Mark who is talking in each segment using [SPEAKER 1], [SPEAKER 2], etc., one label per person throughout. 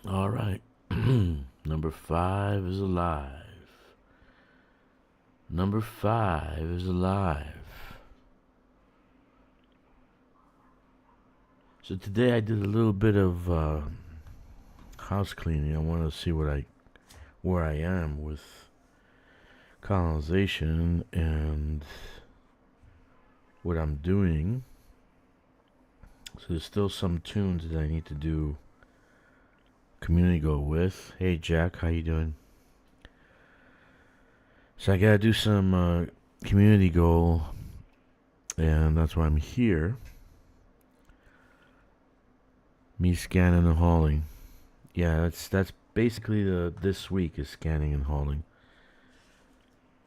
[SPEAKER 1] All right. Number 5 is alive. Number 5 is alive. So today I did a little bit of house cleaning. I want to see where I am with colonization and what I'm doing. So there's still some tunes that I need to do community goal with. Hey Jack, how you doing? So I gotta do some community goal, and that's why I'm here. Me scanning and hauling. Yeah, that's basically this week is scanning and hauling,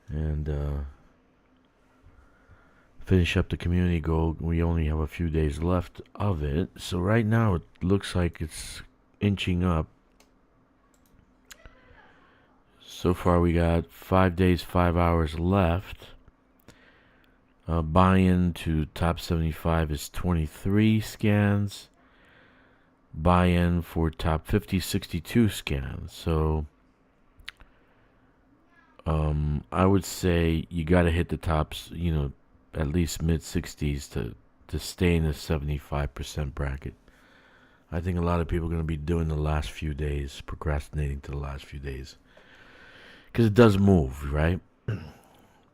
[SPEAKER 1] and finish up the community goal. We only have a few days left of it, so right now it looks like it's inching up. So far we got 5 days, 5 hours left. Buy-in to top 75 is 23 scans. Buy-in for top 50, 62 scans. So I would say you got to hit the tops, at least mid 60s to stay in the 75% bracket. I think a lot of people are going to be doing the last few days, procrastinating to the last few days. Because it does move, right?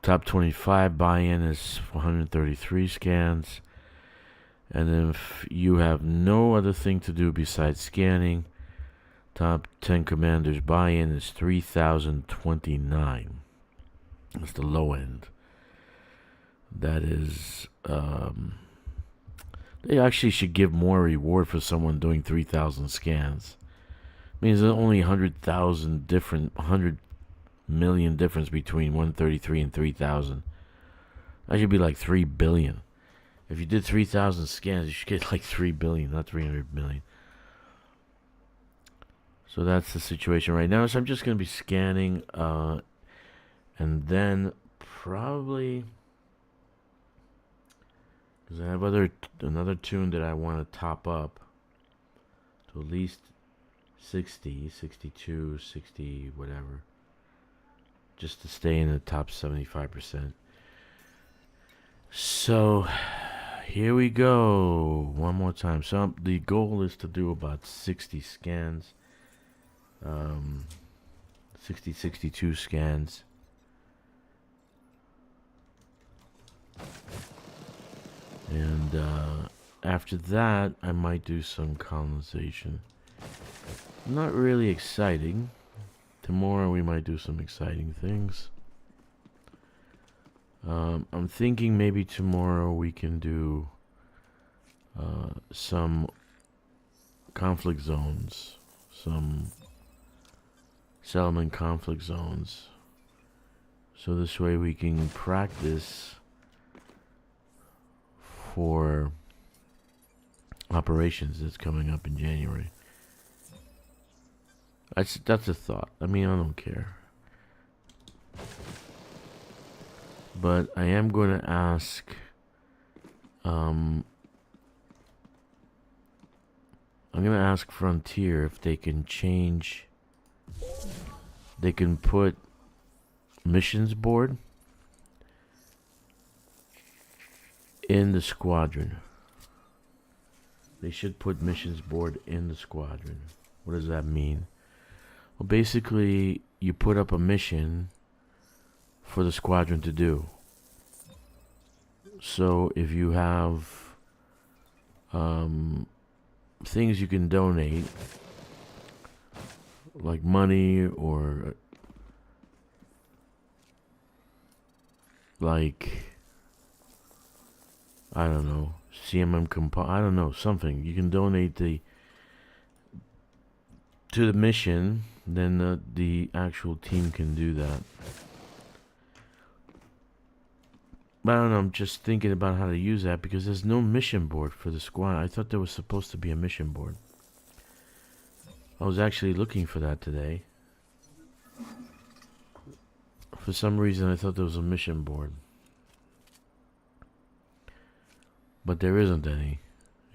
[SPEAKER 1] Top 25 buy-in is 133 scans. And then if you have no other thing to do besides scanning, top 10 commanders buy-in is 3,029. That's the low end. That is, they actually should give more reward for someone doing 3,000 scans. It means there's only 100 million difference between 133 and 3,000. That should be like 3 billion. If you did 3,000 scans, you should get like 3 billion, not 300 million. So that's the situation right now. So I'm just going to be scanning, and then probably, because I have another tune that I want to top up to at least 60, 62, 60, whatever, just to stay in the top 75%. So here we go. One more time. So the goal is to do about 60 scans. 62 scans. And after that, I might do some colonization. Not really exciting. Tomorrow we might do some exciting things. I'm thinking maybe tomorrow we can do some conflict zones, some settlement conflict zones. So this way we can practice for operations that's coming up in January. That's a thought. I mean, I don't care. But I am going to ask I'm going to ask Frontier if they can change, they can put missions board in the squadron. They should put missions board in the squadron. What does that mean? Well, basically, you put up a mission for the squadron to do. So if you have things you can donate, like money or like, I don't know, I don't know, something you can donate to the mission, then the actual team can do that. But I don't know, I'm just thinking about how to use that because there's no mission board for the squad. I thought there was supposed to be a mission board. I was actually looking for that today. For some reason I thought there was a mission board. But there isn't any.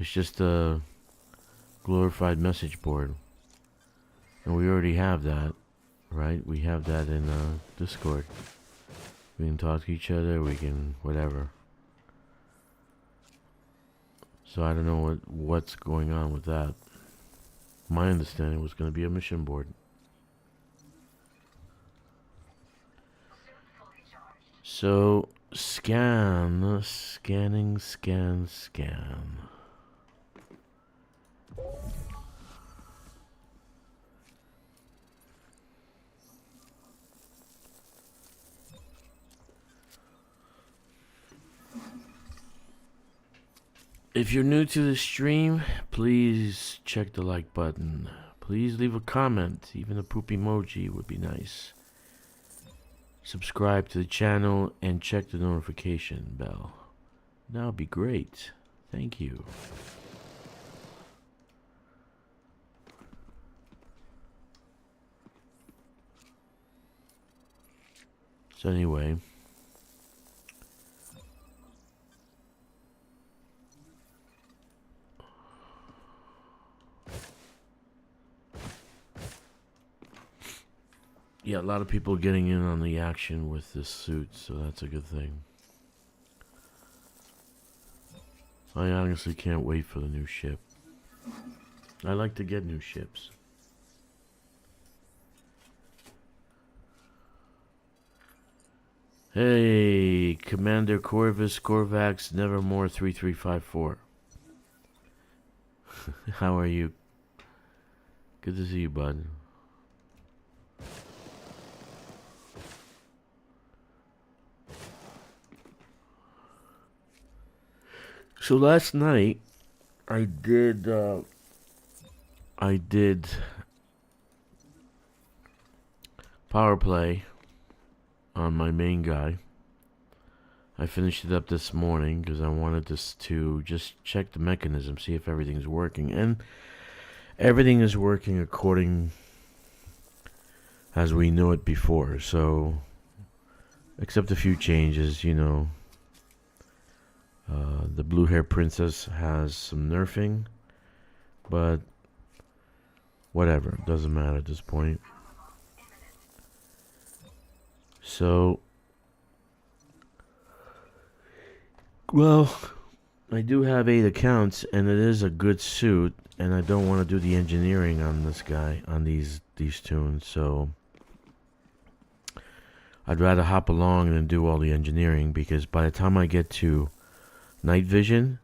[SPEAKER 1] It's just a glorified message board. And we already have that, right? We have that in Discord. We can talk to each other, we can whatever. So I don't know what's going on with that. My understanding was going to be a mission board. So scanning, scan. If you're new to the stream, please check the like button. Please leave a comment. Even a poop emoji would be nice. Subscribe to the channel and check the notification bell. That would be great. Thank you. So anyway, yeah, a lot of people getting in on the action with this suit, so that's a good thing. I honestly can't wait for the new ship. I like to get new ships. Hey, Commander CorvusCoraxNervermore 3354. How are you? Good to see you, bud. So last night, I did power play on my main guy. I finished it up this morning because I wanted to just check the mechanism, see if everything's working, and everything is working according as we knew it before. So, except a few changes, you know. The blue hair princess has some nerfing, but whatever, doesn't matter at this point. So, well, I do have 8 accounts, and it is a good suit, and I don't want to do the engineering on this guy, on these tunes, so I'd rather hop along and do all the engineering, because by the time I get to night vision,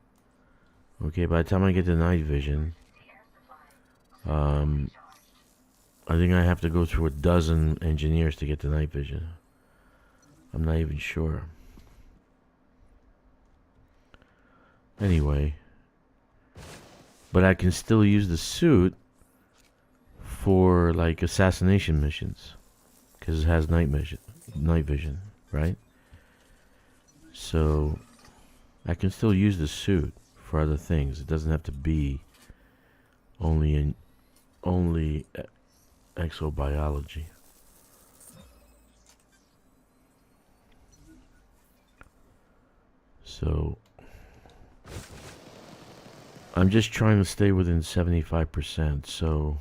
[SPEAKER 1] okay, by the time I get to night vision, I think I have to go through a dozen engineers to get to night vision. I'm not even sure. Anyway, but I can still use the suit for like assassination missions because it has night vision, right? So I can still use the suit for other things. It doesn't have to be only exobiology. So I'm just trying to stay within 75%. So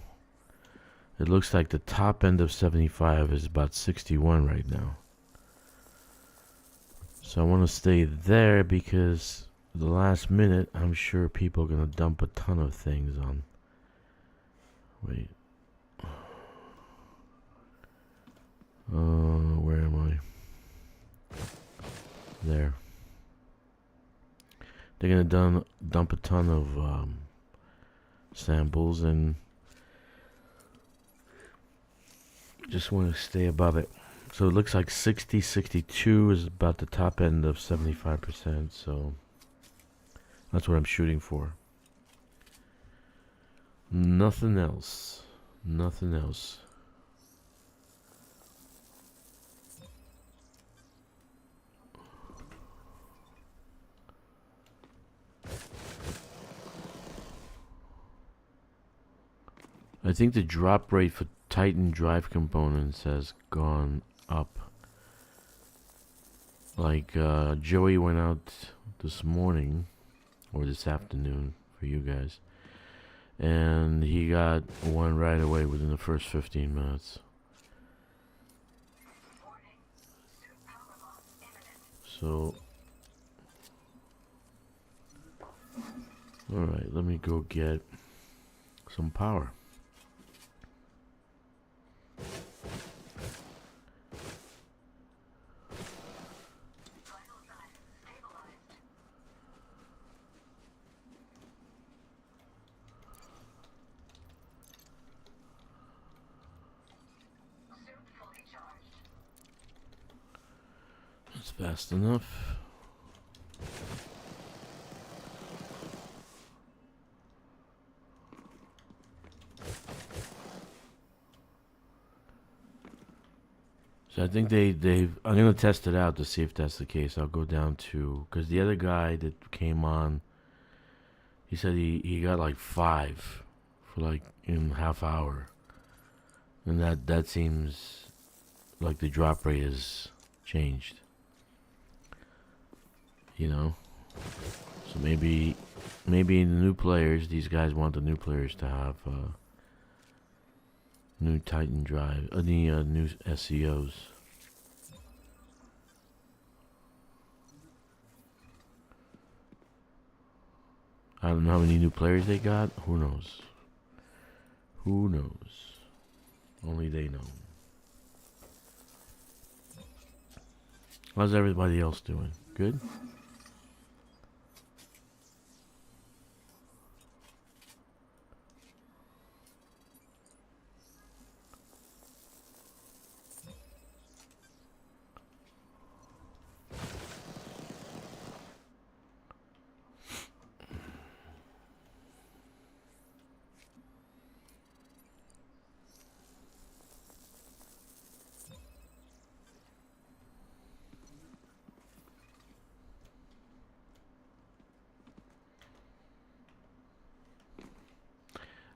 [SPEAKER 1] it looks like the top end of 75 is about 61 right now. So I want to stay there because the last minute, I'm sure people are going to dump a ton of things on. Wait. Where am I? There. They're going to dump a ton of samples, and just want to stay above it. So it looks like 60, 62 is about the top end of 75%, so that's what I'm shooting for. Nothing else. Nothing else. I think the drop rate for Titan drive components has gone up. Like Joey went out this morning or this afternoon for you guys, And he got one right away within the first 15 minutes. So, alright, let me go get some power. That's fast enough. So I think they've. I'm gonna test it out to see if that's the case. I'll go down to, because the other guy that came on, he said he got like 5 for like in half hour, and that seems like the drop rate has changed. You know, so maybe the new players, these guys want the new players to have new Titan drive, the new SEOs. I don't know how many new players they got. Who knows? Who knows? Only they know. How's everybody else doing? Good?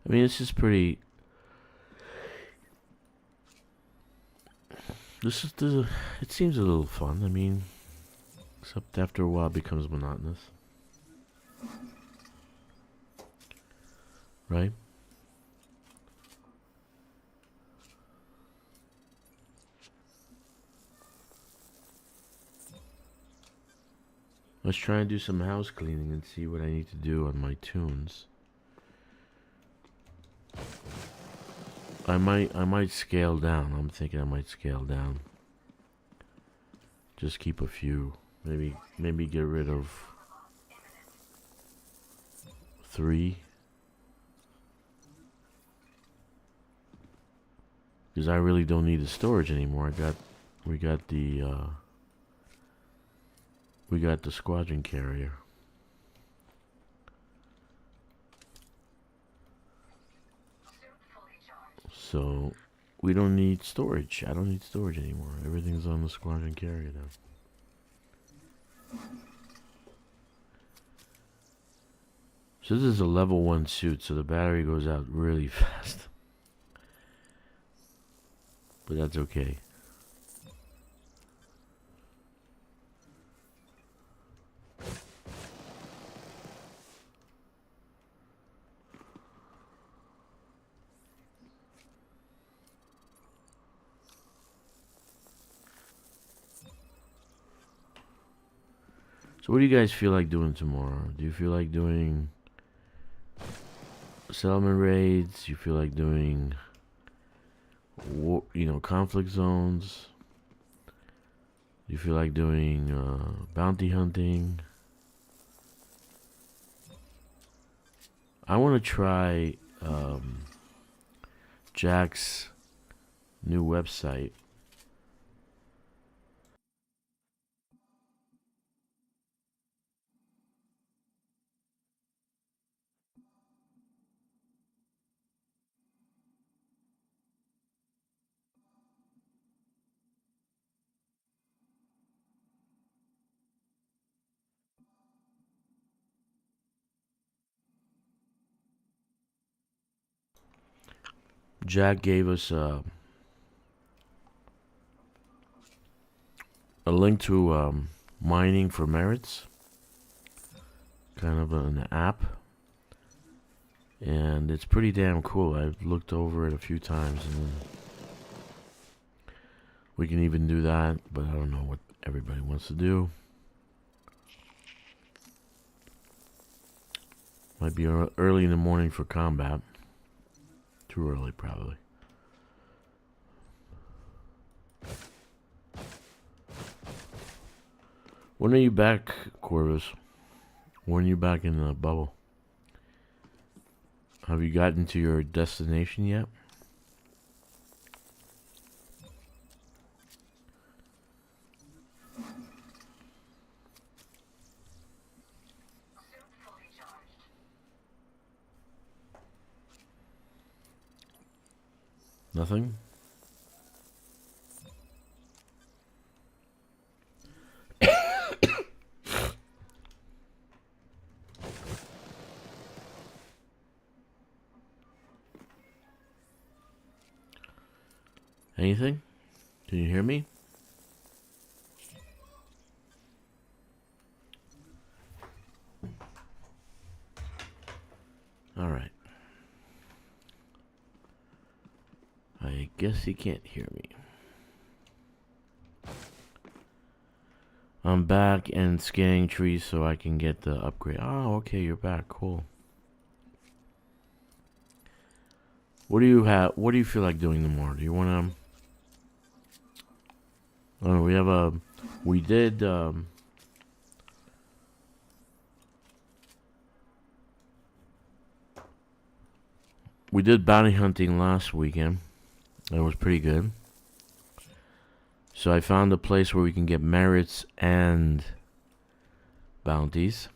[SPEAKER 1] I mean, this is pretty. It seems a little fun. I mean, except after a while it becomes monotonous. Right? Let's try and do some house cleaning and see what I need to do on my tunes. I might scale down. I'm thinking I might scale down. Just keep a few. Maybe get rid of 3. Because I really don't need the storage anymore. We got the squadron carrier. So we don't need storage. I don't need storage anymore. Everything's on the squadron carrier now. So this is a level 1 suit, so the battery goes out really fast. But that's okay. So what do you guys feel like doing tomorrow? Do you feel like doing settlement raids? Do you feel like doing war, conflict zones? Do you feel like doing bounty hunting? I want to try Jack's new website. Jack gave us a link to mining for merits, kind of an app. And it's pretty damn cool. I've looked over it a few times, and we can even do that, but I don't know what everybody wants to do. Might be early in the morning for combat. Too early, probably. When are you back, Corvus? When are you back in the bubble? Have you gotten to your destination yet? Nothing? Anything? Can you hear me? Alright. I guess you can't hear me. I'm back and scanning trees so I can get the upgrade. Oh, okay, you're back. Cool. What do you have? What do you feel like doing tomorrow? Do you want to? Oh, we have a. We did. We did bounty hunting last weekend. It was pretty good. So I found a place where we can get merits and bounties.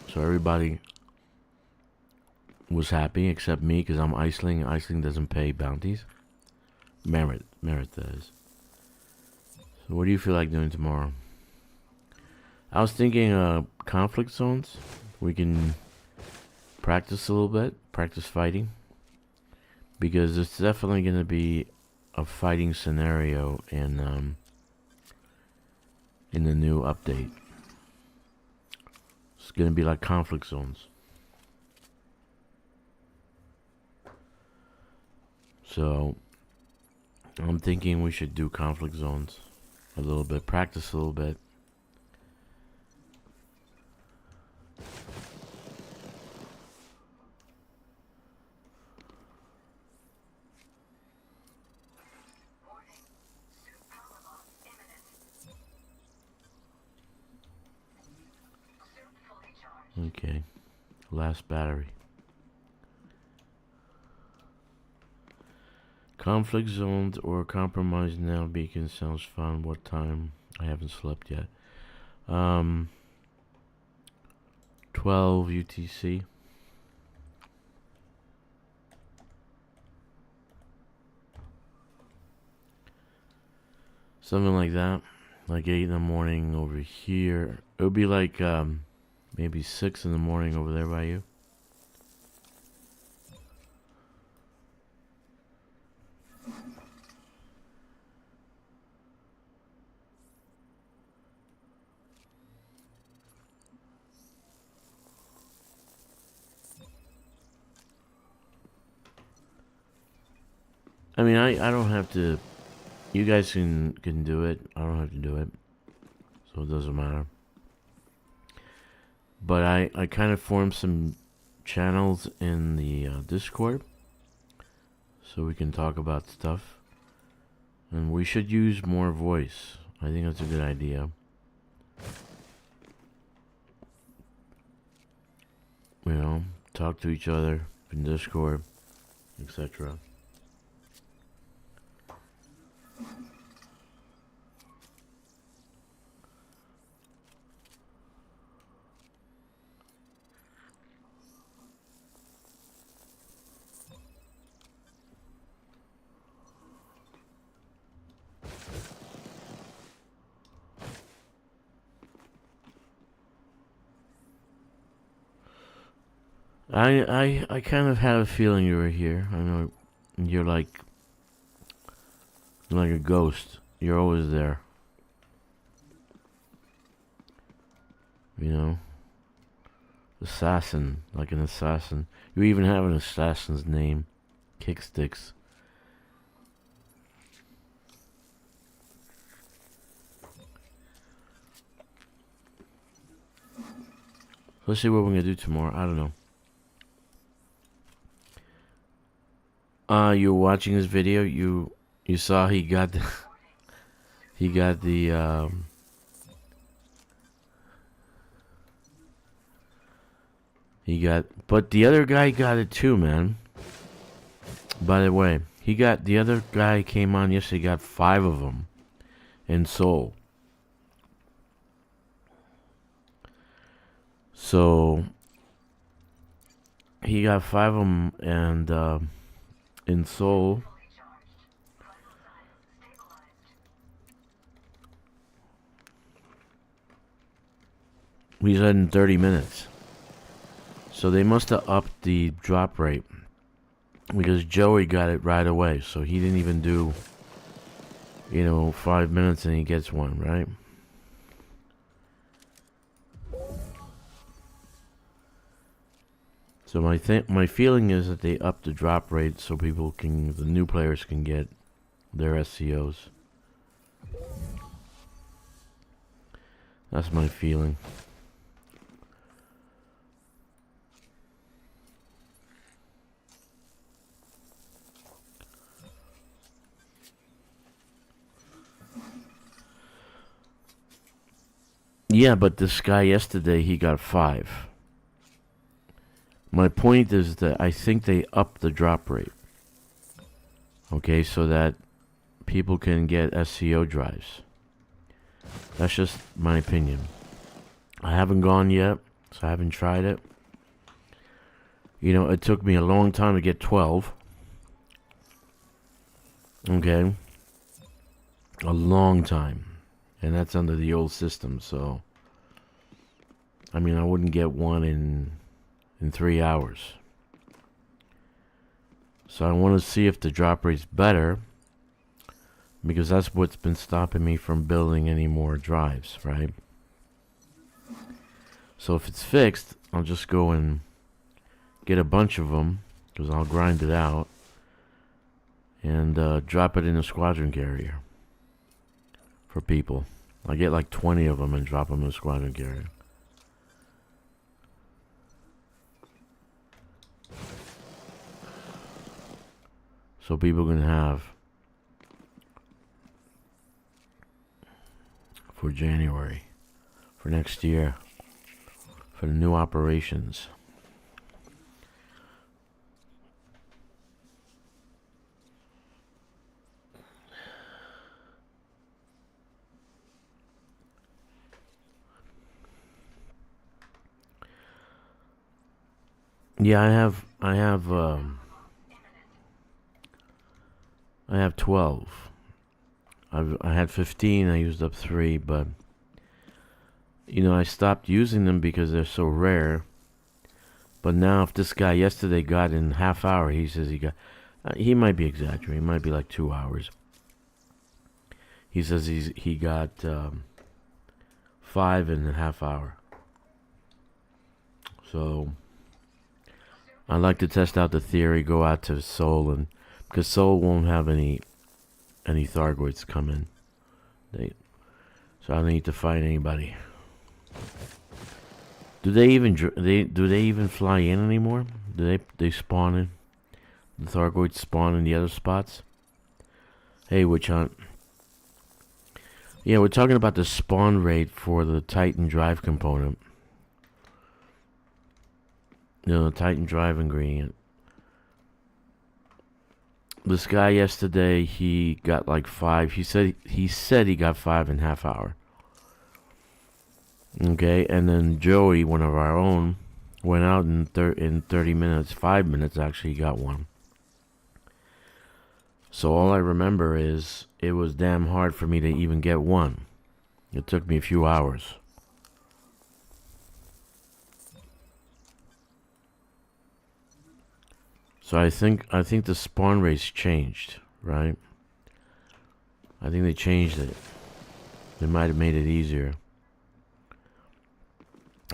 [SPEAKER 1] So everybody was happy except me because I'm Iceling. Iceling doesn't pay bounties. Merit does. So what do you feel like doing tomorrow? I was thinking conflict zones. We can practice a little bit. Practice fighting. Because it's definitely going to be a fighting scenario in the new update. It's going to be like conflict zones. So I'm thinking we should do conflict zones a little bit, practice a little bit. Okay, last battery. Conflict zones or compromise now beacon sounds fun. What time? I haven't slept yet. 12 UTC. Something like that. Like 8 in the morning over here. It would be like maybe 6 in the morning over there by you. I mean, I don't have to. You guys can do it. I don't have to do it, so it doesn't matter. But I kind of formed some channels in the Discord, so we can talk about stuff. And we should use more voice. I think that's a good idea. You know, talk to each other in Discord, etc. I kind of had a feeling you were here. I know you're like a ghost. You're always there. You know? Assassin, like an assassin. You even have an assassin's name. Kkixx. Let's see what we're gonna do tomorrow. I don't know. You were watching this video. You saw he got the he got the but the other guy got it too, man. By the way, the other guy came on yesterday, got 5 of them in Seoul. So he got 5 of them, and in Seoul, he said in 30 minutes. So they must have upped the drop rate, because Joey got it right away. So he didn't even do, 5 minutes and he gets one, right? So my feeling is that they upped the drop rate so the new players can get their SCOs. That's my feeling. Yeah, but this guy yesterday, he got 5. My point is that I think they upped the drop rate. Okay, so that people can get SCO drives. That's just my opinion. I haven't gone yet, so I haven't tried it. It took me a long time to get 12. Okay. A long time. And that's under the old system, so I wouldn't get one in 3 hours. So I want to see if the drop rate's better, because that's what's been stopping me from building any more drives, right? So if it's fixed, I'll just go and get a bunch of them, because I'll grind it out and drop it in a squadron carrier for people. I get like 20 of them and drop them in a squadron carrier. So people can have for January, for next year, for the new operations. Yeah, I have 12. I had 15. I used up 3, but I stopped using them because they're so rare. But now, if this guy yesterday got in half hour, he says he got. He might be exaggerating. It might be like 2 hours. He says he got 5 in a half hour. So I'd like to test out the theory. Go out to Seoul, and because Seoul won't have any Thargoids come in. So I don't need to fight anybody. Do they even fly in anymore? Do they spawn in? The Thargoids spawn in the other spots? Hey, Witch Hunt. Yeah, we're talking about the spawn rate for the Titan drive component. The Titan drive ingredient. This guy yesterday, he got like 5. He said he got 5 in half hour. Okay, and then Joey, one of our own, went out in 30 minutes, 5 minutes actually, he got 1. So all I remember is it was damn hard for me to even get 1. It took me a few hours. So I think the spawn rates changed, right? I think they changed it. They might have made it easier.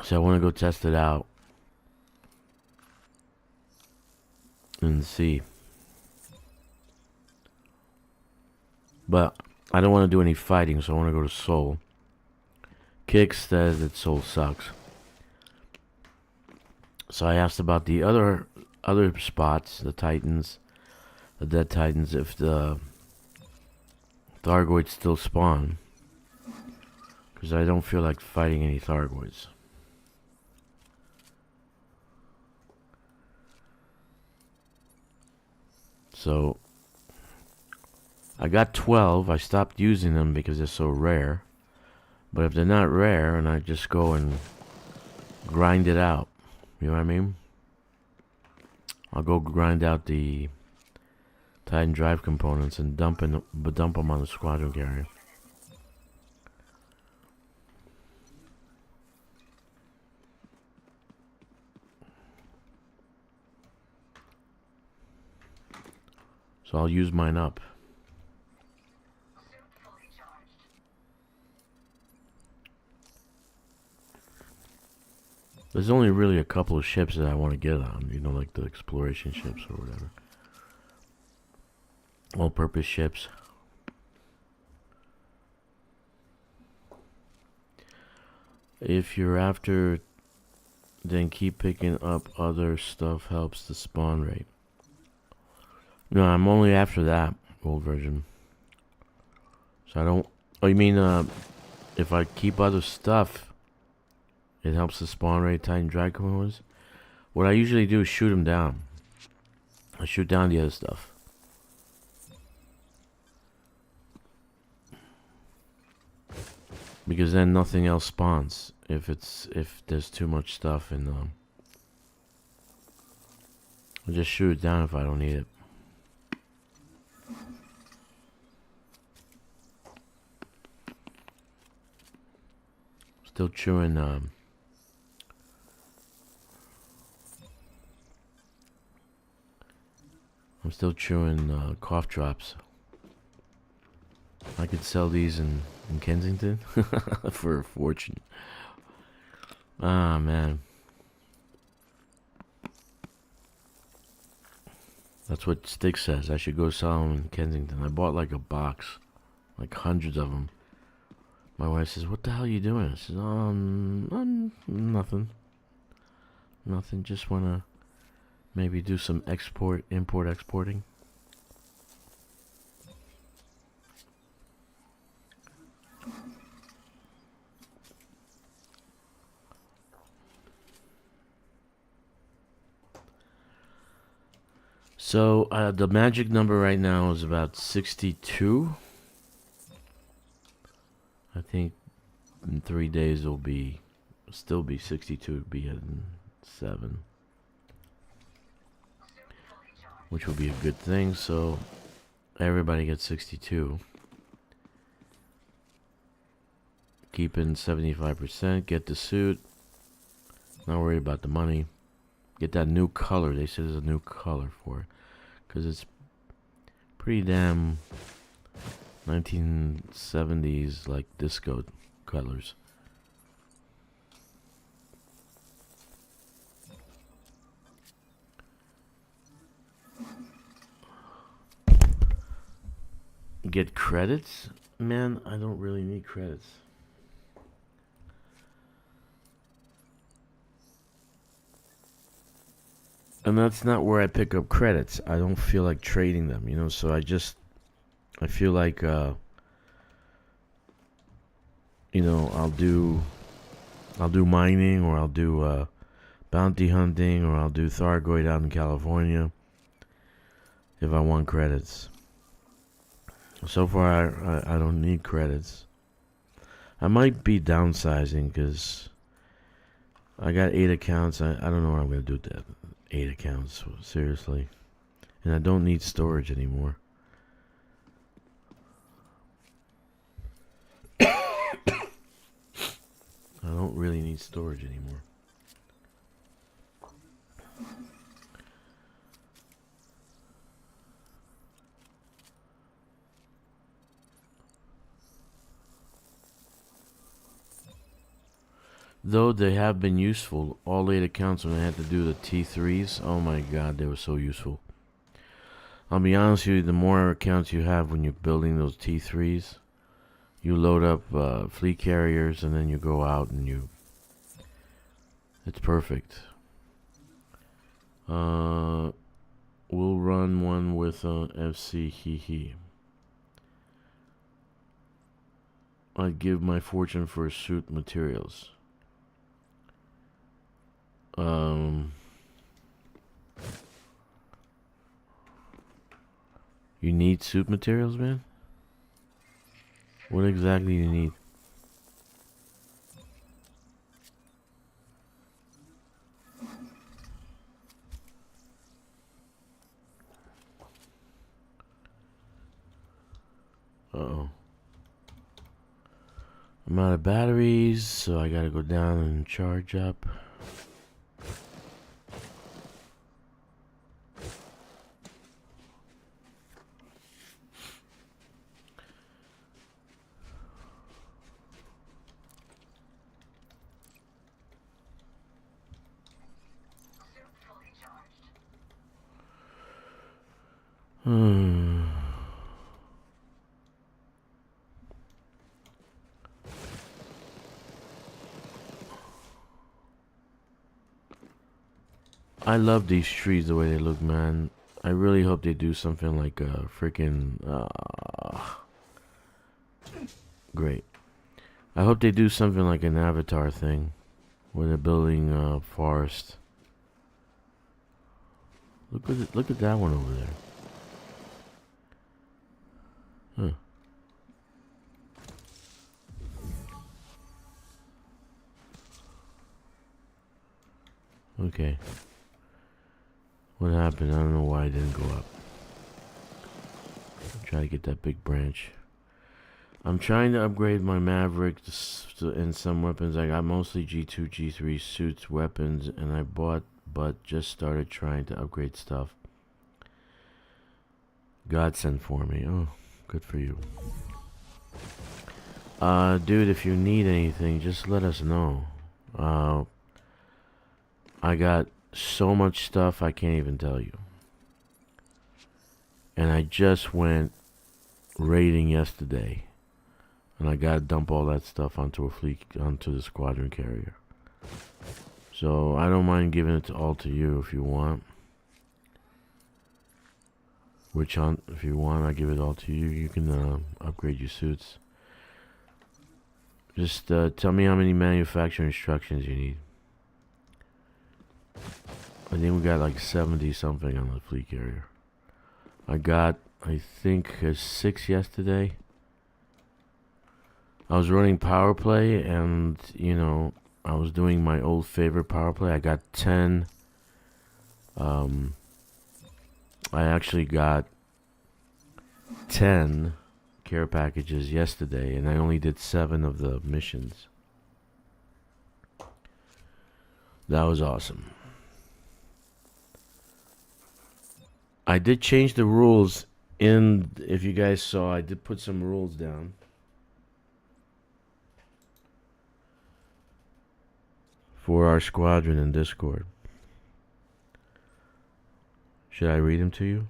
[SPEAKER 1] So I want to go test it out. and see. But I don't want to do any fighting, so I want to go to Soul. Kkixx says that Soul sucks. So I asked about the other spots, the Titans, the Dead Titans, if the Thargoids still spawn. Because I don't feel like fighting any Thargoids. So I got 12. I stopped using them because they're so rare. But if they're not rare, and I just go and grind it out, you know what I mean? I'll go grind out the Titan drive components and dump them on the squadron carrier. So I'll use mine up. There's only really a couple of ships that I want to get on, you know, like the exploration ships or whatever. All-purpose ships. If you're after, then keep picking up other stuff, helps the spawn rate. No, I'm only after that old version. So I don't... Oh, you mean if I keep other stuff, it helps the spawn rate, Titan drag components? What I usually do is shoot them down. I shoot down the other stuff. Because then nothing else spawns if there's too much stuff in them. I'll just shoot it down if I don't need it. Still chewing I'm still chewing cough drops. I could sell these in Kensington for a fortune. Ah, man. That's what Stixx says. I should go sell them in Kensington. I bought like a box, like hundreds of them. My wife says, "What the hell are you doing?" I says, nothing. Nothing. Just wanna maybe do some import exporting. So the magic number right now is about 62. I think in 3 days it'll still be 62. It'll be at 7, which will be a good thing. So everybody gets 62. Keeping 75%. Get the suit. Not worried about the money. Get that new color. They said there's a new color for it, because it's pretty damn 1970s like disco colors. Get credits? Man, I don't really need credits. And that's not where I pick up credits. I don't feel like trading them, you know, so I feel like, you know, I'll do mining, or I'll do, bounty hunting, or I'll do Thargoid out in California if I want credits. So far, I don't need credits. I might be downsizing, because I got 8 accounts. I don't know what I'm going to do with that. 8 accounts, seriously. And I don't need storage anymore. I don't really need storage anymore. Though they have been useful, all 8 accounts when I had to do the T3s, oh my god, they were so useful. I'll be honest with you, the more accounts you have when you're building those T3s, you load up fleet carriers and then you go out and it's perfect. We'll run one with FC hee. I'd give my fortune for suit materials. You need suit materials, man? What exactly do you need? Uh-oh. I'm out of batteries, so I gotta go down and charge up. I love these trees the way they look, man. I really hope they do something like a freaking great. I hope they do something like an Avatar thing where they're building a forest. Look at that one over there. Huh. Okay. What happened? I don't know why it didn't go up. Try to get that big branch. I'm trying to upgrade my Maverick in some weapons. I got mostly G2, G3 suits, weapons, and I bought, but just started trying to upgrade stuff. Godsend for me. Oh, good for you. Dude, if you need anything, just let us know. I got so much stuff I can't even tell you. And I just went raiding yesterday. And I gotta dump all that stuff onto the squadron carrier. So I don't mind giving it all to you if you want. If you want, I give it all to you. You can upgrade your suits. Just tell me how many manufacturing instructions you need. I think we got like 70 something on the fleet carrier. I got, I think, 6 yesterday. I was running power play, and I was doing my old favorite power play. I got 10. I actually got 10 care packages yesterday, and I only did 7 of the missions. That was awesome. I did change the rules if you guys saw, I did put some rules down. For our squadron in Discord. Should I read them to you?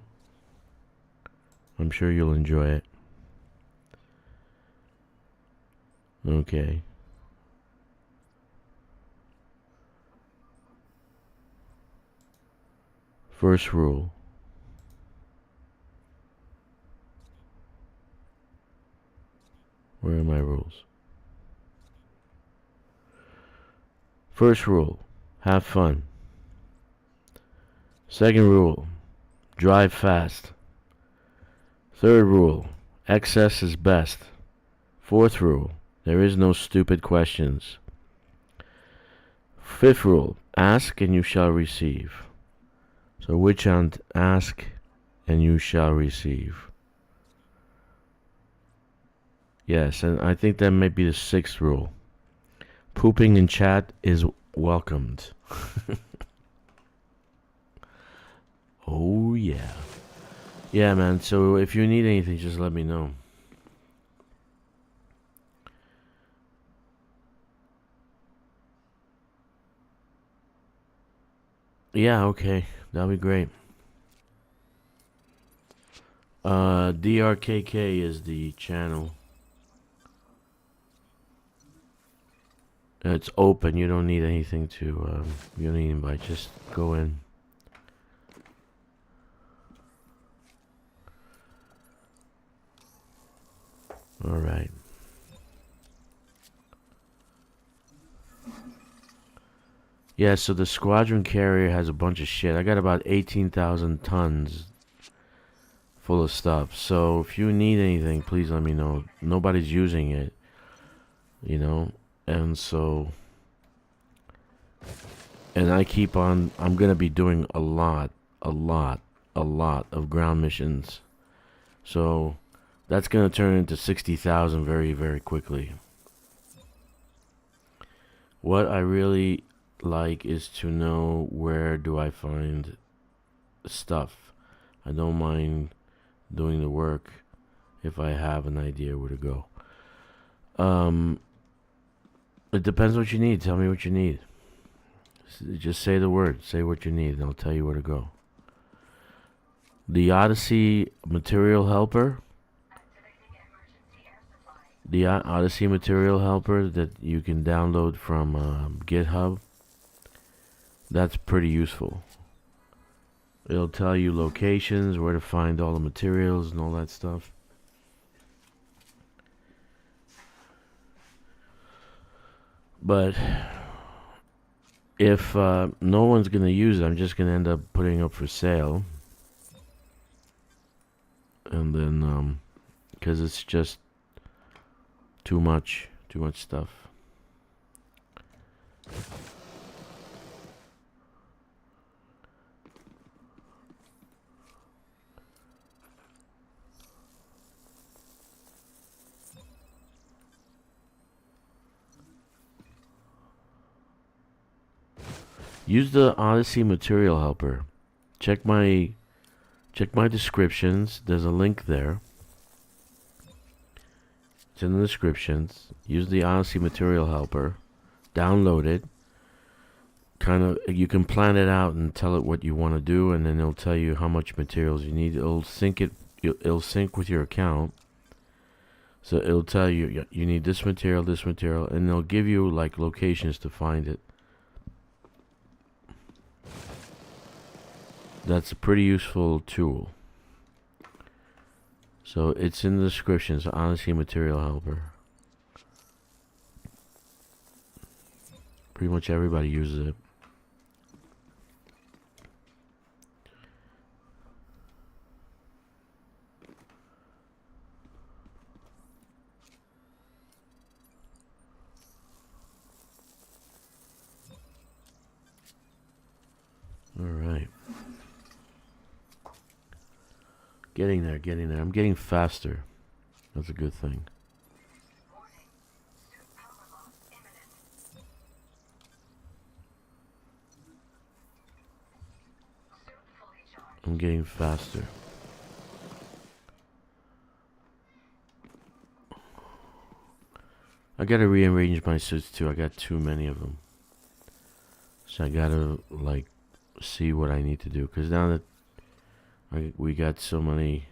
[SPEAKER 1] I'm sure you'll enjoy it. Okay. First rule. Where are my rules? First rule, have fun. Second rule, drive fast. Third rule, excess is best. Fourth rule, there is no stupid questions. Fifth rule, ask and you shall receive. So witch hunt, ask and you shall receive. Yes, and I think that might be the 6th rule. Pooping in chat is welcomed. Oh, yeah. Yeah, man, so if you need anything, just let me know. Yeah, okay. That'll be great. DRKK is the channel. It's open. You don't need anything to. You don't need invite. Just go in. All right. Yeah. So the squadron carrier has a bunch of shit. I got about 18,000 tons full of stuff. So if you need anything, please let me know. Nobody's using it. You know. And so, and I keep on, I'm going to be doing a lot of ground missions. So that's going to turn into 60,000 very, very quickly. What I really like is to know where do I find stuff. I don't mind doing the work if I have an idea where to go. It depends what you need. Tell me what you need. Just say the word. Say what you need, and I'll tell you where to go. The Odyssey Material Helper. The Odyssey Material Helper that you can download from GitHub. That's pretty useful. It'll tell you locations, where to find all the materials and all that stuff. But if no one's going to use it, I'm just going to end up putting it up for sale. And then, because it's just too much stuff. Use the Odyssey Material Helper. Check my descriptions. There's a link there. It's in the descriptions. Use the Odyssey Material Helper. Download it. You can plan it out and tell it what you want to do, and then it'll tell you how much materials you need. It'll sync with your account. So it'll tell you you need this material, and they'll give you like locations to find it. That's a pretty useful tool. So it's in the description. So Odyssey Material Helper. Pretty much everybody uses it. All right. Getting there. I'm getting faster. That's a good thing. I'm getting faster. I gotta rearrange my suits too. I got too many of them. So I gotta like see what I need to do. Because now that we got so many.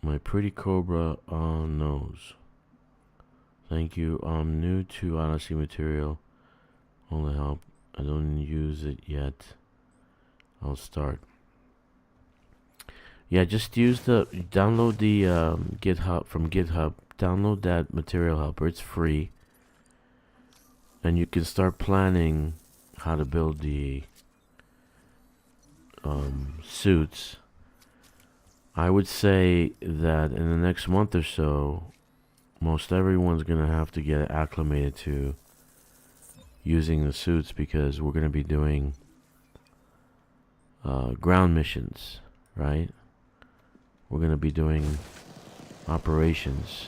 [SPEAKER 1] My pretty Cobra knows. Thank you. I'm new to Odyssey Material. All the help. I don't use it yet. I'll start. Yeah, just download the GitHub from GitHub. Download that Material Helper. It's free. And you can start planning how to build the suits. I would say that in the next month or so, most everyone's going to have to get acclimated to using the suits, because we're going to be doing ground missions, right? We're going to be doing operations.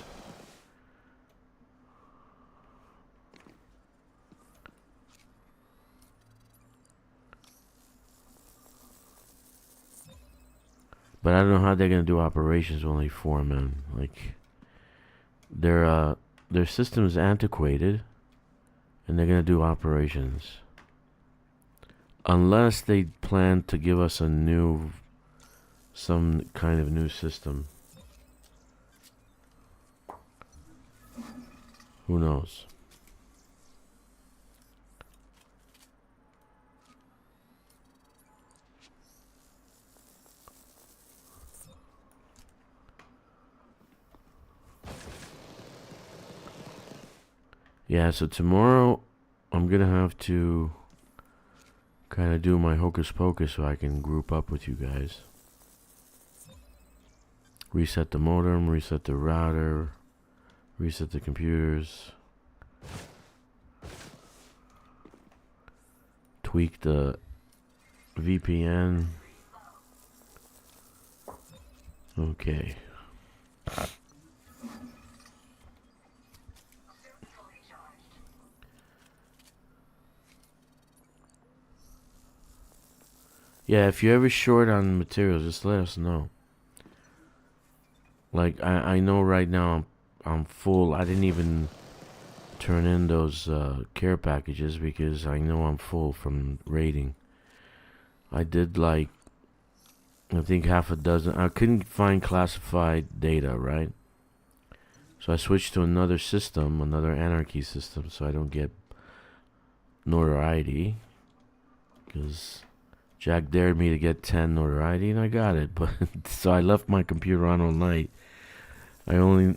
[SPEAKER 1] But I don't know how they're gonna do operations with only 4 men. Like, their system's antiquated, and they're gonna do operations. Unless they plan to give us a new some kind of new system. Who knows? Yeah, so tomorrow I'm gonna have to kind of do my hocus pocus so I can group up with you guys. Reset the modem, reset the router, reset the computers, tweak the VPN. Okay. Yeah, if you're ever short on materials, just let us know. Like, I know right now I'm full. I didn't even turn in those care packages because I know I'm full from raiding. I did like, I think half a dozen. I couldn't find classified data, right? So I switched to another system, another anarchy system, so I don't get notoriety. Because Jack dared me to get 10 notoriety, and I got it. But so I left my computer on all night. I only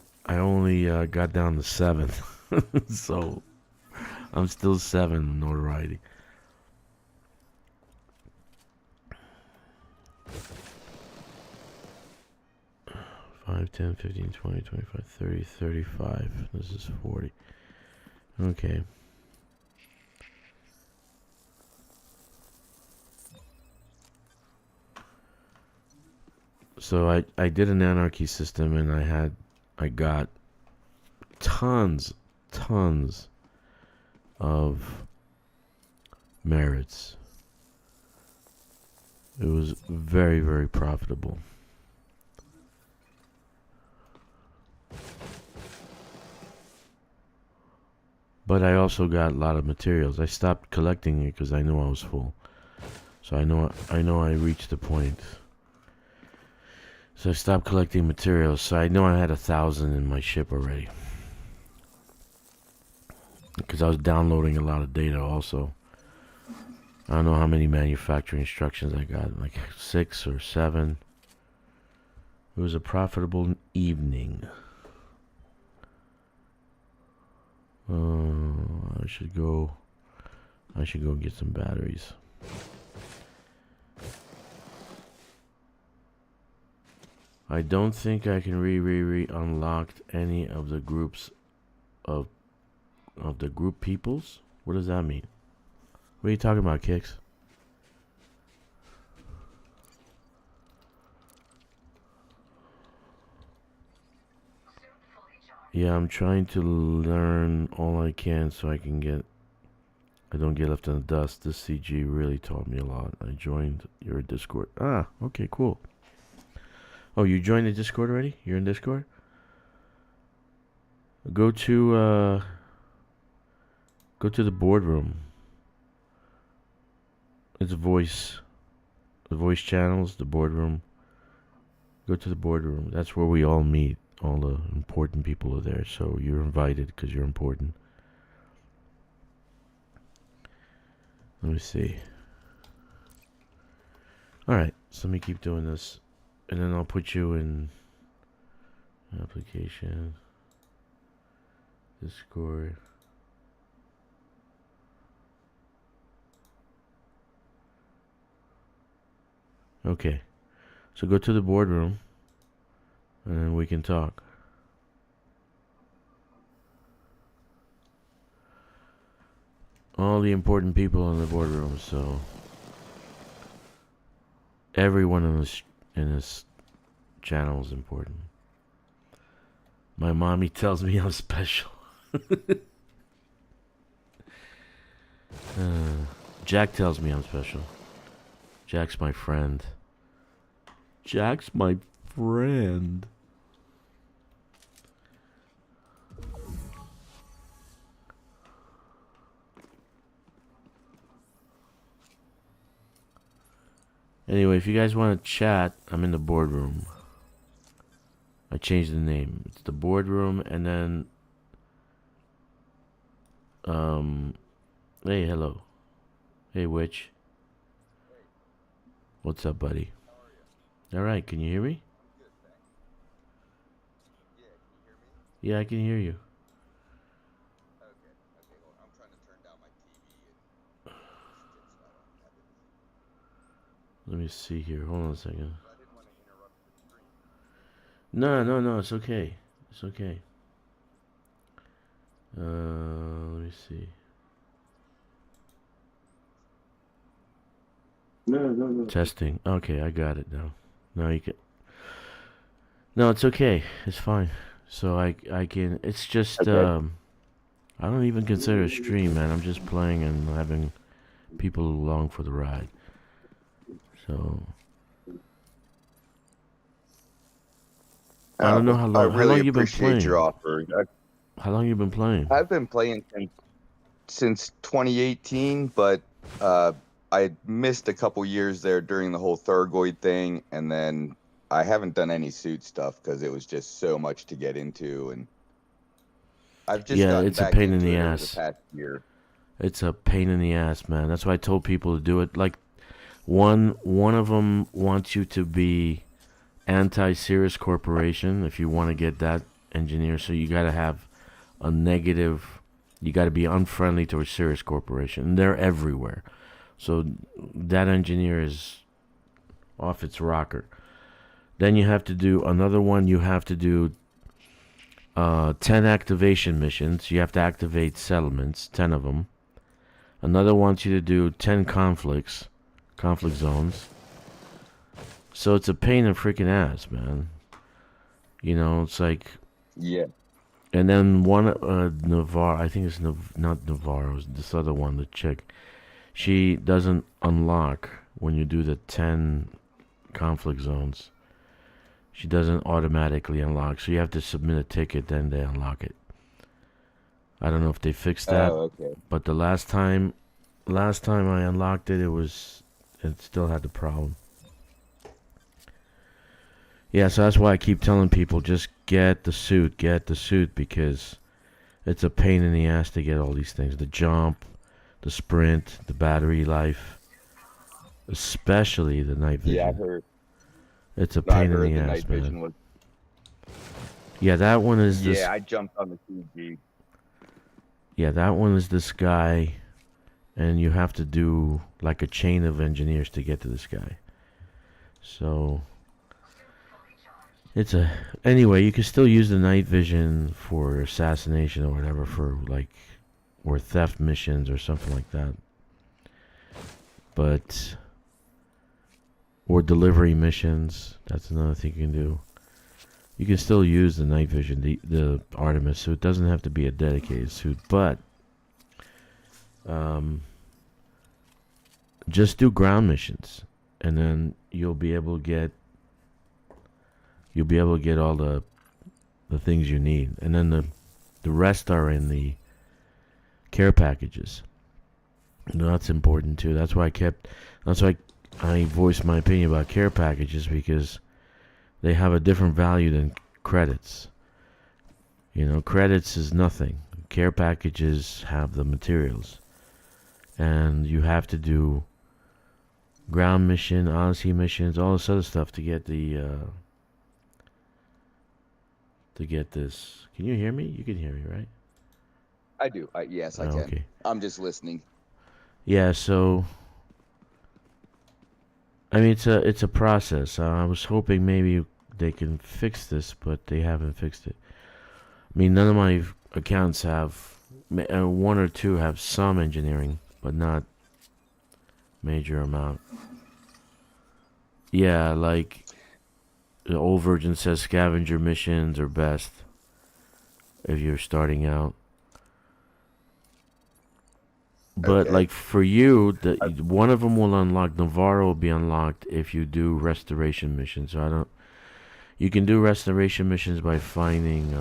[SPEAKER 1] got down to 7. So I'm still 7 notoriety. Five, 10, 15, 20, 25, 30, 35. This is 40. Okay. So I did an anarchy system and I got tons of merits. It was very, very profitable. But I also got a lot of materials. I stopped collecting it because I knew I was full. So I know I reached the point. So I stopped collecting materials. So I know I had 1,000 in my ship already. Because I was downloading a lot of data also. I don't know how many manufacturing instructions I got. Like 6 or 7. It was a profitable evening. I should go get some batteries. I don't think I can unlock any of the groups of the group peoples. What does that mean? What are you talking about, Kkixx? Yeah, I'm trying to learn all I can so I don't get left in the dust. This CG really taught me a lot. I joined your Discord. Ah, okay, cool. Oh, you joined the Discord already? You're in Discord? Go to the boardroom. It's the voice channels, the boardroom. Go to the boardroom. That's where we all meet. All the important people are there, so you're invited because you're important. Let me see. Alright, so let me keep doing this. And then I'll put you in application, Discord. Okay, so go to the boardroom and then we can talk. All the important people in the boardroom, so everyone in this channel is important. My mommy tells me I'm special. Jack tells me I'm special. Jack's my friend. Jack's my friend. Anyway, if you guys want to chat, I'm in the boardroom. I changed the name. It's the boardroom, and then hey, hello. Hey, Witch. What's up, buddy? All right, can you hear me? Yeah, I can hear you. Let me see here. Hold on a second. No, it's okay. It's okay. Let me see. No. Testing. Okay, I got it now. Now you can. No, it's okay. It's fine. So I can. It's just
[SPEAKER 2] Okay.
[SPEAKER 1] I don't even consider a stream, man. I'm just playing and having people along for the ride. So I don't know how
[SPEAKER 2] I
[SPEAKER 1] long. How
[SPEAKER 2] really
[SPEAKER 1] long you been
[SPEAKER 2] appreciate your
[SPEAKER 1] playing?
[SPEAKER 2] offer.
[SPEAKER 1] How long you been playing?
[SPEAKER 2] I've been playing since 2018, but I missed a couple years there during the whole Thargoid thing, and then I haven't done any suit stuff because it was just so much to get into, and I've just
[SPEAKER 1] Yeah,
[SPEAKER 2] gotten
[SPEAKER 1] it's a
[SPEAKER 2] back
[SPEAKER 1] pain in
[SPEAKER 2] into
[SPEAKER 1] the
[SPEAKER 2] it over the
[SPEAKER 1] ass.
[SPEAKER 2] past year.
[SPEAKER 1] It's a pain in the ass, man. That's why I told people to do it. Like one of them wants you to be anti-Sirius Corporation if you want to get that engineer. So you got to have a negative. You got to be unfriendly to a Sirius Corporation, and they're everywhere. So that engineer is off its rocker. Then you have to do another one. You have to do 10 activation missions. You have to activate settlements, 10 of them. Another wants you to do 10 conflict zones. So it's a pain in the freaking ass, man. You know, it's like.
[SPEAKER 2] Yeah.
[SPEAKER 1] And then one, Navarro, I think it's not Navarro, it's this other one, the chick. She doesn't unlock when you do the 10 conflict zones. She doesn't automatically unlock, so you have to submit a ticket, then they unlock it. I don't know if they fixed that,
[SPEAKER 2] Okay.
[SPEAKER 1] but the last time I unlocked it, it still had the problem. Yeah, so that's why I keep telling people, just get the suit, because it's a pain in the ass to get all these things. The jump, the sprint, the battery life, especially the night vision.
[SPEAKER 2] Yeah, I heard.
[SPEAKER 1] It's a pain in the
[SPEAKER 2] the
[SPEAKER 1] ass,
[SPEAKER 2] night
[SPEAKER 1] man.
[SPEAKER 2] vision was.
[SPEAKER 1] Yeah, that one is this.
[SPEAKER 2] Yeah, I jumped on the 2G.
[SPEAKER 1] Yeah, that one is this guy, and you have to do like a chain of engineers to get to this guy. So it's a anyway. You can still use the night vision for assassination or whatever, for like or theft missions or something like that. But or delivery missions. That's another thing you can do. You can still use the night vision, the Artemis suit. It doesn't have to be a dedicated suit, but just do ground missions, and then you'll be able to get all the things you need, and then the rest are in the care packages. And that's important too. That's why I voiced my opinion about care packages, because they have a different value than credits. You know, credits is nothing. Care packages have the materials. And you have to do ground mission, Odyssey missions, all this other stuff to get this. Can you hear me? You can hear me, right?
[SPEAKER 2] I do. Yes, I can.
[SPEAKER 1] Okay.
[SPEAKER 2] I'm just listening.
[SPEAKER 1] Yeah, so I mean, it's a process. I was hoping maybe they can fix this, but they haven't fixed it. I mean, none of my accounts have, one or two have some engineering, but not major amount. Yeah, like the old version says scavenger missions are best if you're starting out. But
[SPEAKER 2] Okay.
[SPEAKER 1] like for you, one of them will unlock. Navarro will be unlocked if you do restoration missions. So you can do restoration missions by finding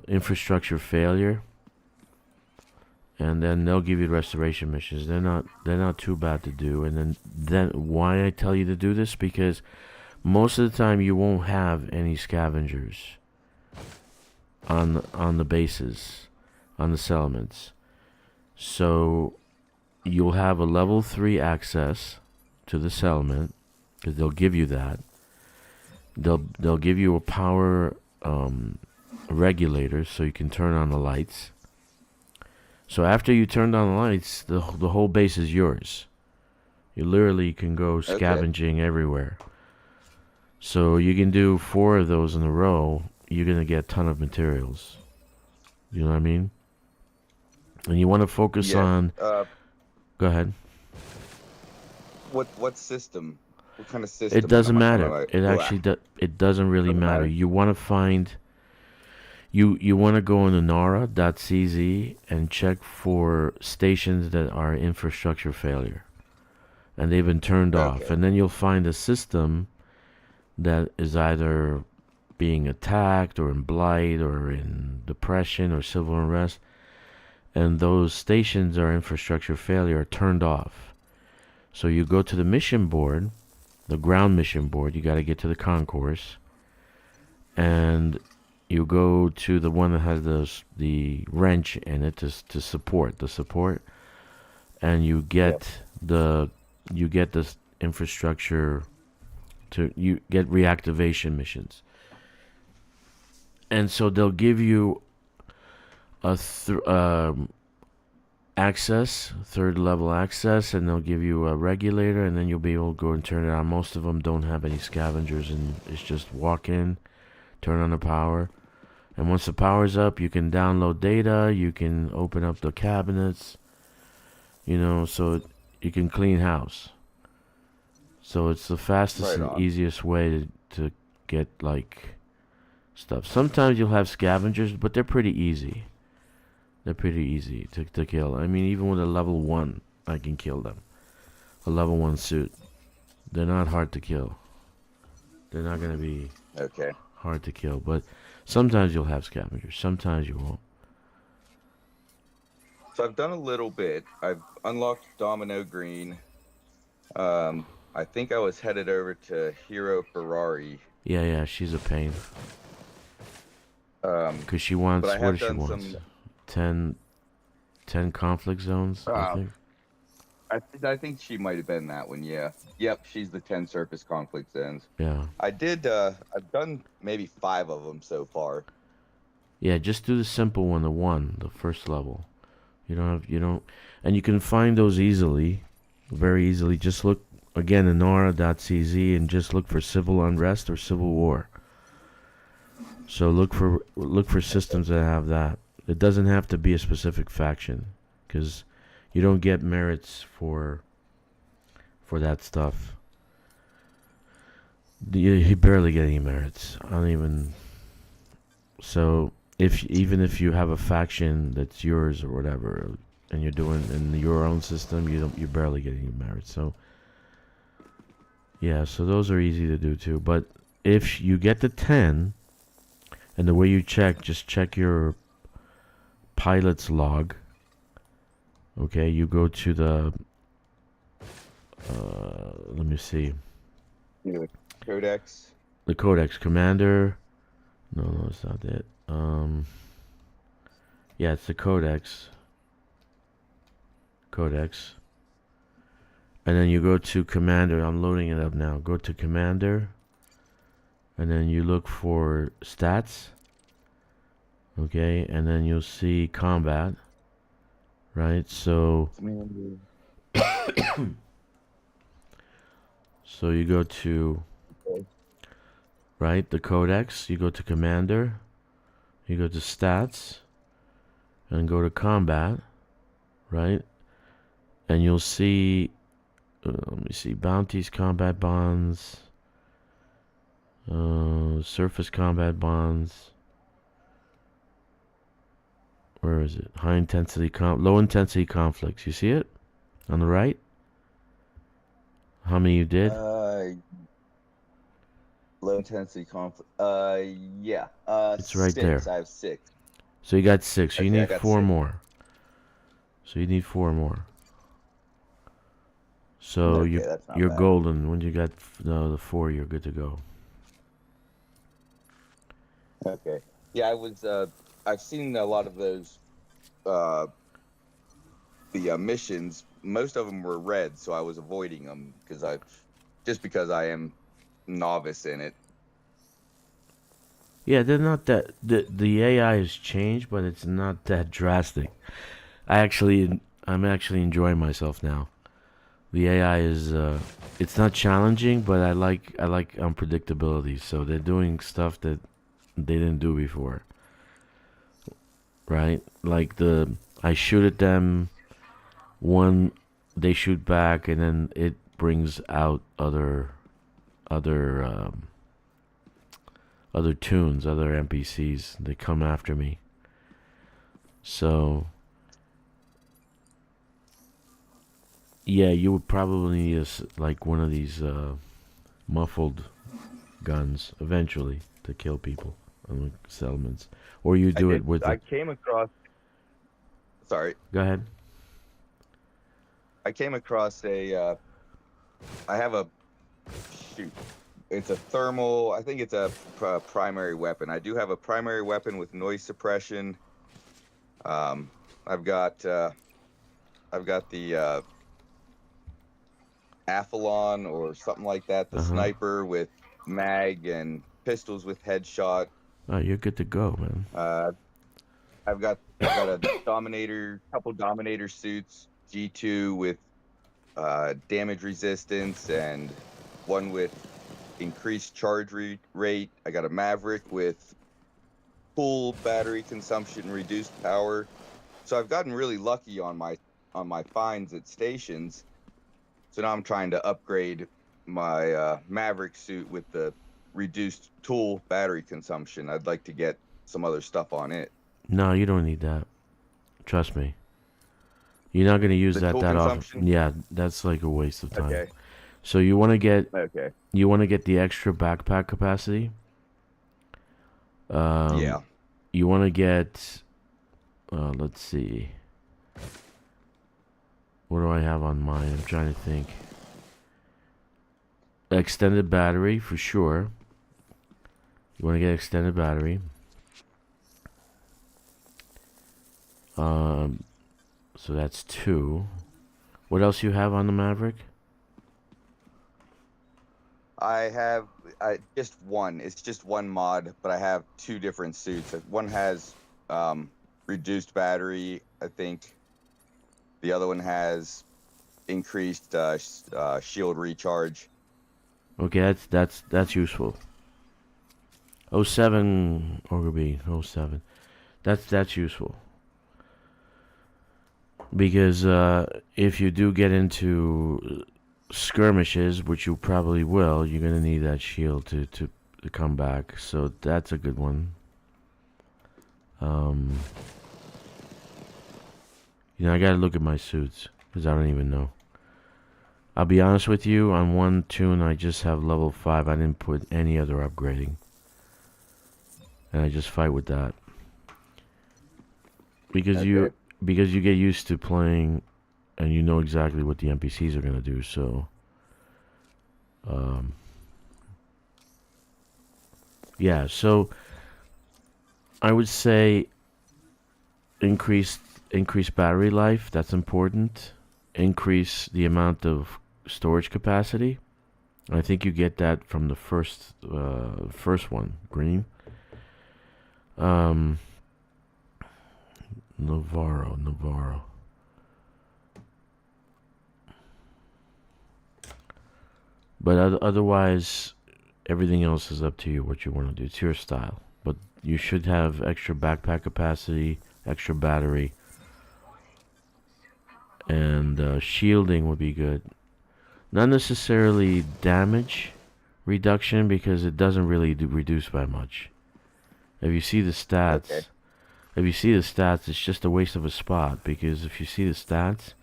[SPEAKER 1] infrastructure failure, and then they'll give you restoration missions. They're not too bad to do. And then why I tell you to do this, because most of the time you won't have any scavengers on the bases, on the settlements. So you'll have a level 3 access to the settlement, because they'll give you that. They'll give you a power regulator so you can turn on the lights. So after you turn on the lights, the whole base is yours. You literally can go scavenging everywhere. So you can do 4 of those in a row. You're gonna get a ton of materials. You know what I mean? And you want to focus on. Go ahead.
[SPEAKER 2] What system? What kind of system?
[SPEAKER 1] It doesn't matter. It doesn't really matter. You want to find. You want to go on Inara.cz and check for stations that are infrastructure failure, and they've been turned off. And then you'll find a system that is either being attacked or in blight or in depression or civil unrest, and those stations are infrastructure failure are turned off. So you go to the mission board, the ground mission board. You got to get to the concourse, and you go to the one that has the wrench in it to support the support, and you get the infrastructure you get reactivation missions. And so they'll give you a access, 3rd level access, and they'll give you a regulator, and then you'll be able to go and turn it on. Most of them don't have any scavengers, and it's just walk in, turn on the power, and once the power's up, you can download data, you can open up the cabinets, so you can clean house. So it's the fastest and easiest way to get, stuff. Sometimes you'll have scavengers, but they're pretty easy. They're pretty easy to kill. I mean, even with a level 1, I can kill them. A level 1 suit. They're not hard to kill. They're not going to be hard to kill, but sometimes you'll have scavengers. Sometimes you won't.
[SPEAKER 2] So I've done a little bit. I've unlocked Domino Green. I think I was headed over to Hero Ferrari.
[SPEAKER 1] Yeah, she's a pain. Because she wants, what does she want? 10 conflict zones, I think.
[SPEAKER 2] I think she might have been that one, yeah. Yep, she's the 10 surface conflict zones.
[SPEAKER 1] Yeah.
[SPEAKER 2] I've done maybe 5 of them so far.
[SPEAKER 1] Yeah, just do the simple one, the first level. You don't, and you can find those easily, very easily. Just look, again, Inara.cz, and just look for civil unrest or civil war. So look for systems that have that. It doesn't have to be a specific faction, because you don't get merits for that stuff. You barely get any merits. I don't even. So even if you have a faction that's yours or whatever, and you're doing in your own system, you barely get any merits. So yeah, so those are easy to do too. But if you get to 10, and the way you just check your pilot's log. Okay, you go to the let me see.
[SPEAKER 2] Codex.
[SPEAKER 1] The Codex commander. No, it's not it. Yeah, it's the Codex. And then you go to commander. I'm loading it up now. Go to commander. And then you look for stats. Okay, and then you'll see combat. Right, so so you go to right, the Codex, you go to commander, you go to stats, and go to combat, right? And you'll see let me see, bounties, combat bonds, surface combat bonds. Where is it? High intensity low intensity conflicts. You see it on the right? How many you did?
[SPEAKER 2] Low intensity conflict. Yeah.
[SPEAKER 1] It's right
[SPEAKER 2] 6.
[SPEAKER 1] there.
[SPEAKER 2] I have 6.
[SPEAKER 1] So you got 6. So you need 4 more. So you need 4 more. So
[SPEAKER 2] Okay, that's not
[SPEAKER 1] you're
[SPEAKER 2] bad.
[SPEAKER 1] golden. When you got the 4, you're good to go.
[SPEAKER 2] Okay. Yeah, I was. I've seen a lot of those. Uh, the missions. Most of them were red, so I was avoiding them because I am novice in it.
[SPEAKER 1] Yeah, they're not that the AI has changed, but it's not that drastic. I'm actually enjoying myself now. The AI is it's not challenging, but I like unpredictability. So they're doing stuff that they didn't do before, right? Like I shoot at them, one they shoot back, and then it brings out other other tunes, other NPCs. They come after me. So yeah, you would probably need like one of these muffled guns eventually to kill people on the settlements, or you do it with
[SPEAKER 2] I
[SPEAKER 1] it.
[SPEAKER 2] came across. Sorry,
[SPEAKER 1] Go ahead.
[SPEAKER 2] I came across a. I have a shoot. It's a thermal. I think it's a primary weapon. I do have a primary weapon with noise suppression. Um, I've got. I've got the Athlon or something like that. The
[SPEAKER 1] Uh huh.
[SPEAKER 2] sniper with mag and pistols with headshot.
[SPEAKER 1] Oh, you're good to go, man.
[SPEAKER 2] Uh, I've got a Dominator, couple Dominator suits, G2 with damage resistance, and one with increased charge rate. I got a Maverick with full battery consumption, reduced power. So I've gotten really lucky on my finds at stations. So now I'm trying to upgrade my Maverick suit with the reduced tool battery consumption. I'd like to get some other stuff on it.
[SPEAKER 1] No, you don't need that. Trust me. You're not gonna use
[SPEAKER 2] The
[SPEAKER 1] that
[SPEAKER 2] tool
[SPEAKER 1] that often.
[SPEAKER 2] consumption?
[SPEAKER 1] Yeah, that's like a waste of time.
[SPEAKER 2] Okay.
[SPEAKER 1] So
[SPEAKER 2] Okay.
[SPEAKER 1] you want to get the extra backpack capacity.
[SPEAKER 2] Yeah.
[SPEAKER 1] You want to get. Let's see. What do I have on mine? I'm trying to think. Extended battery for sure. You want to get extended battery. So that's 2. What else you have on the Maverick?
[SPEAKER 2] I have just one. It's just one mod, but I have 2 different suits. One has reduced battery, I think. The other one has increased shield recharge.
[SPEAKER 1] Okay, that's useful. 07 Ogre 07. That's useful. Because if you do get into skirmishes, which you probably will, you're gonna need that shield to come back. So that's a good one. I gotta look at my suits because I don't even know. I'll be honest with you. On one tune, I just have level 5. I didn't put any other upgrading, and I just fight with that because
[SPEAKER 2] Okay.
[SPEAKER 1] you get used to playing, and you know exactly what the NPCs are gonna do. So, yeah. So I would say increase battery life. That's important. Increase the amount of storage capacity. I think you get that from the first one, green. Navarro. But otherwise, everything else is up to you. What you want to do, it's your style. But you should have extra backpack capacity, extra battery, and shielding would be good. Not necessarily damage reduction because it doesn't really reduce by much. If you see the stats,
[SPEAKER 2] Okay.
[SPEAKER 1] It's just a waste of a spot because if you see the stats,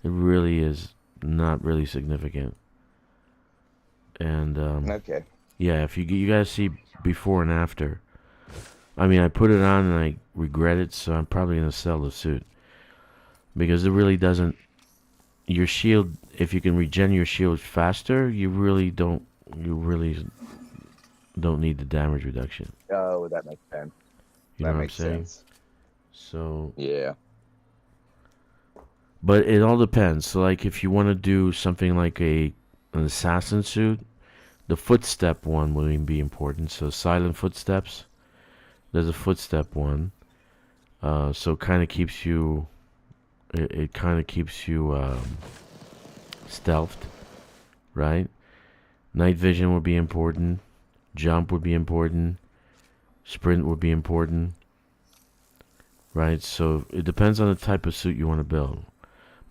[SPEAKER 1] it really is not really significant. And
[SPEAKER 2] Okay.
[SPEAKER 1] yeah, if you guys see before and after. I mean, I put it on and I regret it, so I'm probably gonna sell the suit. because it really doesn't. Your shield, if you can regen your shield faster, you really don't. You really don't need the damage reduction.
[SPEAKER 2] Oh, that makes sense.
[SPEAKER 1] You know
[SPEAKER 2] That
[SPEAKER 1] what I'm
[SPEAKER 2] makes
[SPEAKER 1] saying?
[SPEAKER 2] sense.
[SPEAKER 1] So,
[SPEAKER 2] Yeah.
[SPEAKER 1] but it all depends. So, like, if you want to do something like an assassin suit, the footstep one will be important. So, silent footsteps. There's a footstep one. So, kind of keeps you. It kind of keeps you stealthed, right? Night vision would be important. Jump would be important. Sprint would be important. Right? So it depends on the type of suit you want to build.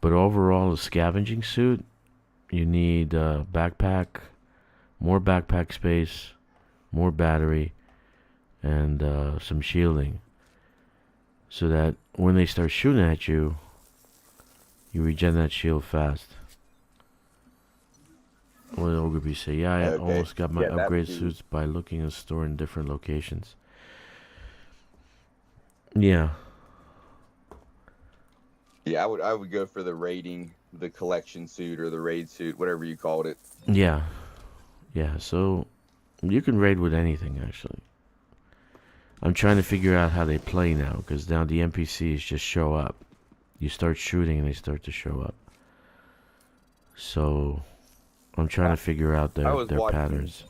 [SPEAKER 1] But overall, a scavenging suit, you need a backpack, more backpack space, more battery, and some shielding. So that when they start shooting at you, you regen that shield fast. What did Ogre say? Yeah, I almost got my upgrade suits by looking in store in different locations. Yeah.
[SPEAKER 2] Yeah, I would go for the raiding, the collection suit or the raid suit, whatever you called it.
[SPEAKER 1] Yeah. Yeah, so you can raid with anything, actually. I'm trying to figure out how they play now, because now the NPCs just show up. You start shooting and they start to show up. So I'm trying to figure out their patterns.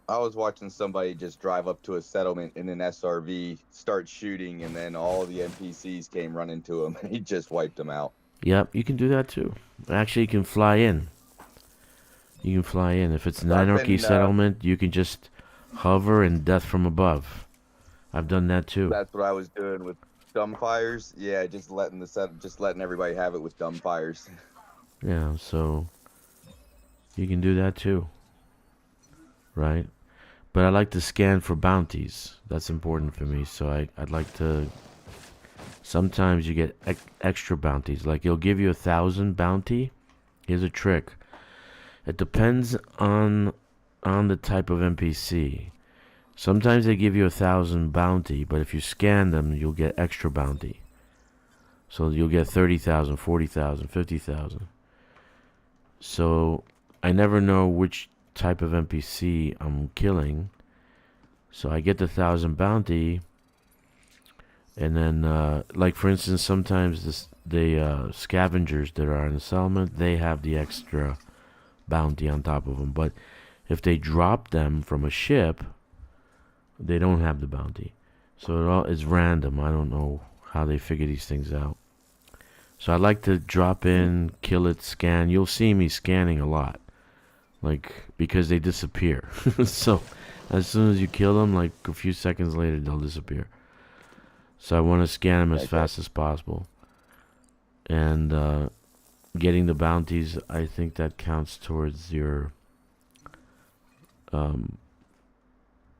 [SPEAKER 2] I was watching somebody just drive up to a settlement in an SRV, start shooting, and then all the NPCs came running to him, and he just wiped them out.
[SPEAKER 1] Yep, you can do that too. Actually, you can fly in. You can fly in. If it's an anarchy settlement, you can just hover and death from above. I've done that too.
[SPEAKER 2] That's what I was doing with dumbfires. Yeah, just letting everybody have it with dumbfires.
[SPEAKER 1] Yeah, so you can do that too. Right? But I like to scan for bounties. That's important for me. So I'd like to. Sometimes you get extra bounties. Like it'll give you 1,000 bounty. Here's a trick. It depends on the type of NPC. Sometimes they give you 1,000 bounty, but if you scan them, you'll get extra bounty. So you'll get 30,000, 40,000, 50,000. So I never know which type of NPC I'm killing. So I get the 1,000 bounty, and then like for instance, sometimes the scavengers that are in the settlement, they have the extra bounty on top of them. But if they drop them from a ship, they don't have the bounty. So it's random. I don't know how they figure these things out. So I like to drop in, kill it, scan. You'll see me scanning a lot. Like, because they disappear. So as soon as you kill them, like a few seconds later, they'll disappear. So I want to scan them as fast as possible. And getting the bounties, I think that counts towards your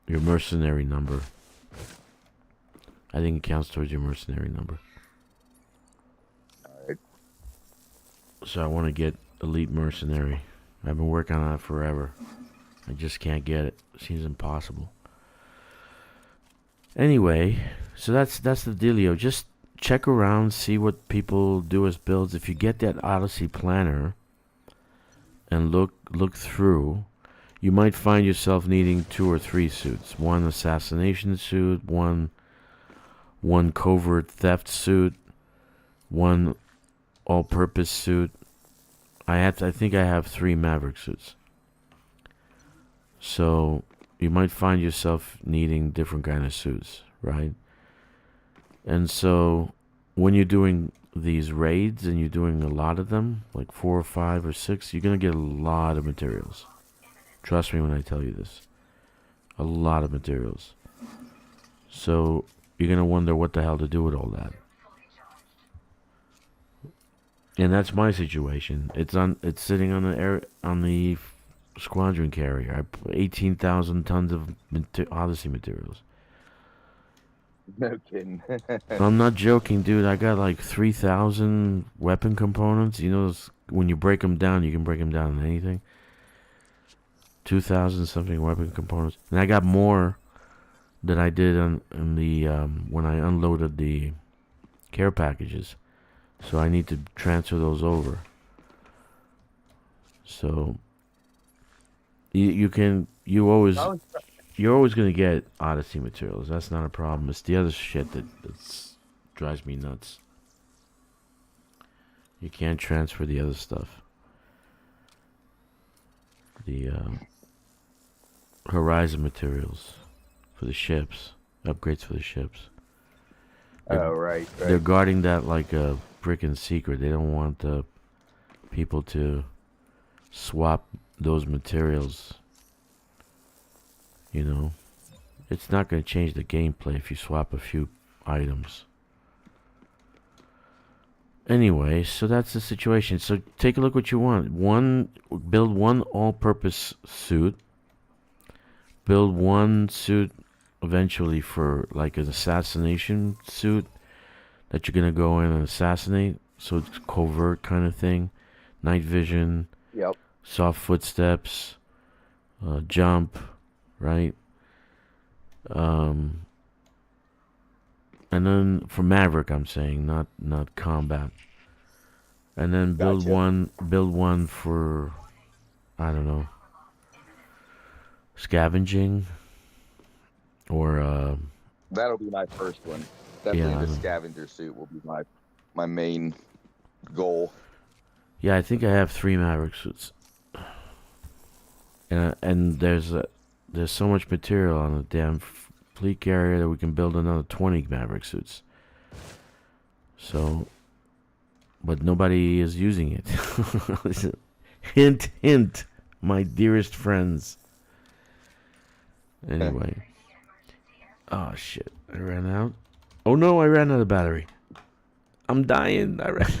[SPEAKER 1] mercenary number. I think it counts towards your mercenary number.
[SPEAKER 2] Alright.
[SPEAKER 1] So I want to get elite mercenary. I've been working on it forever. I just can't get it. Seems impossible. Anyway, so that's the dealio. Just check around, see what people do as builds. If you get that Odyssey planner and look through, you might find yourself needing 2 or 3 suits. One assassination suit, one covert theft suit, one all-purpose suit. I think I have 3 Maverick suits. So you might find yourself needing different kind of suits, right? And so when you're doing these raids and you're doing a lot of them, like 4 or 5 or 6, you're gonna get a lot of materials. Trust me when I tell you this. A lot of materials. So you're gonna wonder what the hell to do with all that. And that's my situation. It's sitting on the squadron carrier. I put 18,000 tons of Odyssey materials.
[SPEAKER 2] No kidding.
[SPEAKER 1] I'm not joking, dude. I got like 3,000 weapon components. You know, when you break them down, you can break them down in anything. 2,000 something weapon components, and I got more that I did in the when I unloaded the care packages. So I need to transfer those over. So you're always gonna get Odyssey materials. That's not a problem. It's the other shit that drives me nuts. You can't transfer the other stuff. The Horizon materials for the ships, upgrades for the ships.
[SPEAKER 2] Oh, right.
[SPEAKER 1] They're guarding that like a freaking secret. They don't want people to swap those materials. You know, it's not going to change the gameplay if you swap a few items. Anyway, so that's the situation. So take a look what you want. Build one all-purpose suit. Build one suit eventually for like an assassination suit that you're gonna go in and assassinate. So it's covert kind of thing. Night vision.
[SPEAKER 2] Yep.
[SPEAKER 1] Soft footsteps. Jump. Right. And then for Maverick, I'm saying, not combat. And then build one for, I don't know, scavenging, or
[SPEAKER 2] that'll be my first one. Definitely the scavenger suit will be my main goal.
[SPEAKER 1] Yeah, I think I have 3 Maverick suits, and there's so much material on the damn fleet carrier that we can build another 20 Maverick suits. So, but nobody is using it. Hint, hint, my dearest friends. Anyway. Oh, shit. I ran out. Oh, no, I ran out of battery. I'm dying. I ran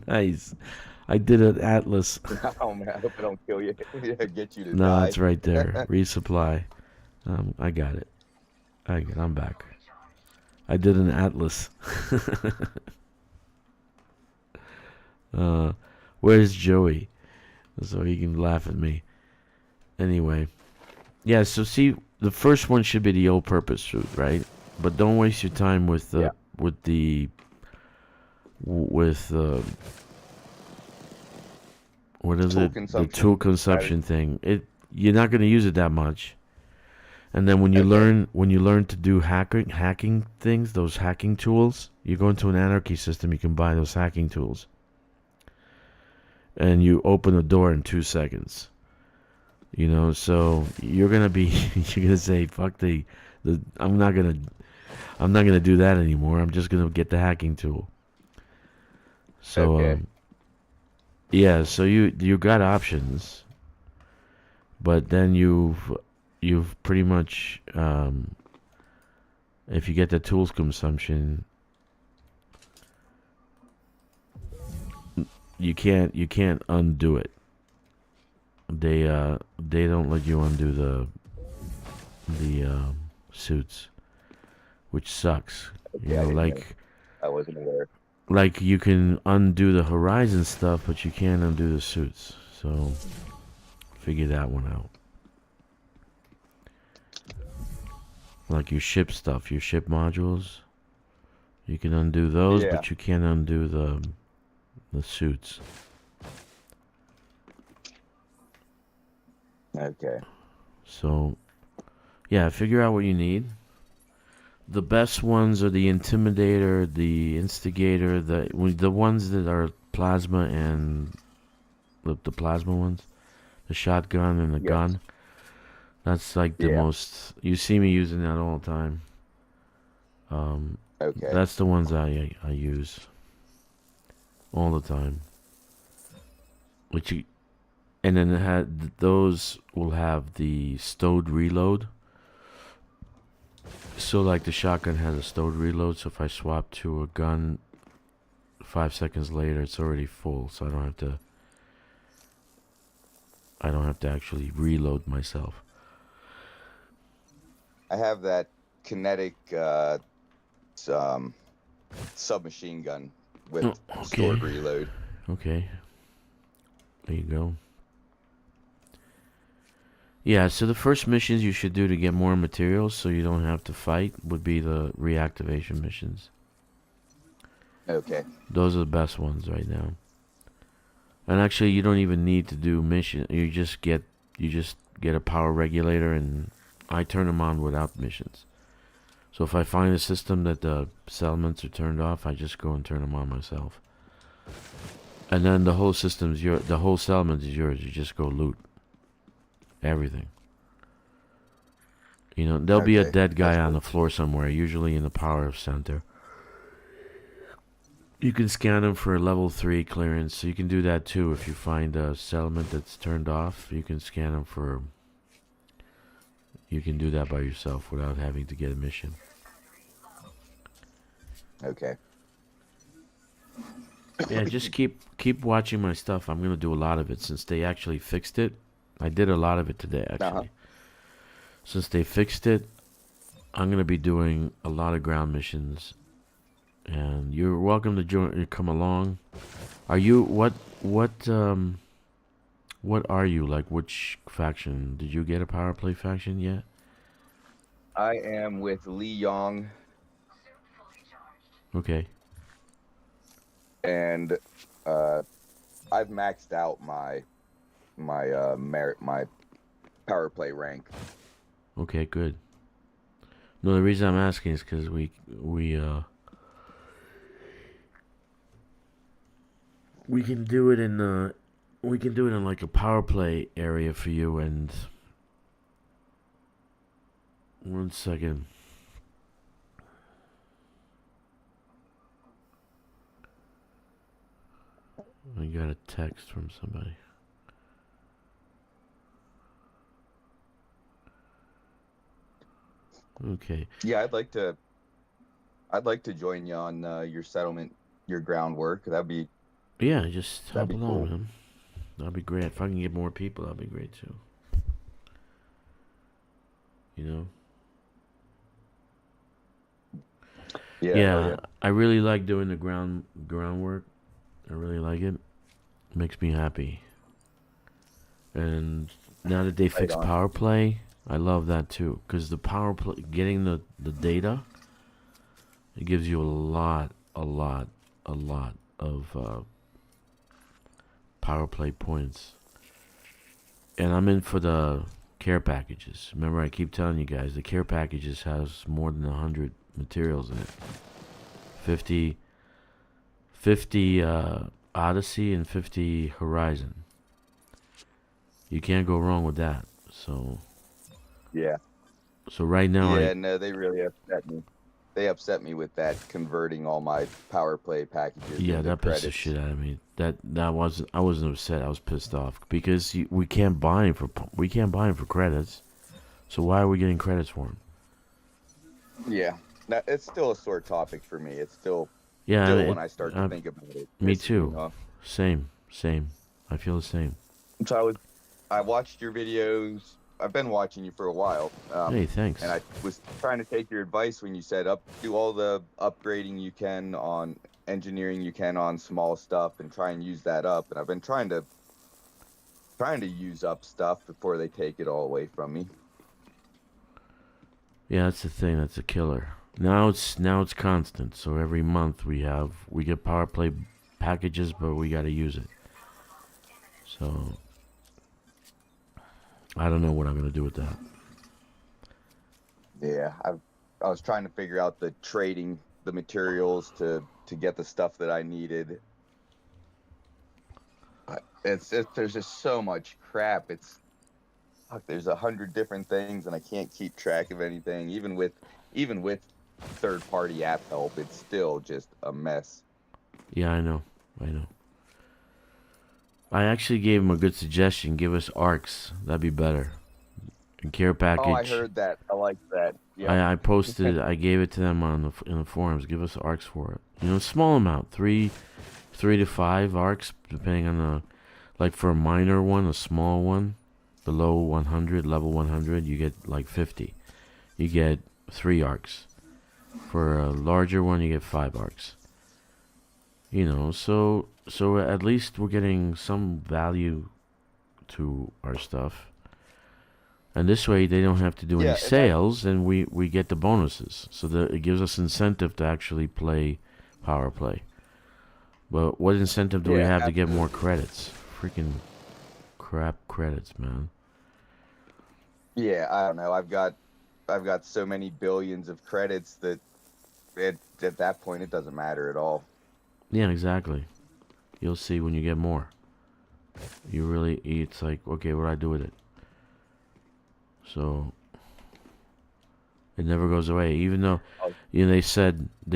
[SPEAKER 1] Nice. I did an Atlas.
[SPEAKER 2] Oh, man, I hope I don't kill you. Get you to die.
[SPEAKER 1] No, it's right there. Resupply. I got it. I'm back. I did an Atlas. Where's Joey? So he can laugh at me. Anyway. Yeah, so see, the first one should be the all-purpose suit, right? But don't waste your time with what is it? The tool consumption thing. You're not going to use it that much. And then when you learn to do hacking things, those hacking tools, you go into an anarchy system, you can buy those hacking tools. And you open the door in 2 seconds. You know, so you're going to say, fuck I'm not going to do that anymore. I'm just going to get the hacking tool. So
[SPEAKER 2] okay.
[SPEAKER 1] yeah, so you got options. But then you've pretty much, if you get the tools consumption, you can't undo it. They don't let you undo the suits, which sucks. You know, like
[SPEAKER 2] I wasn't aware.
[SPEAKER 1] Like you can undo the Horizon stuff, but you can't undo the suits. So figure that one out. Like your ship stuff, your ship modules, you can undo those, but you can't undo the suits.
[SPEAKER 2] Okay.
[SPEAKER 1] So, yeah, figure out what you need. The best ones are the Intimidator, the Instigator, the ones that are plasma and the plasma ones, the shotgun and the gun. That's like the most. You see me using that all the time.
[SPEAKER 2] Okay.
[SPEAKER 1] That's the ones I use all the time. And then those will have the stowed reload. So like the shotgun has a stowed reload. So if I swap to a gun, 5 seconds later it's already full. So I don't have to actually reload myself.
[SPEAKER 2] I have that kinetic submachine gun with stored reload.
[SPEAKER 1] Okay. There you go. Yeah, so the first missions you should do to get more materials so you don't have to fight would be the reactivation missions.
[SPEAKER 2] Okay.
[SPEAKER 1] Those are the best ones right now. And actually, you don't even need to do mission. You just get a power regulator, and I turn them on without missions. So if I find a system that the settlements are turned off, I just go and turn them on myself. And then the whole system's your, the whole settlement is yours. You just go loot everything. You know, there'll be a
[SPEAKER 2] Okay.
[SPEAKER 1] dead guy
[SPEAKER 2] That's
[SPEAKER 1] on
[SPEAKER 2] cool.
[SPEAKER 1] the floor somewhere, usually in the power center. You can scan them for level 3 clearance. So you can do that too if you find a settlement that's turned off. You can scan them for... You can do that by yourself without having to get a mission.
[SPEAKER 2] Okay.
[SPEAKER 1] Yeah, just keep watching my stuff. I'm gonna do a lot of it since they actually fixed it. I did a lot of it today actually. Since they fixed it, I'm gonna be doing a lot of ground missions. And you're welcome to join. Come along. Are you what are you like? Which faction? Did you get a power play faction yet?
[SPEAKER 2] I am with Lee Yong,
[SPEAKER 1] Okay.
[SPEAKER 2] and I've maxed out my power play rank.
[SPEAKER 1] Okay, good. No, the reason I'm asking is because we can do it in like a power play area for you. And one second. I got a text from somebody. Okay.
[SPEAKER 2] Yeah, I'd like to join you on your settlement, your groundwork.
[SPEAKER 1] Yeah, just
[SPEAKER 2] That'd
[SPEAKER 1] hop
[SPEAKER 2] be
[SPEAKER 1] along,
[SPEAKER 2] cool.
[SPEAKER 1] man. That'd be great. If I can get more people, that'd be great too. You know? Yeah, I really like doing the groundwork. I really like it. Makes me happy. And now that they
[SPEAKER 2] Right
[SPEAKER 1] fixed
[SPEAKER 2] on.
[SPEAKER 1] power play, I love that too. Because the power play, getting the data, it gives you a lot of power play points. And I'm in for the care packages. Remember, I keep telling you guys, the care packages has more than 100 materials in it. 50 Odyssey and 50 Horizon. You can't go wrong with that. So
[SPEAKER 2] Yeah.
[SPEAKER 1] right now
[SPEAKER 2] Yeah, no, they really upset me. They upset me with that, converting all my power play packages into
[SPEAKER 1] that pissed the
[SPEAKER 2] credits.
[SPEAKER 1] shit out of me. That wasn't, I wasn't upset. I was pissed off because we can't buy them for credits. So why are we getting credits for them?
[SPEAKER 2] Yeah. Now, it's still a sore topic for me. It's still
[SPEAKER 1] Yeah,
[SPEAKER 2] when I start to think about it.
[SPEAKER 1] me
[SPEAKER 2] It's,
[SPEAKER 1] too. Same. I feel the same.
[SPEAKER 2] So I watched your videos. I've been watching you for a while.
[SPEAKER 1] Hey, thanks.
[SPEAKER 2] And I was trying to take your advice when you said do all the upgrading you can on engineering you can on small stuff and try and use that up. And I've been trying to use up stuff before they take it all away from me.
[SPEAKER 1] Yeah, that's the thing. That's a killer. Now it's constant. So every month we get power play packages, but we got to use it. So I don't know what I'm gonna do with that.
[SPEAKER 2] Yeah, I was trying to figure out the trading the materials to get the stuff that I needed. There's just so much crap. There's 100 different things, and I can't keep track of anything. Even with third-party app help, it's still just a mess.
[SPEAKER 1] Yeah, I know. I actually gave him a good suggestion. Give us arcs. That'd be better. And care package.
[SPEAKER 2] Oh, I heard that. I like that. Yeah.
[SPEAKER 1] I posted. I gave it to them in the forums. Give us arcs for it. You know, small amount, 3 to 5 arcs, depending on the, like for a minor one, a small one, below 100, level 100, you get like 50. You get 3 arcs. For a larger one, you get 5 arcs. You know, so at least we're getting some value to our stuff. And this way they don't have to do any sales, and we get the bonuses. So that it gives us incentive to actually play power play. But what incentive do we
[SPEAKER 2] Yeah,
[SPEAKER 1] have to get more credits? Freaking crap credits, man.
[SPEAKER 2] yeah, I don't know. I've got so many billions of credits that at that point it doesn't matter at all.
[SPEAKER 1] Yeah, exactly. You'll see when you get more. You really, it's like, okay, what do I do with it? So it never goes away. Even though, you know, they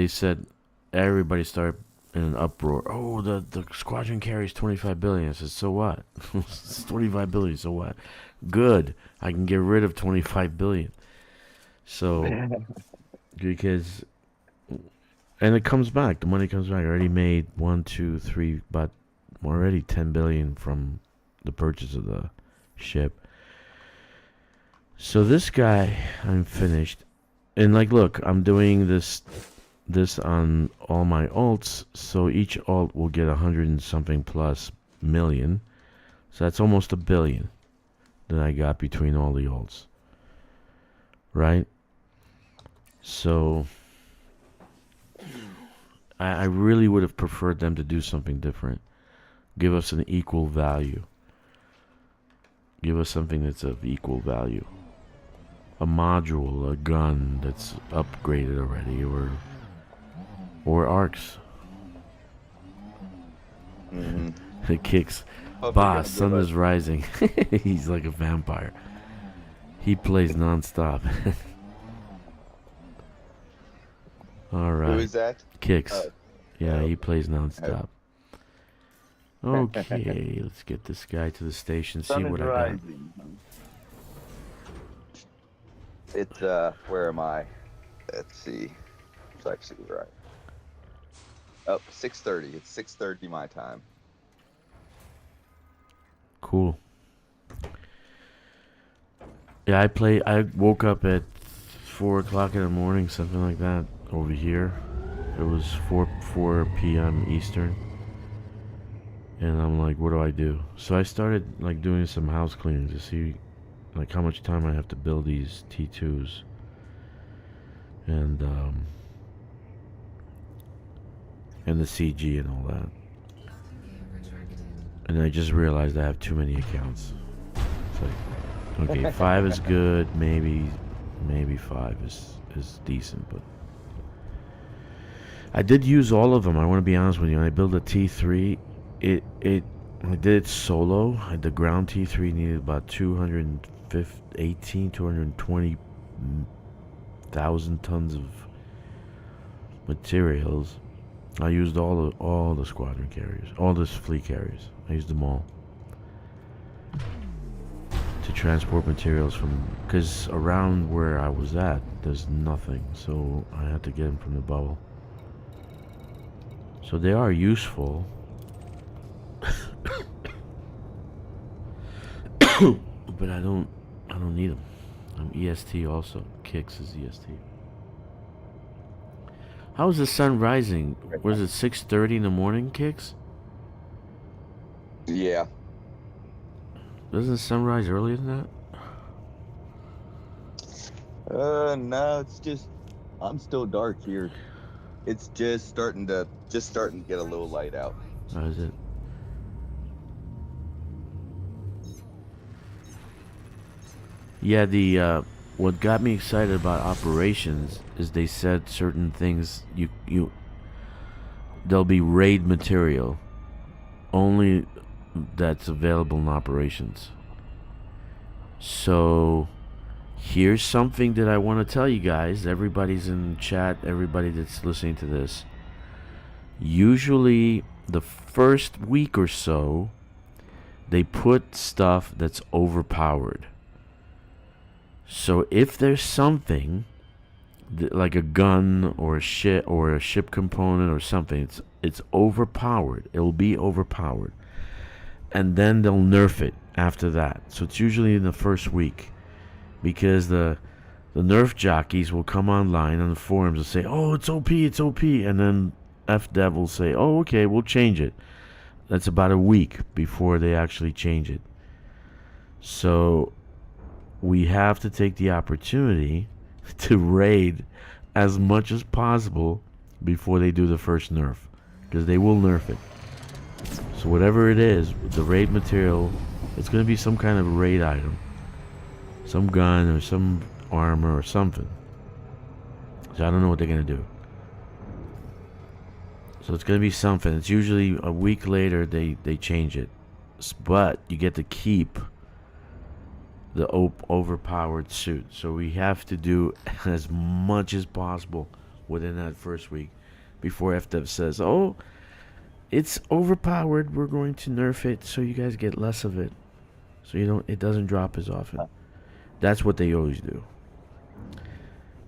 [SPEAKER 1] said everybody started in an uproar. Oh, the squadron carries 25 billion. I said, so what? It's 25 billion. So what? Good. I can get rid of 25 billion. So because, and it comes back. The money comes back. I already made 1, 2, 3, but already 10 billion from the purchase of the ship. So this guy, I'm finished. And like, look, I'm doing this on all my alts, so each alt will get 100 and something plus million. So that's almost $1 billion that I got between all the alts. Right? So I really would have preferred them to do something different. Give us an equal value. Give us something that's of equal value. A module, a gun that's upgraded already, or arcs. Kkixx. Boss, sun is rising. He's like a vampire. He plays non-stop. Alright.
[SPEAKER 2] Who is that?
[SPEAKER 1] Kkixx. Yeah, he plays non-stop. Okay, let's get this guy to the station, see what I got.
[SPEAKER 2] It's, where am I? Let's see. It's actually right. Oh, 6:30. It's 6:30 my time.
[SPEAKER 1] Cool. Yeah, I woke up at 4 o'clock in the morning, something like that, over here. It was 4 p.m. Eastern. And I'm like, what do I do? So I started, like, doing some house cleaning to see, like, how much time I have to build these T2s. And the CG and all that. And I just realized I have too many accounts. It's like, okay, 5 is good, maybe 5 is decent, but I did use all of them. I want to be honest with you. When I built a T3, I did it solo. The ground T3 needed about 220,000 tons of materials. I used all the squadron carriers, all the fleet carriers. I used them all to transport materials from, because around where I was at, there's nothing. So I had to get them from the bubble. So they are useful. But I don't need them. I'm EST also. Kkixx is EST. How is the sun rising? Was it 6:30 in the morning, Kkixx?
[SPEAKER 2] Yeah.
[SPEAKER 1] Doesn't the sun rise earlier than that?
[SPEAKER 2] No, it's just I'm still dark here. It's just starting to get a little light out.
[SPEAKER 1] How is it? Yeah, the what got me excited about operations is they said certain things there'll be raid material only that's available in operations. So here's something that I want to tell you guys. Everybody's in chat, everybody that's listening to this. Usually the first week or so they put stuff that's overpowered. So if there's something like a gun or a ship component or something, it's overpowered. It'll be overpowered, and then they'll nerf it after that. So it's usually in the first week, because the nerf jockeys will come online on the forums and say, "Oh, it's OP, it's OP," and then FDev will say, "Oh, okay, we'll change it." That's about a week before they actually change it. So we have to take the opportunity to raid as much as possible before they do the first nerf. because they will nerf it. So whatever it is, the raid material, it's going to be some kind of raid item. Some gun or some armor or something. So I don't know what they're going to do. So it's going to be something. It's usually a week later they change it. But you get to keep the overpowered suit. So we have to do as much as possible within that first week before FDev says, oh, it's overpowered, we're going to nerf it so you guys get less of it. So it doesn't drop as often. That's what they always do.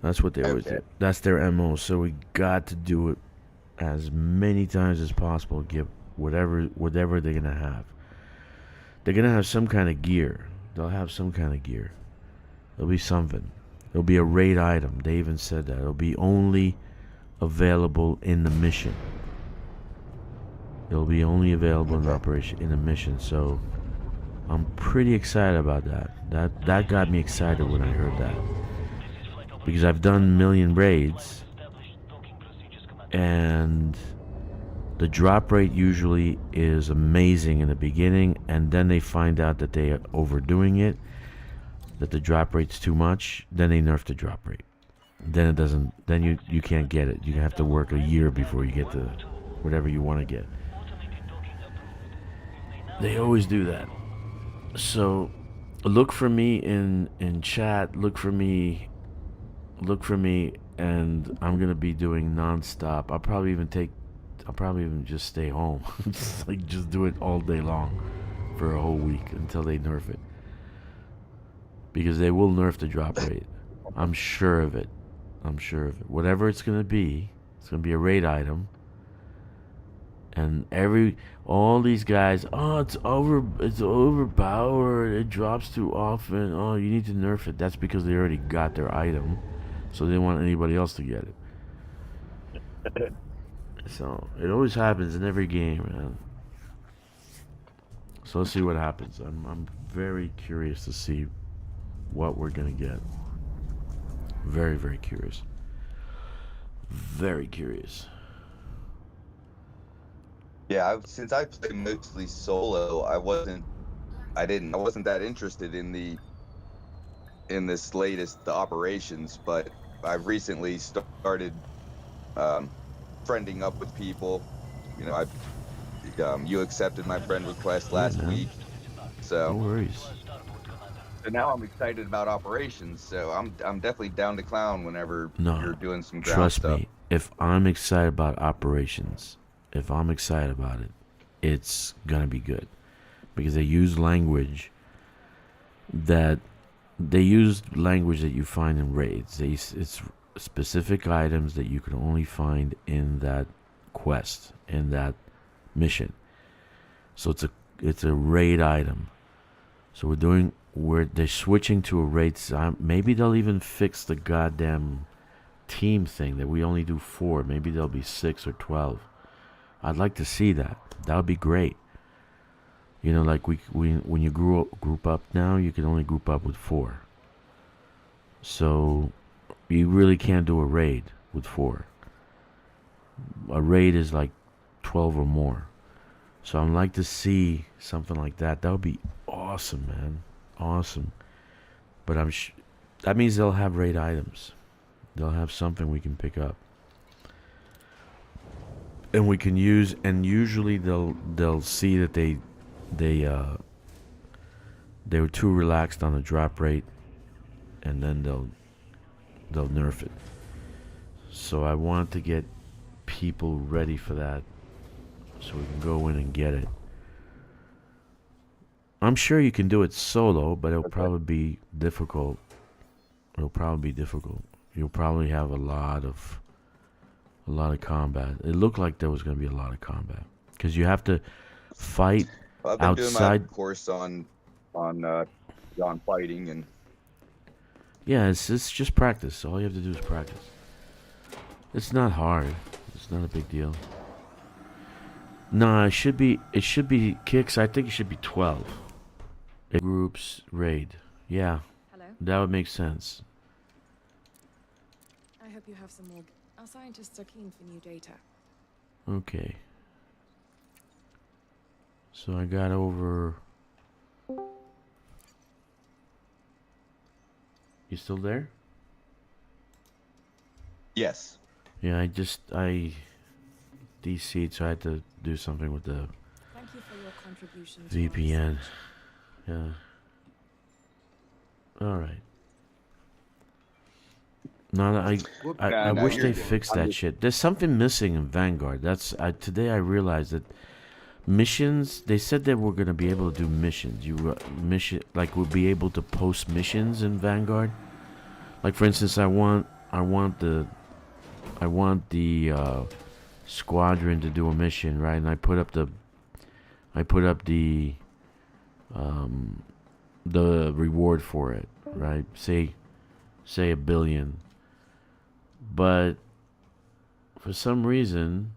[SPEAKER 1] That's what they always do. That's their MO. So we got to do it as many times as possible. Get whatever they're gonna have. They're gonna have some kind of gear. They'll have some kind of gear. There'll be something. There'll be a raid item. They even said that. It'll be only available in the mission. It'll be only available in the operation, in the mission. So I'm pretty excited about that. That got me excited when I heard that. Because I've done a million raids, and the drop rate usually is amazing in the beginning, and then they find out that they are overdoing it, that the drop rate's too much, then they nerf the drop rate. Then it doesn't, then you can't get it. You have to work a year before you get the whatever you want to get. They always do that. So look for me in chat, look for me, and I'm gonna be doing non-stop. I'll probably even just stay home. just do it all day long for a whole week until they nerf it. Because they will nerf the drop rate. I'm sure of it. Whatever it's gonna be a raid item. And all these guys, oh, it's overpowered, it drops too often, oh, you need to nerf it. That's because they already got their item, so they don't want anybody else to get it. So it always happens in every game, man. So let's see what happens. I'm very curious to see what we're gonna get. Very, very curious. Very curious.
[SPEAKER 2] Yeah, since I play mostly solo, I wasn't that interested in this latest operations, but I've recently started friending up with people. You know, you accepted my friend request last week, so
[SPEAKER 1] no worries.
[SPEAKER 2] So now I'm excited about operations. So I'm definitely down to clown whenever you're doing some ground
[SPEAKER 1] trust
[SPEAKER 2] stuff.
[SPEAKER 1] me, if I'm excited about operations, if I'm excited about it, it's gonna be good, because they use language that you find in raids. It's specific items that you can only find in that quest, in that mission. So it's a raid item. So they're switching to a raid. Maybe they'll even fix the goddamn team thing that we only do 4. Maybe there'll be 6 or 12. I'd like to see that. That would be great. You know, like when you group up now, you can only group up with 4. So you really can't do a raid with 4. A raid is like 12 or more. So I'd like to see something like that. That would be awesome, man. Awesome. But that means they'll have raid items. They'll have something we can pick up. And we can use, and usually they'll see that they were too relaxed on the drop rate, and then they'll nerf it. So I want to get people ready for that, so we can go in and get it. I'm sure you can do it solo, but it'll probably be difficult. You'll probably have a lot of combat. It looked like there was going to be a lot of combat, because you have to fight
[SPEAKER 2] I've been
[SPEAKER 1] outside.
[SPEAKER 2] doing my course on fighting, and
[SPEAKER 1] yeah, it's just practice. All you have to do is practice. It's not hard. It's not a big deal. No, it should be Kkixx. I think it should be 12. Groups raid. Yeah.
[SPEAKER 3] Hello?
[SPEAKER 1] That would make sense.
[SPEAKER 3] I hope you have some more. Our scientists are keen for new data.
[SPEAKER 1] Okay. So I got over. You still there?
[SPEAKER 2] Yes.
[SPEAKER 1] Yeah, I DC'd, so I had to do something with the
[SPEAKER 3] Thank you for your contribution to our
[SPEAKER 1] VPN.
[SPEAKER 3] research.
[SPEAKER 1] Yeah. Alright. No, I
[SPEAKER 2] No,
[SPEAKER 1] wish
[SPEAKER 2] you're
[SPEAKER 1] they
[SPEAKER 2] good.
[SPEAKER 1] fixed
[SPEAKER 2] I'm
[SPEAKER 1] that
[SPEAKER 2] just
[SPEAKER 1] shit. There's something missing in Vanguard. Today I realized that missions. They said that we're gonna be able to do missions. We'll be able to post missions in Vanguard. Like for instance, I want the squadron to do a mission, right? And I put up the reward for it, right? Say $1 billion. But for some reason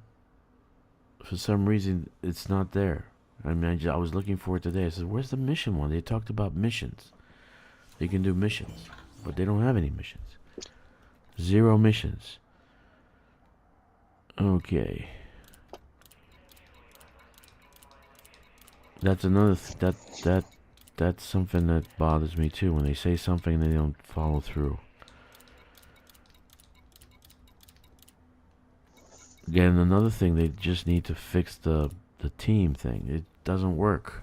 [SPEAKER 1] it's not there. I mean, I was looking for it today. I said, "Where's the mission one?" They talked about missions. They can do missions, but they don't have any missions. 0 missions. Okay. That's another that's something that bothers me too. When they say something, they don't follow through. Again, another thing, they just need to fix the team thing. It doesn't work.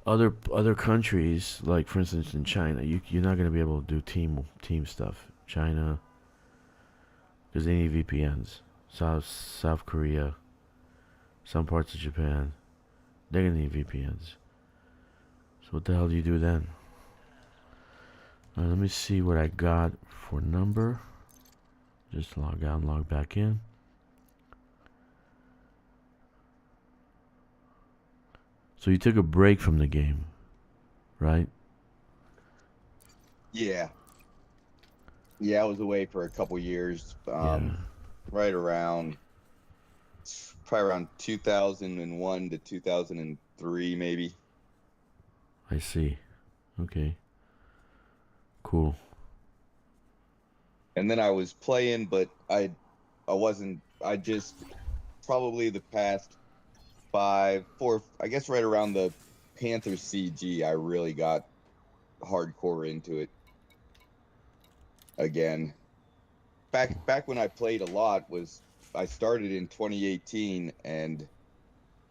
[SPEAKER 1] Other countries, like for instance in China, you're not gonna be able to do team stuff. China, because they need VPNs. South Korea, some parts of Japan, they're gonna need VPNs. So what the hell do you do then? Let me see what I got for number. Just log out and log back in. So you took a break from the game, right?
[SPEAKER 2] Yeah. Yeah, I was away for a couple years.
[SPEAKER 1] Yeah.
[SPEAKER 2] Right around probably around 2001 to 2003 maybe.
[SPEAKER 1] I see. Okay. Cool.
[SPEAKER 2] And then I was playing, but I wasn't. I just probably the past 4, I guess right around the Panther CG, I really got hardcore into it again. Back when I played a lot was I started in 2018, and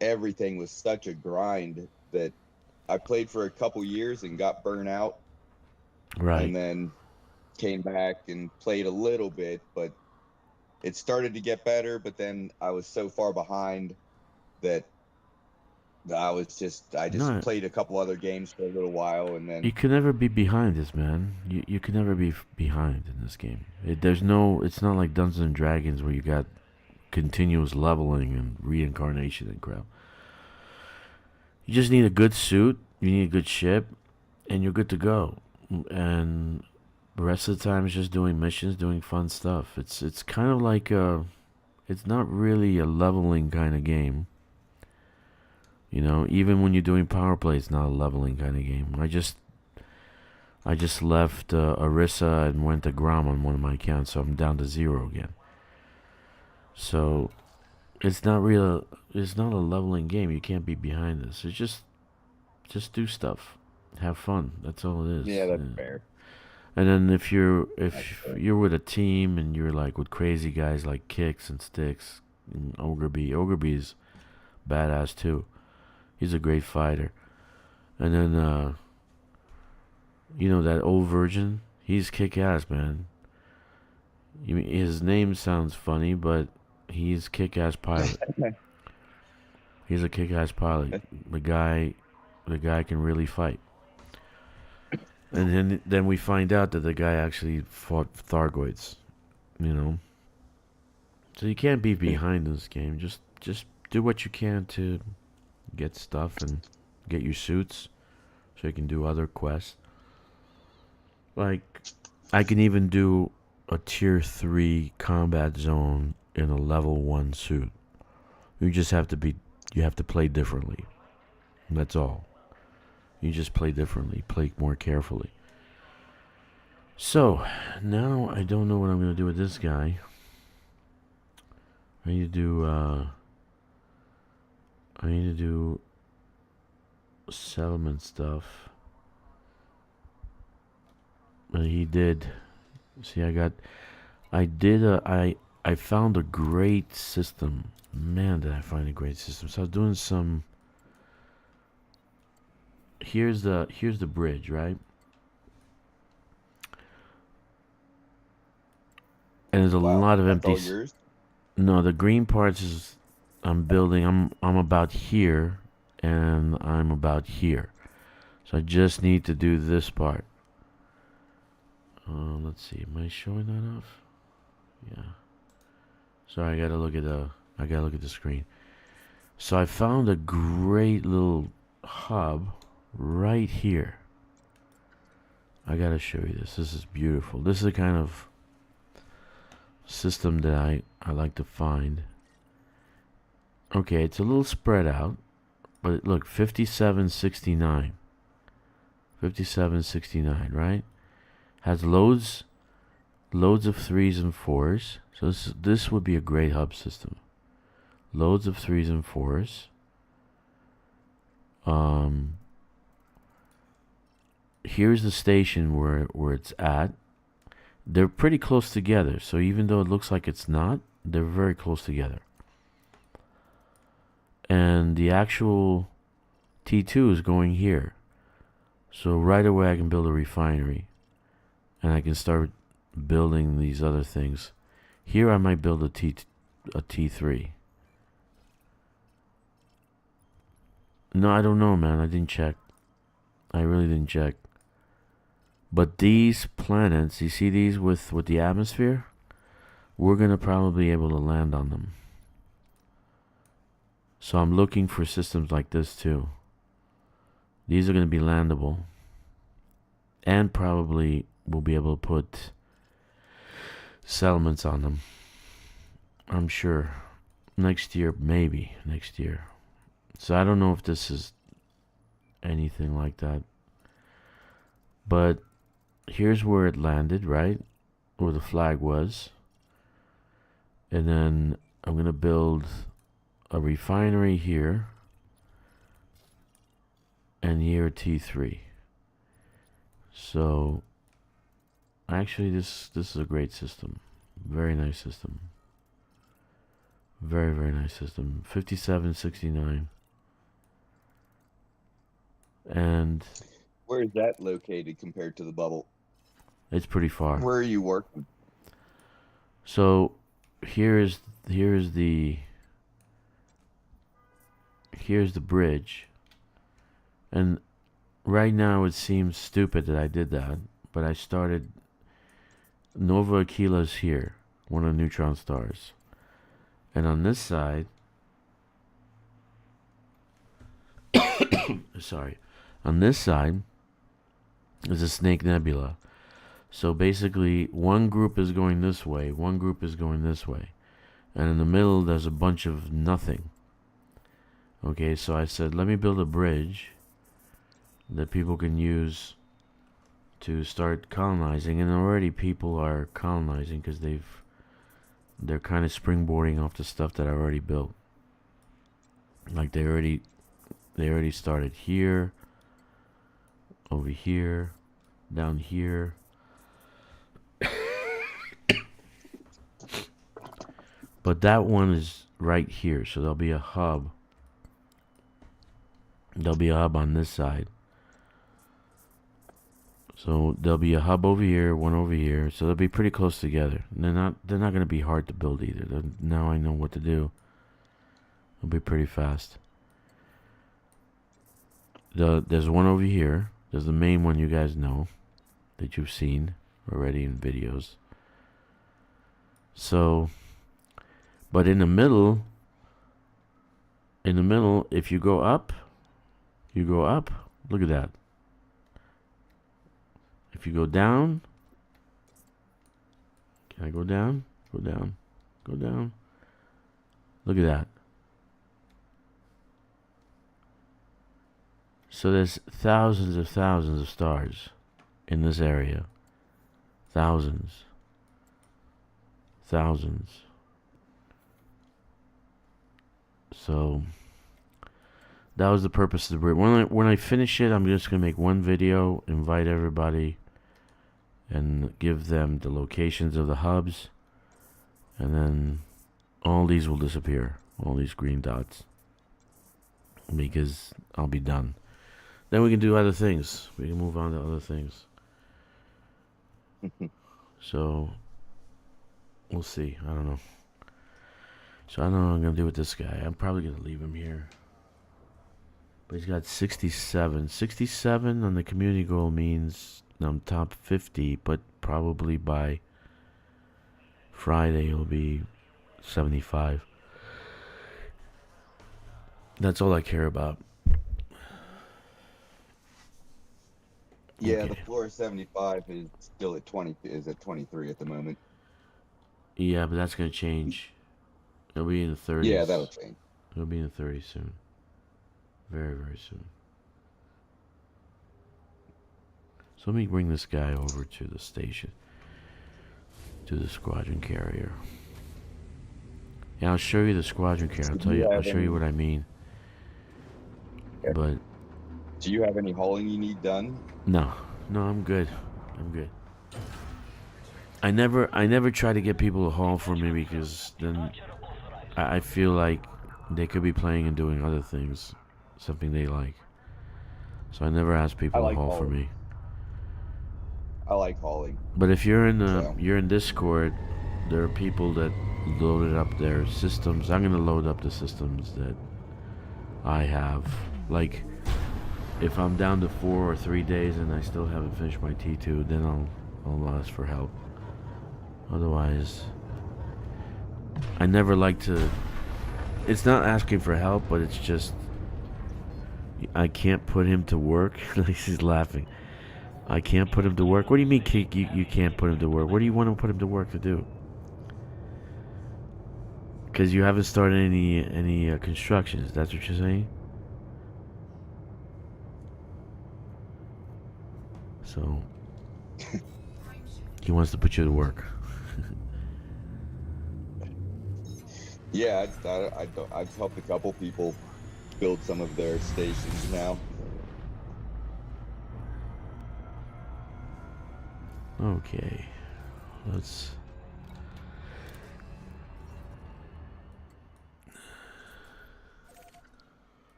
[SPEAKER 2] everything was such a grind that I played for a couple years and got burnt out,
[SPEAKER 1] Right.
[SPEAKER 2] and then came back and played a little bit, but it started to get better. But then I was so far behind that I just
[SPEAKER 1] No,
[SPEAKER 2] played a couple other games for a little while, and
[SPEAKER 1] you
[SPEAKER 2] then
[SPEAKER 1] can never be behind this, man. You can never be behind in this game. It's not like Dungeons and Dragons where you got continuous leveling and reincarnation and crap. You just need a good suit, you need a good ship, and you're good to go. And the rest of the time is just doing missions, doing fun stuff. It's kind of like it's not really a leveling kind of game. You know, even when you're doing power play, it's not a leveling kind of game. I just left Arissa and went to Grom on one of my accounts, so I'm down to 0 again. So it's not real. It's not a leveling game. You can't be behind this. It's just do stuff, have fun. That's all it is.
[SPEAKER 2] yeah, that's fair.
[SPEAKER 1] And then if you're with a team and you're like with crazy guys like Kkixx and Stixx and Ogre B's badass too. He's a great fighter. And then you know that old virgin? He's kick ass, man. His name sounds funny, but he's kick ass pilot. He's a kick ass pilot. The guy can really fight. And then we find out that the guy actually fought Thargoids, you know. So you can't be behind this game. Just do what you can to get stuff and get your suits so you can do other quests. Like I can even do a tier 3 combat zone in a level 1 suit. You have to play differently. That's all. You just play differently, play more carefully. So, now I don't know what I'm going to do with this guy. I need to do, I need to do settlement stuff. But he did. See, I found a great system. Man, did I find a great system. So I was doing some. Here's the bridge, right? And there's a lot of
[SPEAKER 2] That's
[SPEAKER 1] empty.
[SPEAKER 2] all yours?
[SPEAKER 1] No, the green parts is I'm building. I'm about here, and I'm about here. So I just need to do this part. Let's see. Am I showing that off? Yeah. Sorry, I gotta look at the screen. So I found a great little hub right here. I gotta show you this. This is beautiful. This is the kind of system that I like to find. Okay, it's a little spread out, but look, 5769. 5769, right? Has loads of 3s and 4s. So this would be a great hub system. Loads of 3s and 4s. Here's the station where it's at. They're pretty close together, so even though it looks like it's not, they're very close together. And the actual T2 is going here. So right away I can build a refinery. And I can start building these other things. Here I might build a T3. No, I don't know, man. I didn't check. I really didn't check. But these planets, you see these with the atmosphere? We're going to probably be able to land on them. So I'm looking for systems like this too. These are going to be landable. And probably we'll be able to put settlements on them. I'm sure. Next year, maybe. Next year. So I don't know if this is anything like that. But here's where it landed, right? Where the flag was. And then I'm going to build a refinery here. And here T3. So actually this is a great system. Very nice system. Very, very nice system. 5769. And
[SPEAKER 2] Where is that located compared to the bubble?
[SPEAKER 1] it's pretty far.
[SPEAKER 2] Where are you working?
[SPEAKER 1] So here's the bridge. And right now it seems stupid that I did that, but I started Nova Aquila's here, one of the neutron stars. And on this side sorry. On this side is a Snake Nebula. So basically one group is going this way, one group is going this way. And in the middle there's a bunch of nothing. Okay, so I said let me build a bridge that people can use to start colonizing, and already people are colonizing because they're kind of springboarding off the stuff that I already built. Like they already started here, over here, down here. But that one is right here, so there'll be a hub. There'll be a hub on this side. So there'll be a hub over here, one over here. So they'll be pretty close together. And they're not going to be hard to build either. Now I know what to do. It'll be pretty fast. There's one over here. There's the main one you guys know that you've seen already in videos. So, but in the middle, if you go up, look at that. If you go down, can I go down? Go down. Go down. Look at that. So there's thousands of stars in this area. Thousands. So That was the purpose of the bridge. When I finish it, I'm just gonna make one video, invite everybody, and give them the locations of the hubs, and then all these will disappear. All these green dots, because I'll be done. Then we can do other things. We can move on to other things. So we'll see. I don't know. So I don't know what I'm gonna do with this guy. I'm probably gonna leave him here. But he's got 67. 67 on the community goal means I'm top 50, but probably by Friday it'll be 75. That's all I care about.
[SPEAKER 2] Yeah,
[SPEAKER 1] Okay.
[SPEAKER 2] the floor 75 is still at 20. Is at 23 at the moment.
[SPEAKER 1] Yeah, but that's gonna change. It'll be in the 30s.
[SPEAKER 2] Yeah, that'll change.
[SPEAKER 1] It'll be in the 30s soon. Very, very soon. So let me bring this guy over to the station. To the squadron carrier. Yeah, I'll show you the squadron carrier. I'll show you what I mean.
[SPEAKER 2] Yeah.
[SPEAKER 1] But
[SPEAKER 2] Do you have any hauling you need done?
[SPEAKER 1] no, I'm good. I'm good. I never try to get people to haul for me because then I feel like they could be playing and doing other things, something they like. So I never ask people to haul for me.
[SPEAKER 2] I like hauling.
[SPEAKER 1] But if you're in
[SPEAKER 2] So.
[SPEAKER 1] you're in Discord, there are people that loaded up their systems. I'm gonna load up the systems that I have. Like, if I'm down to 4 or 3 days and I still haven't finished my T2, then I'll ask for help. Otherwise, I never like to. It's not asking for help, but it's just I can't put him to work. He's laughing. I can't put him to work. What do you mean, you can't put him to work? What do you want to put him to work to do? Because you haven't started any constructions. That's what you're saying? So he wants to put you to work.
[SPEAKER 2] Yeah, I've helped a couple people build some of their stations now.
[SPEAKER 1] Okay, let's.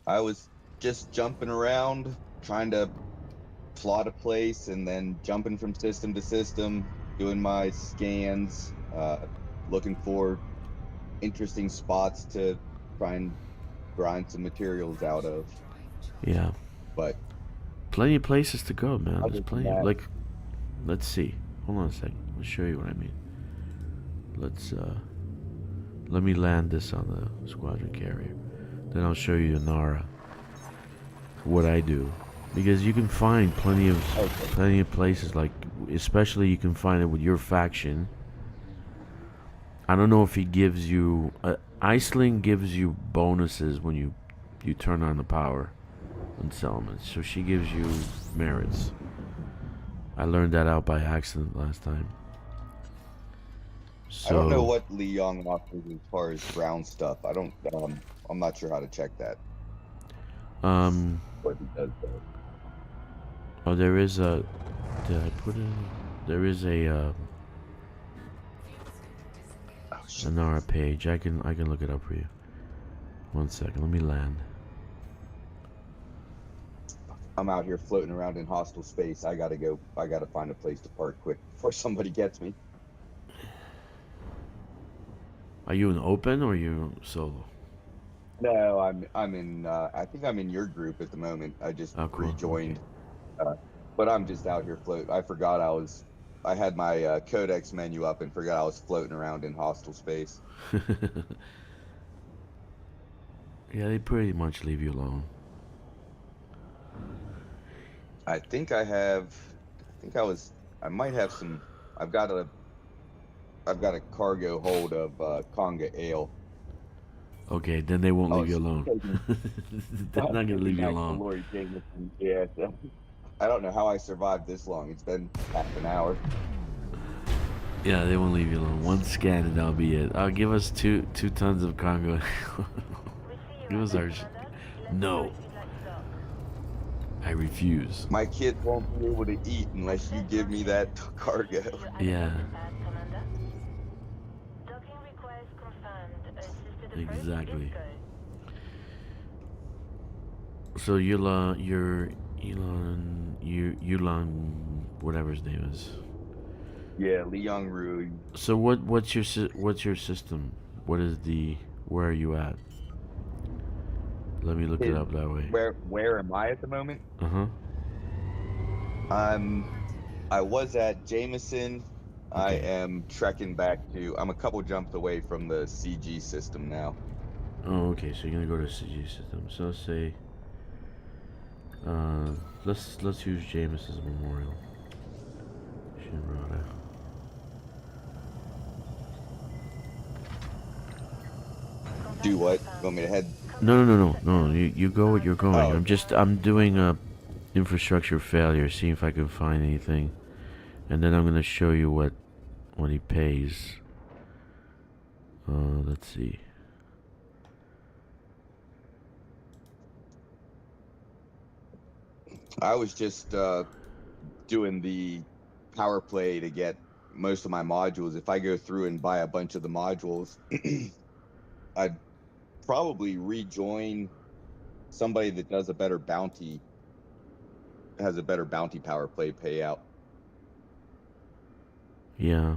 [SPEAKER 2] I was just jumping around, trying to plot a place, and then jumping from system to system, doing my scans, looking for interesting spots to try and grind some materials out of.
[SPEAKER 1] Yeah.
[SPEAKER 2] But
[SPEAKER 1] plenty of places to go, man.
[SPEAKER 2] other
[SPEAKER 1] There's
[SPEAKER 2] than
[SPEAKER 1] plenty.
[SPEAKER 2] that-
[SPEAKER 1] Like, let's see. Hold on a second. I'll show you what I mean. Let's let me land this on the squadron carrier. Then I'll show you Inara. What I do, because you can find plenty of places. Like, especially you can find it with your faction. I don't know if he gives you. Iceland gives you bonuses when you turn on the power and settlements. So she gives you merits. I learned that out by accident last time. So,
[SPEAKER 2] I don't know what Lee Young offers as far as ground stuff. I don't. I'm not sure how to check that. What he does though.
[SPEAKER 1] Oh, there is a. Did I put in? There is a Inara page. I can look it up for you. 1 second. Let me land.
[SPEAKER 2] I'm out here floating around in hostile space. I gotta go. I gotta find a place to park quick before somebody gets me.
[SPEAKER 1] Are you in open or are you solo?
[SPEAKER 2] No, I'm in. I think I'm in your group at the moment. I just
[SPEAKER 1] Oh, cool.
[SPEAKER 2] rejoined, but I'm just out here floating. I forgot I had my codex menu up and forgot I was floating around in hostile space.
[SPEAKER 1] Yeah, they pretty much leave you alone.
[SPEAKER 2] I think I have. I might have some. I've got a cargo hold of Conga ale.
[SPEAKER 1] Okay, then they won't
[SPEAKER 2] Oh,
[SPEAKER 1] leave you
[SPEAKER 2] she's
[SPEAKER 1] alone. They're not gonna leave you alone.
[SPEAKER 2] Lori Jameson. Yeah, so I don't know how I survived this long. It's been half an hour.
[SPEAKER 1] Yeah, they won't leave you alone. One scan and that'll be it. Give us two tons of Congo. No. I refuse.
[SPEAKER 2] My kids won't be able to eat unless you give me that cargo.
[SPEAKER 1] Yeah. Exactly. So you're Yulon, whatever his name is.
[SPEAKER 2] Yeah, Liang Rui.
[SPEAKER 1] So what's your system? What is where are you at? Let me look it up that way.
[SPEAKER 2] Where am I at the moment?
[SPEAKER 1] Uh-huh.
[SPEAKER 2] I was at Jameson. I
[SPEAKER 1] Okay.
[SPEAKER 2] am trekking back to. I'm a couple jumps away from the CG system now.
[SPEAKER 1] Oh, okay. So you're gonna go to CG system. So let's say, let's use Jameson's memorial. Shinrada.
[SPEAKER 2] Do what? You want me to head?
[SPEAKER 1] No. You go where you're going.
[SPEAKER 2] Oh.
[SPEAKER 1] I'm doing a infrastructure failure. See if I can find anything, and then I'm gonna show you what he pays. Let's see.
[SPEAKER 2] I was just doing the power play to get most of my modules. If I go through and buy a bunch of the modules, I'd probably rejoin somebody that does a better bounty, has a better bounty power play payout.
[SPEAKER 1] Yeah.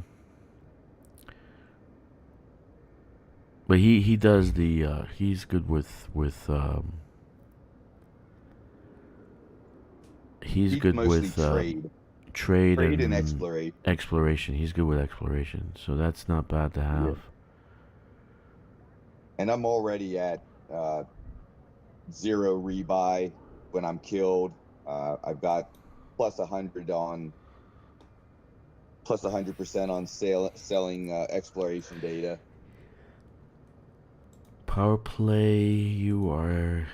[SPEAKER 1] But he does the he's good with he's good
[SPEAKER 2] mostly
[SPEAKER 1] with
[SPEAKER 2] trade
[SPEAKER 1] and
[SPEAKER 2] exploration.
[SPEAKER 1] Exploration. He's good with exploration, so that's not bad to have.
[SPEAKER 2] Yeah. And I'm already at 0 rebuy when I'm killed. I've got plus 100% on selling exploration data.
[SPEAKER 1] Power play. You are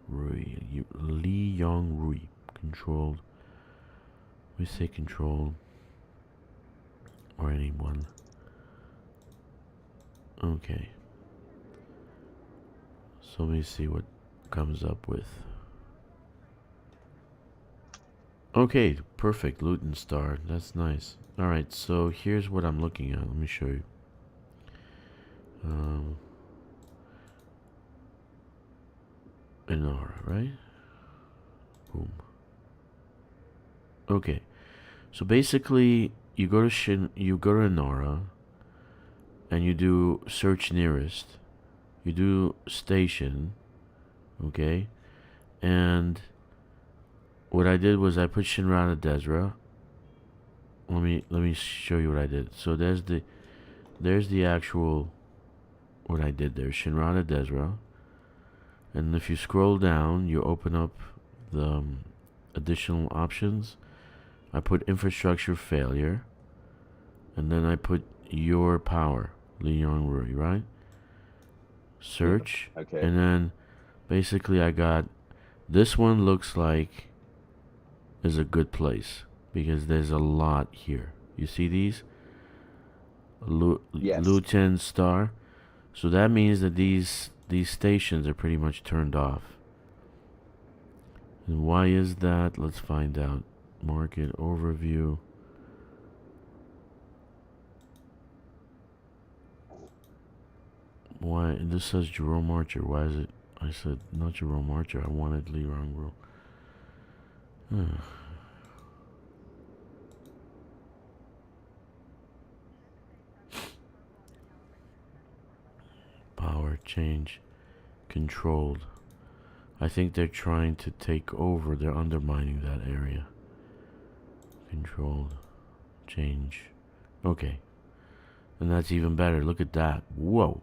[SPEAKER 1] Lee Young Rui. Controlled. We say controlled. Or anyone. Okay. So let me see what comes up with. Okay, perfect. Luton Star. That's nice. Alright, so here's what I'm looking at. Let me show you. Inara, right? Boom. Okay. So basically, you go to Inara, and you do search nearest. You do station, okay? And what I did was I put Shinrana Desra. Let me show you what I did. So there's the actual what I did there. Shinrana Desra. And if you scroll down, you open up the additional options. I put infrastructure failure, and then I put your power, Leon Rui, right? Search,
[SPEAKER 2] okay.
[SPEAKER 1] And then basically I got this one looks like is a good place because there's a lot here. You see these?
[SPEAKER 2] Yes.
[SPEAKER 1] Lieutenant Star. So that means that these stations are pretty much turned off. And why is that? Let's find out. Market overview. Why this says Jerome Archer? Why is it? I said not Jerome Archer. I wanted Lee Rongro. Power change, controlled. I think they're trying to take over. They're undermining that area. Controlled, change. Okay, and that's even better. Look at that. Whoa.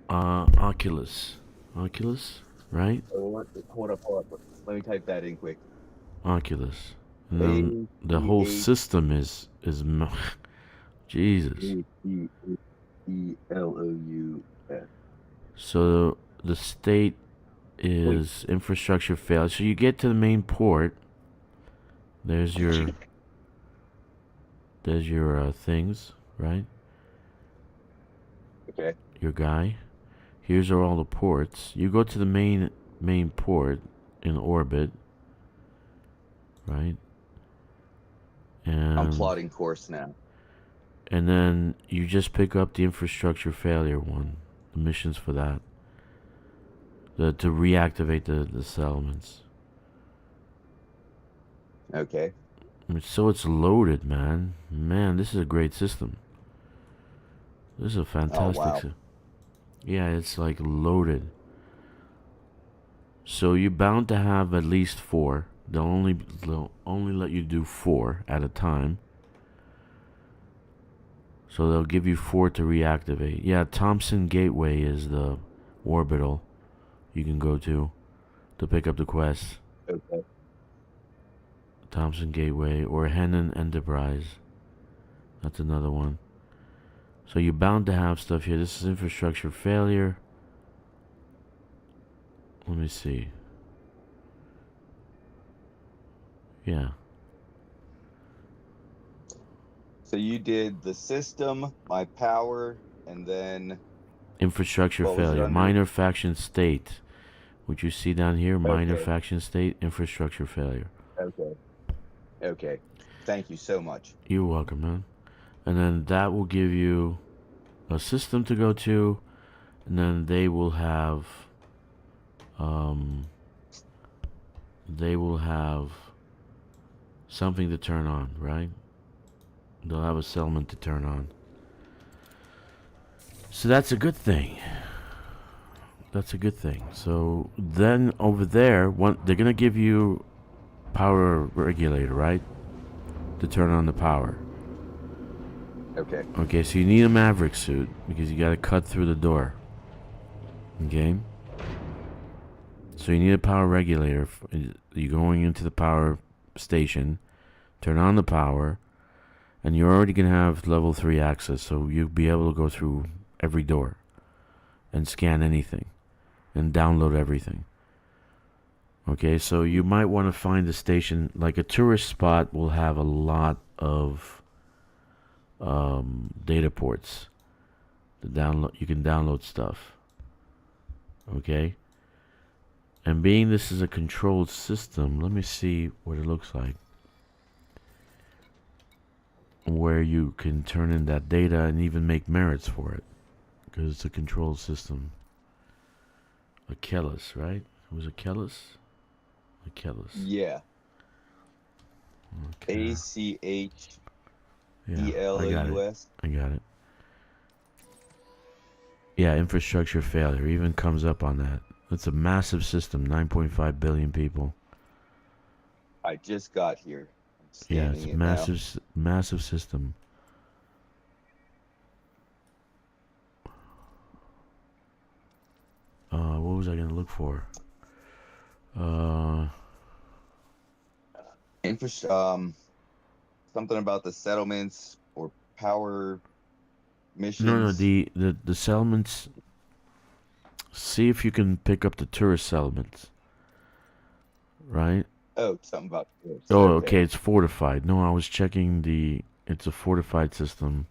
[SPEAKER 1] Oculus, right?
[SPEAKER 2] Hold up. Let me type that in quick.
[SPEAKER 1] Oculus. And then the whole system is Jesus.
[SPEAKER 2] ELOUS.
[SPEAKER 1] So the state is infrastructure failed. So you get to the main port. There's your things, right?
[SPEAKER 2] Okay.
[SPEAKER 1] Your guy. Here's are all the ports. You go to the main port in orbit, right? And
[SPEAKER 2] I'm plotting course now.
[SPEAKER 1] And then you just pick up the infrastructure failure one. The missions for that. To reactivate the settlements.
[SPEAKER 2] Okay.
[SPEAKER 1] So it's loaded, man. Man, this is a great system. This is a fantastic
[SPEAKER 2] wow.
[SPEAKER 1] Yeah, it's like loaded. So you're bound to have at least 4. They'll only let you do 4 at a time. So they'll give you 4 to reactivate. Yeah, Thompson Gateway is the orbital you can go to pick up the quest.
[SPEAKER 2] Okay.
[SPEAKER 1] Thompson Gateway or Henan Enterprise. That's another one. So you're bound to have stuff here. This is infrastructure failure. Let me see. Yeah.
[SPEAKER 2] So you did the system, my power, and then
[SPEAKER 1] Infrastructure
[SPEAKER 2] what was it
[SPEAKER 1] failure.
[SPEAKER 2] under?
[SPEAKER 1] Minor faction state. What you see down here, minor
[SPEAKER 2] Okay.
[SPEAKER 1] faction state, infrastructure failure.
[SPEAKER 2] Okay. Okay. Thank you so much.
[SPEAKER 1] You're welcome, man. And then that will give you a system to go to, and then they will have something to turn on, right? They'll have a settlement to turn on. So that's a good thing. That's a good thing. So then over there, they're gonna give you power regulator, right? To turn on the power.
[SPEAKER 2] Okay.
[SPEAKER 1] Okay, so you need a Maverick suit because you gotta cut through the door. Okay? So you need a power regulator. You're going into the power station, turn on the power, and you're already gonna have level 3 access, so you'll be able to go through every door and scan anything and download everything. Okay, so you might want to find a station, like a tourist spot will have a lot of data ports. You can download stuff. Okay? And being this is a controlled system, let me see what it looks like. Where you can turn in that data and even make merits for it. Because it's a controlled system. Kkixx, right? Was it Kkixx? Kkixx.
[SPEAKER 2] Yeah.
[SPEAKER 1] Okay.
[SPEAKER 2] ACHELOUS.
[SPEAKER 1] I got it. Yeah, infrastructure failure even comes up on that. It's a massive system, 9.5 billion people.
[SPEAKER 2] I just got here. I'm
[SPEAKER 1] Yeah, it's
[SPEAKER 2] scanning it now.
[SPEAKER 1] massive system. What was I gonna look for?
[SPEAKER 2] Something about the settlements or power missions.
[SPEAKER 1] No, the settlements. See if you can pick up the tourist settlements. Right?
[SPEAKER 2] Oh, something about this.
[SPEAKER 1] Oh, okay, it's fortified. No, I was checking it's a fortified system.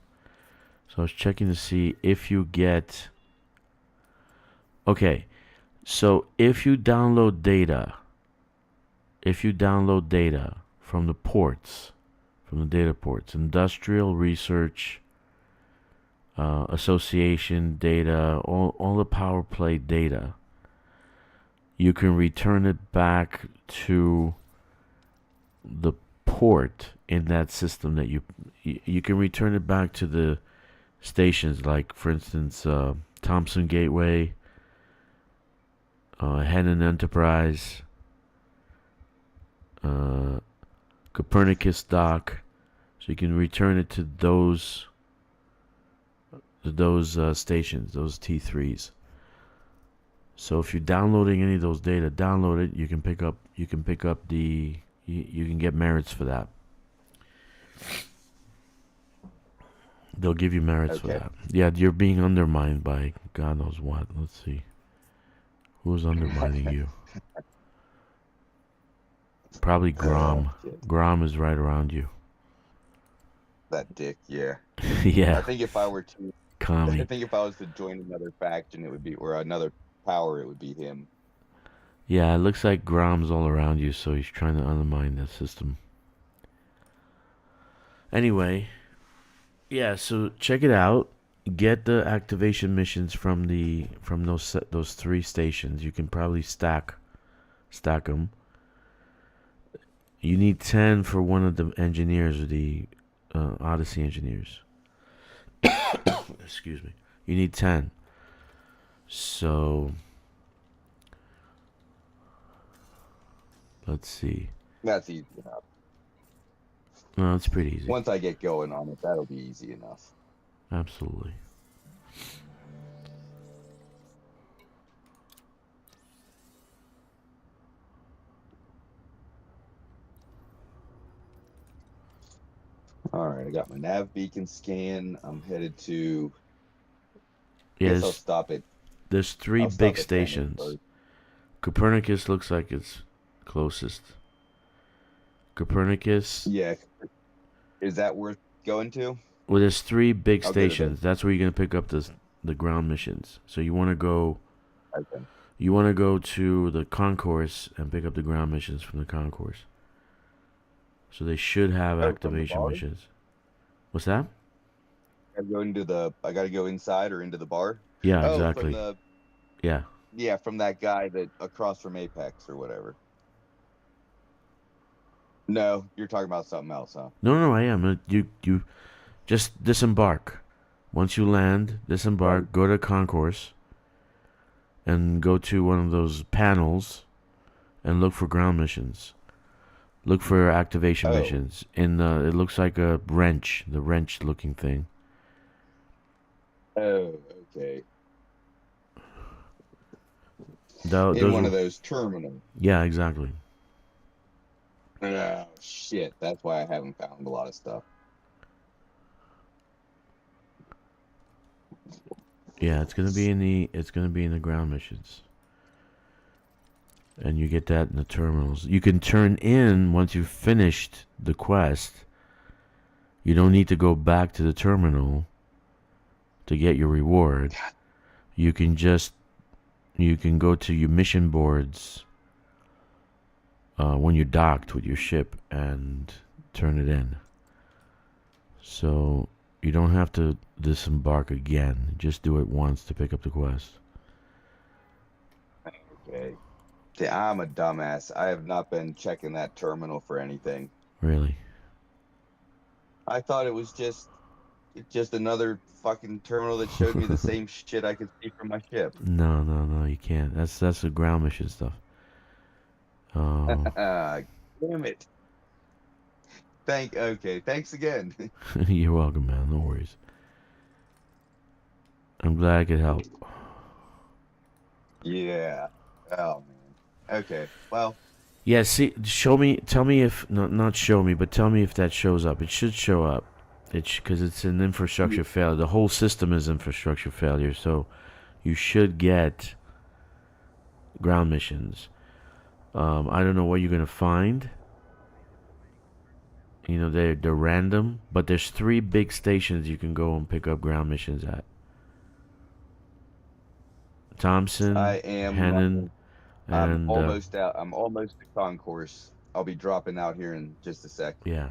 [SPEAKER 1] So I was checking to see if you get... Okay, so if you download data from the ports, from the data ports, industrial research, association data, all the power play data, you can return it back to the port in that system that you can return it back to the stations, like for instance Thompson Gateway, Henan Enterprise, Copernicus Dock, so you can return it to those stations, those T3s. So if you're downloading any of those data, download it. You can pick up you can get merits for that. They'll give you merits for that. Yeah, you're being undermined by God knows what. Let's see. Who's undermining you? Probably Grom. Grom is right around you.
[SPEAKER 2] That dick, yeah.
[SPEAKER 1] Yeah.
[SPEAKER 2] I think if I were to I
[SPEAKER 1] Commie.
[SPEAKER 2] think if I was to join another faction, it would be, or another power, it would be him.
[SPEAKER 1] Yeah, it looks like Grom's all around you, so he's trying to undermine the system. Anyway, yeah, so check it out. Get the activation missions from those 3 stations. You can probably stack them. You need 10 for one of the engineers, or the Odyssey engineers. Excuse me. You need 10. So let's see.
[SPEAKER 2] That's easy enough.
[SPEAKER 1] No, it's pretty easy.
[SPEAKER 2] Once I get going on it, that'll be easy enough.
[SPEAKER 1] Absolutely.
[SPEAKER 2] All right, I got my nav beacon scan. I'm headed to.
[SPEAKER 1] Yeah,
[SPEAKER 2] Guess I'll stop it.
[SPEAKER 1] there's 3
[SPEAKER 2] I'll stop
[SPEAKER 1] big
[SPEAKER 2] at 10
[SPEAKER 1] stations.
[SPEAKER 2] first.
[SPEAKER 1] Copernicus looks like it's closest. Copernicus.
[SPEAKER 2] Yeah, is that worth going to?
[SPEAKER 1] Well, there's 3 big
[SPEAKER 2] I'll go to
[SPEAKER 1] stations. That's where you're gonna pick up the ground missions. So you want to go.
[SPEAKER 2] Okay.
[SPEAKER 1] You want to go to the concourse and pick up the ground missions from the concourse. So they should have
[SPEAKER 2] Oh, from the
[SPEAKER 1] activation
[SPEAKER 2] bar?
[SPEAKER 1] missions. What's that?
[SPEAKER 2] I gotta go inside or into the bar.
[SPEAKER 1] Yeah,
[SPEAKER 2] Oh,
[SPEAKER 1] exactly. From
[SPEAKER 2] that guy that across from Apex or whatever. No, you're talking about something else, huh?
[SPEAKER 1] No, I am. You just disembark. Once you land, disembark,
[SPEAKER 2] Right.
[SPEAKER 1] go to concourse, and go to one of those panels, and look for ground missions. Look for activation
[SPEAKER 2] Oh.
[SPEAKER 1] missions. And it looks like a wrench, the wrench-looking thing.
[SPEAKER 2] Oh, okay.
[SPEAKER 1] Those
[SPEAKER 2] One
[SPEAKER 1] were-
[SPEAKER 2] of those terminals.
[SPEAKER 1] Yeah, exactly.
[SPEAKER 2] Oh shit! That's why I haven't found a lot of stuff.
[SPEAKER 1] Yeah, it's gonna be in the ground missions. And you get that in the terminals. You can turn in once you've finished the quest. You don't need to go back to the terminal to get your reward. You can go to your mission boards when you're docked with your ship and turn it in. So you don't have to disembark again. Just do it once to pick up the quest.
[SPEAKER 2] Okay. See, I'm a dumbass. I have not been checking that terminal for anything.
[SPEAKER 1] Really?
[SPEAKER 2] I thought it was just another fucking terminal that showed me the same shit I could see from my ship.
[SPEAKER 1] No, you can't. That's the ground mission stuff. Oh.
[SPEAKER 2] Damn it. Thanks again.
[SPEAKER 1] You're welcome, man. No worries. I'm glad I could help.
[SPEAKER 2] Yeah. Oh man. Okay. Well.
[SPEAKER 1] Yeah. See, tell me if not show me, but tell me if that shows up. It should show up. Because it's an infrastructure failure. The whole system is infrastructure failure. So you should get ground missions. I don't know what you're gonna find. You know, they're random, but there's 3 big stations you can go and pick up ground missions at. Thompson,
[SPEAKER 2] I am.
[SPEAKER 1] Hannon,
[SPEAKER 2] I'm
[SPEAKER 1] and
[SPEAKER 2] almost out. I'm almost to concourse. I'll be dropping out here in just a sec.
[SPEAKER 1] yeah.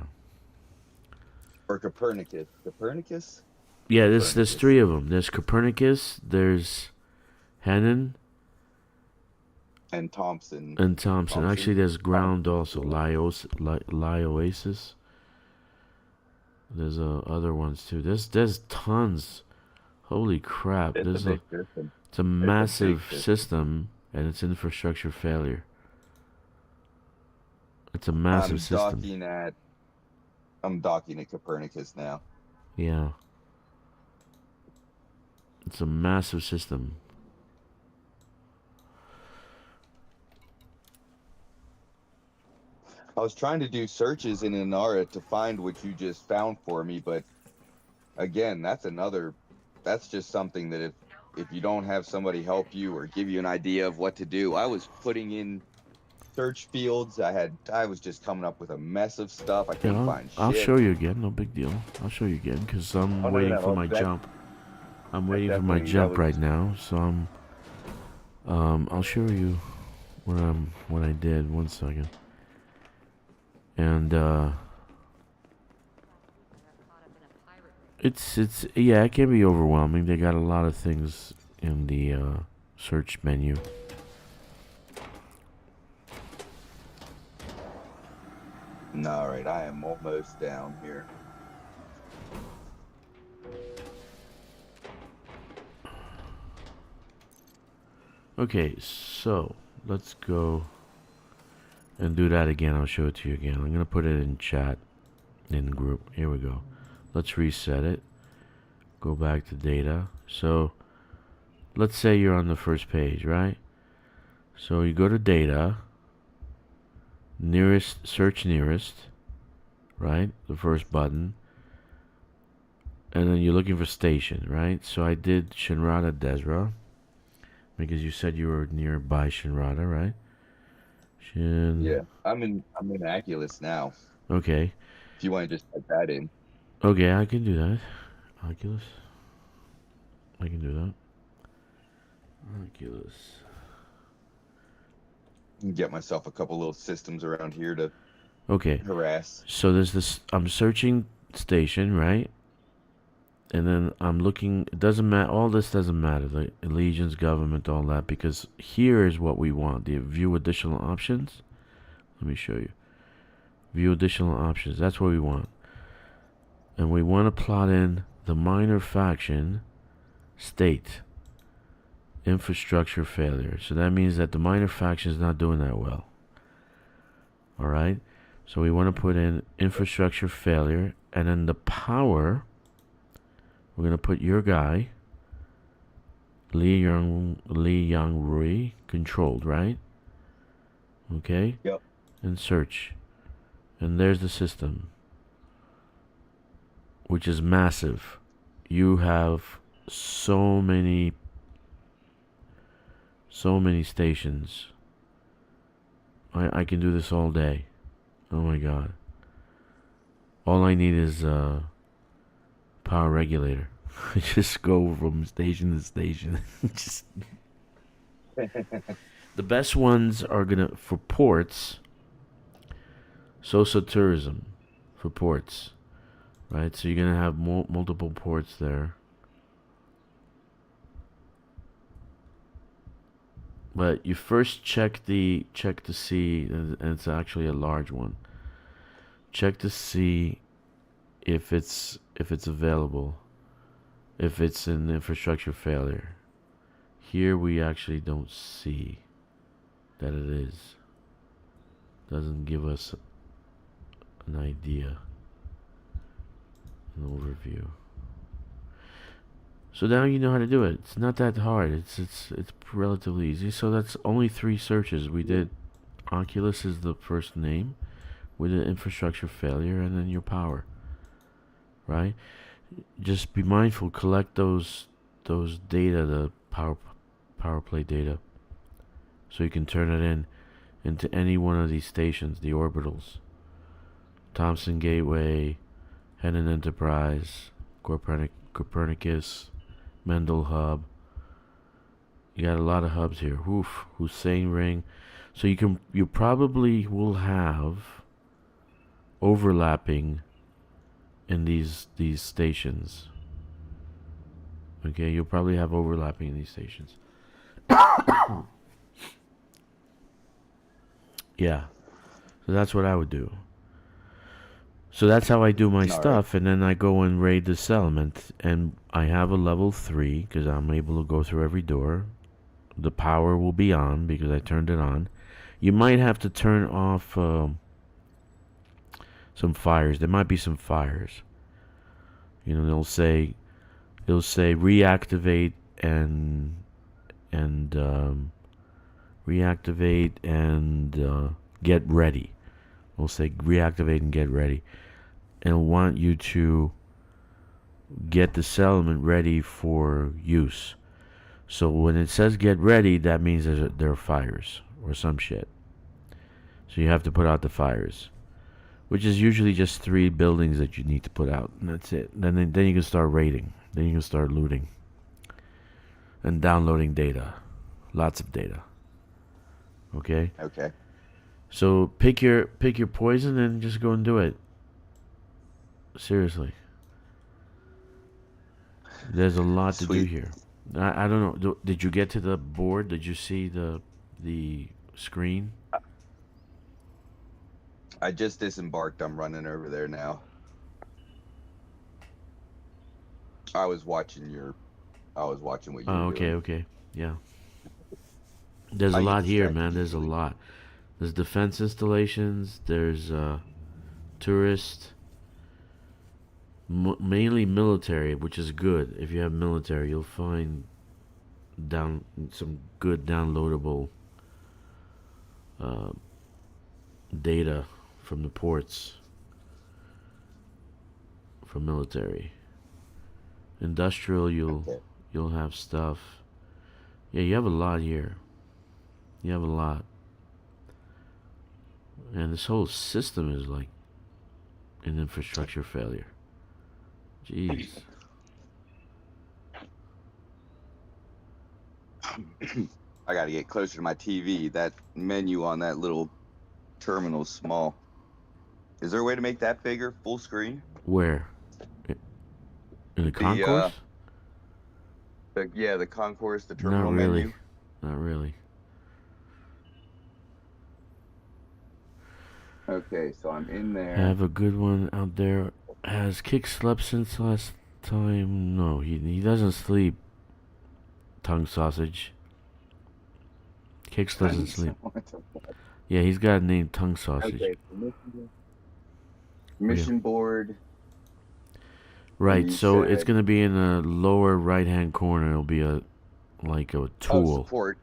[SPEAKER 2] Or Copernicus. Copernicus?
[SPEAKER 1] Yeah, there's 3 of them. There's Copernicus, there's Hannon,
[SPEAKER 2] And Thompson.
[SPEAKER 1] Thompson. Actually, there's ground also. Lioasis. There's other ones too. There's tons. Holy crap!
[SPEAKER 2] It's a big system.
[SPEAKER 1] It's a massive system, and it's infrastructure failure. It's a massive system.
[SPEAKER 2] I'm docking at Copernicus now.
[SPEAKER 1] Yeah. It's a massive system.
[SPEAKER 2] I was trying to do searches in Inara to find what you just found for me, but again, that's just something that if you don't have somebody help you or give you an idea of what to do, I was putting in search fields. I was just coming up with a mess of stuff. I couldn't find shit.
[SPEAKER 1] I'll show you again. No big deal. I'll show you again because I'm waiting for my jump. I'm waiting for my
[SPEAKER 2] Definitely,
[SPEAKER 1] jump right now, so I'll show you what I did. 1 second. And it's yeah, it can be overwhelming. They got a lot of things in the search menu.
[SPEAKER 2] All right, I am almost down here.
[SPEAKER 1] Okay, so let's go and do that again. I'll show it to you again. I'm gonna put it in chat, in group. Here we go. Let's reset it. Go back to data. So let's say you're on the first page, right? So you go to data, nearest, search nearest, right? The first button. And then you're looking for station, right? So I did Shinrada Desra, because you said you were nearby Shinrada, right?
[SPEAKER 2] Yeah, I'm in Oculus now.
[SPEAKER 1] Okay.
[SPEAKER 2] If you want to just type that in.
[SPEAKER 1] Okay, I can do that. Oculus. I can do that. Oculus.
[SPEAKER 2] Get myself a couple little systems around here to harass.
[SPEAKER 1] So there's this. I'm searching station, right? And then I'm looking. It doesn't matter. All this doesn't matter. The allegiance, government, all that, because here is what we want. The view additional options. Let me show you. View additional options. That's what we want. And we want to plot in the minor faction state. Infrastructure failure. So that means that the minor faction is not doing that well. Alright? So we want to put in infrastructure failure. And then the power, we're going to put your guy, Li Yang Rui, controlled, right? Okay?
[SPEAKER 2] Yep.
[SPEAKER 1] And search. And there's the system, which is massive. You have so many stations. I can do this all day. Oh my god. All I need is a power regulator. Just go from station to station. Just the best ones are gonna for ports. Social tourism for ports, right? So you're gonna have multiple ports there. But you first check to see, and it's actually a large one. Check to see if it's available, if it's an infrastructure failure. Here we actually don't see that it is. Doesn't give us an idea, an overview. So now you know how to do it. It's not that hard. It's relatively easy. So that's only 3 searches. We did Oculus is the first name. We did infrastructure failure, and then your power. Right? Just be mindful. Collect those data, the power play data, so you can turn it into any one of these stations, the orbitals. Thompson Gateway, Henan Enterprise, Copernicus, Mendel Hub. You got a lot of hubs here. Hussein Ring. So you probably will have overlapping in these stations. Okay, you'll probably have overlapping in these stations. Yeah. So that's what I would do. So that's how I do my stuff, and then I go and raid this element, and I have a level 3 because I'm able to go through every door. The power will be on because I turned it on. You might have to turn off some fires. There might be some fires. You know, they'll say reactivate and get ready. We'll say reactivate and get ready. And want you to get this element ready for use. So when it says get ready, that means there are fires or some shit. So you have to put out the fires, which is usually just 3 buildings that you need to put out, and that's it. Then you can start raiding. Then you can start looting. and downloading data. Lots of data. Okay?
[SPEAKER 2] Okay.
[SPEAKER 1] So pick your poison and just go and do it. Seriously. There's a lot to do
[SPEAKER 2] Sweet.
[SPEAKER 1] here. I don't know. Did you get to the board? Did you see the screen?
[SPEAKER 2] I just disembarked. I'm running over there now. I was watching what you
[SPEAKER 1] Oh,
[SPEAKER 2] were
[SPEAKER 1] okay,
[SPEAKER 2] doing.
[SPEAKER 1] okay. Yeah. There's a
[SPEAKER 2] I get
[SPEAKER 1] lot here,
[SPEAKER 2] distracted
[SPEAKER 1] man. There's a
[SPEAKER 2] easily.
[SPEAKER 1] lot. There's defense installations. There's tourist. Mainly military, which is good. If you have military, you'll find some good downloadable data from the ports for military. Industrial,
[SPEAKER 2] Okay.
[SPEAKER 1] you'll have stuff. Yeah, you have a lot here. You have a lot, and this whole system is like an infrastructure failure. Jeez.
[SPEAKER 2] I gotta get closer to my TV. That menu on that little terminal's small. Is there a way to make that bigger, full screen?
[SPEAKER 1] Where? In the concourse?
[SPEAKER 2] The concourse, the
[SPEAKER 1] Not
[SPEAKER 2] terminal
[SPEAKER 1] really.
[SPEAKER 2] menu.
[SPEAKER 1] Not really.
[SPEAKER 2] Okay, so I'm in there.
[SPEAKER 1] Have a good one out there. Has Kkixx slept since last time? No, he doesn't sleep. Tongue sausage. Kkixx doesn't sleep. Yeah, he's got a name Tongue Sausage.
[SPEAKER 2] Okay, mission board.
[SPEAKER 1] Right,
[SPEAKER 2] You
[SPEAKER 1] so it's
[SPEAKER 2] said-
[SPEAKER 1] gonna be in the lower right hand corner. It'll be a tool.
[SPEAKER 2] Support.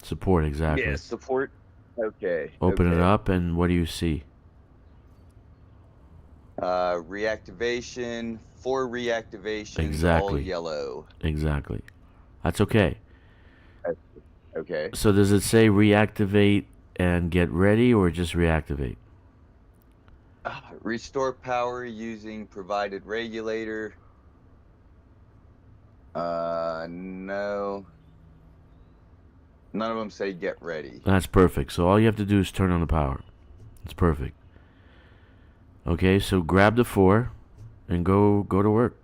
[SPEAKER 1] Support, exactly.
[SPEAKER 2] Yeah, support. Okay.
[SPEAKER 1] Open it
[SPEAKER 2] okay.
[SPEAKER 1] up, and what do you see?
[SPEAKER 2] Reactivation. 4 reactivations. All
[SPEAKER 1] Exactly.
[SPEAKER 2] yellow.
[SPEAKER 1] Exactly. That's okay.
[SPEAKER 2] Okay.
[SPEAKER 1] So does it say reactivate and get ready, or just reactivate?
[SPEAKER 2] Restore power using provided regulator. No. None of them say get ready.
[SPEAKER 1] That's perfect. So all you have to do is turn on the power. It's perfect. Okay, so grab the 4 and go to work.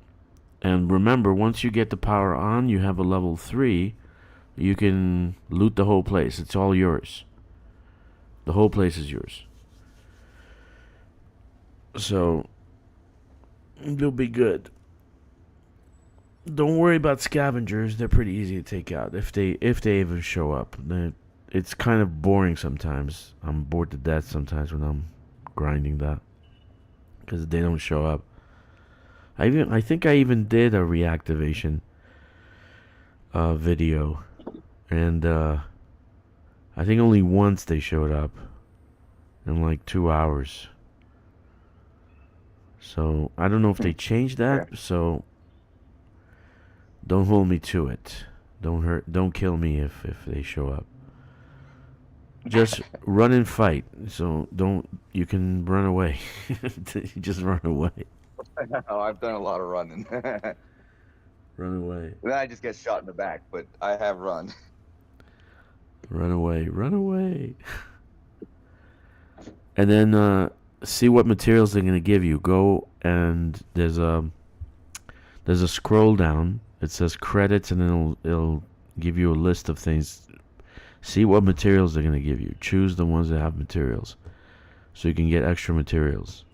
[SPEAKER 1] And remember, once you get the power on, you have a level 3. You can loot the whole place. It's all yours. The whole place is yours. So you'll be good. Don't worry about scavengers. They're pretty easy to take out if they even show up. It's kind of boring sometimes. I'm bored to death sometimes when I'm grinding that because they don't show up. I think I even did a reactivation video, and I think only once they showed up in like 2 hours. So I don't know if they changed that.
[SPEAKER 2] Okay.
[SPEAKER 1] So don't hold me to it. Don't kill me if they show up. Just run and fight. So you can run away. Just run away.
[SPEAKER 2] Oh, I've done a lot of running.
[SPEAKER 1] Run away.
[SPEAKER 2] Then I just get shot in the back, but I have run.
[SPEAKER 1] Run away. Run away. And then see what materials they're gonna give you. Go and there's a scroll down. It says credits, and then it'll give you a list of things. See what materials they're gonna give you. Choose the ones that have materials, so you can get extra materials.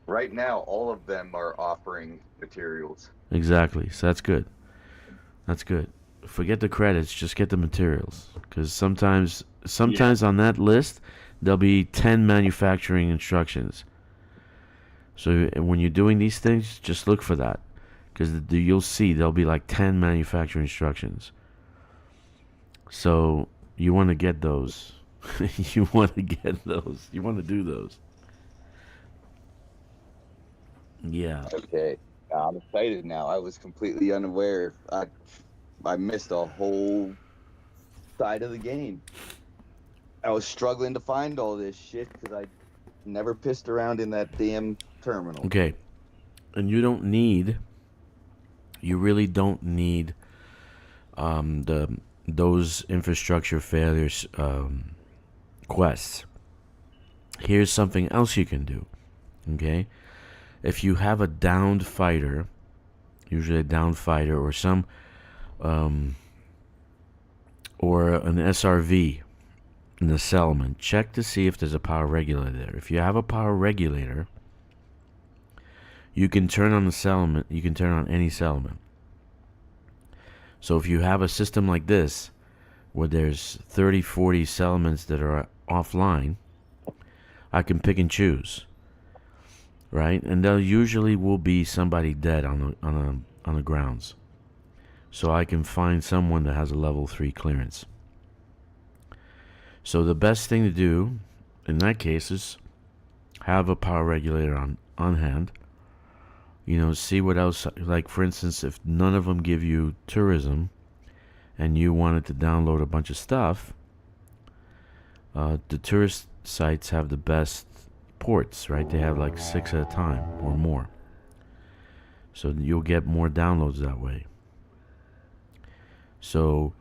[SPEAKER 2] Right now, all of them are offering materials.
[SPEAKER 1] Exactly. So that's good. That's good. Forget the credits. Just get the materials. Because sometimes on that list, there'll be 10 manufacturing instructions. So when you're doing these things, just look for that. Because you'll see there'll be like 10 manufacturing instructions. So you want to get those. You want to get those. You want to do those. Yeah.
[SPEAKER 2] Okay. I'm excited now. I was completely unaware. I missed a whole side of the game. I was struggling to find all this shit because I never pissed around in that damn terminal.
[SPEAKER 1] Okay. And you really don't need those infrastructure failures quests. Here's something else you can do. Okay, if you have a downed fighter, usually a downed fighter or some or an SRV in the settlement, check to see if there's a power regulator there. If you have a power regulator, you can turn on the settlement. You can turn on any settlement. So if you have a system like this, where there's 30, 40 settlements that are offline, I can pick and choose, right? And there usually will be somebody dead on the grounds. So I can find someone that has a level 3 clearance. So the best thing to do in that case is have a power regulator on hand. You know, see what else, like for instance, if none of them give you tourism and you wanted to download a bunch of stuff, the tourist sites have the best ports, right? They have like 6 at a time or more. So you'll get more downloads that way. So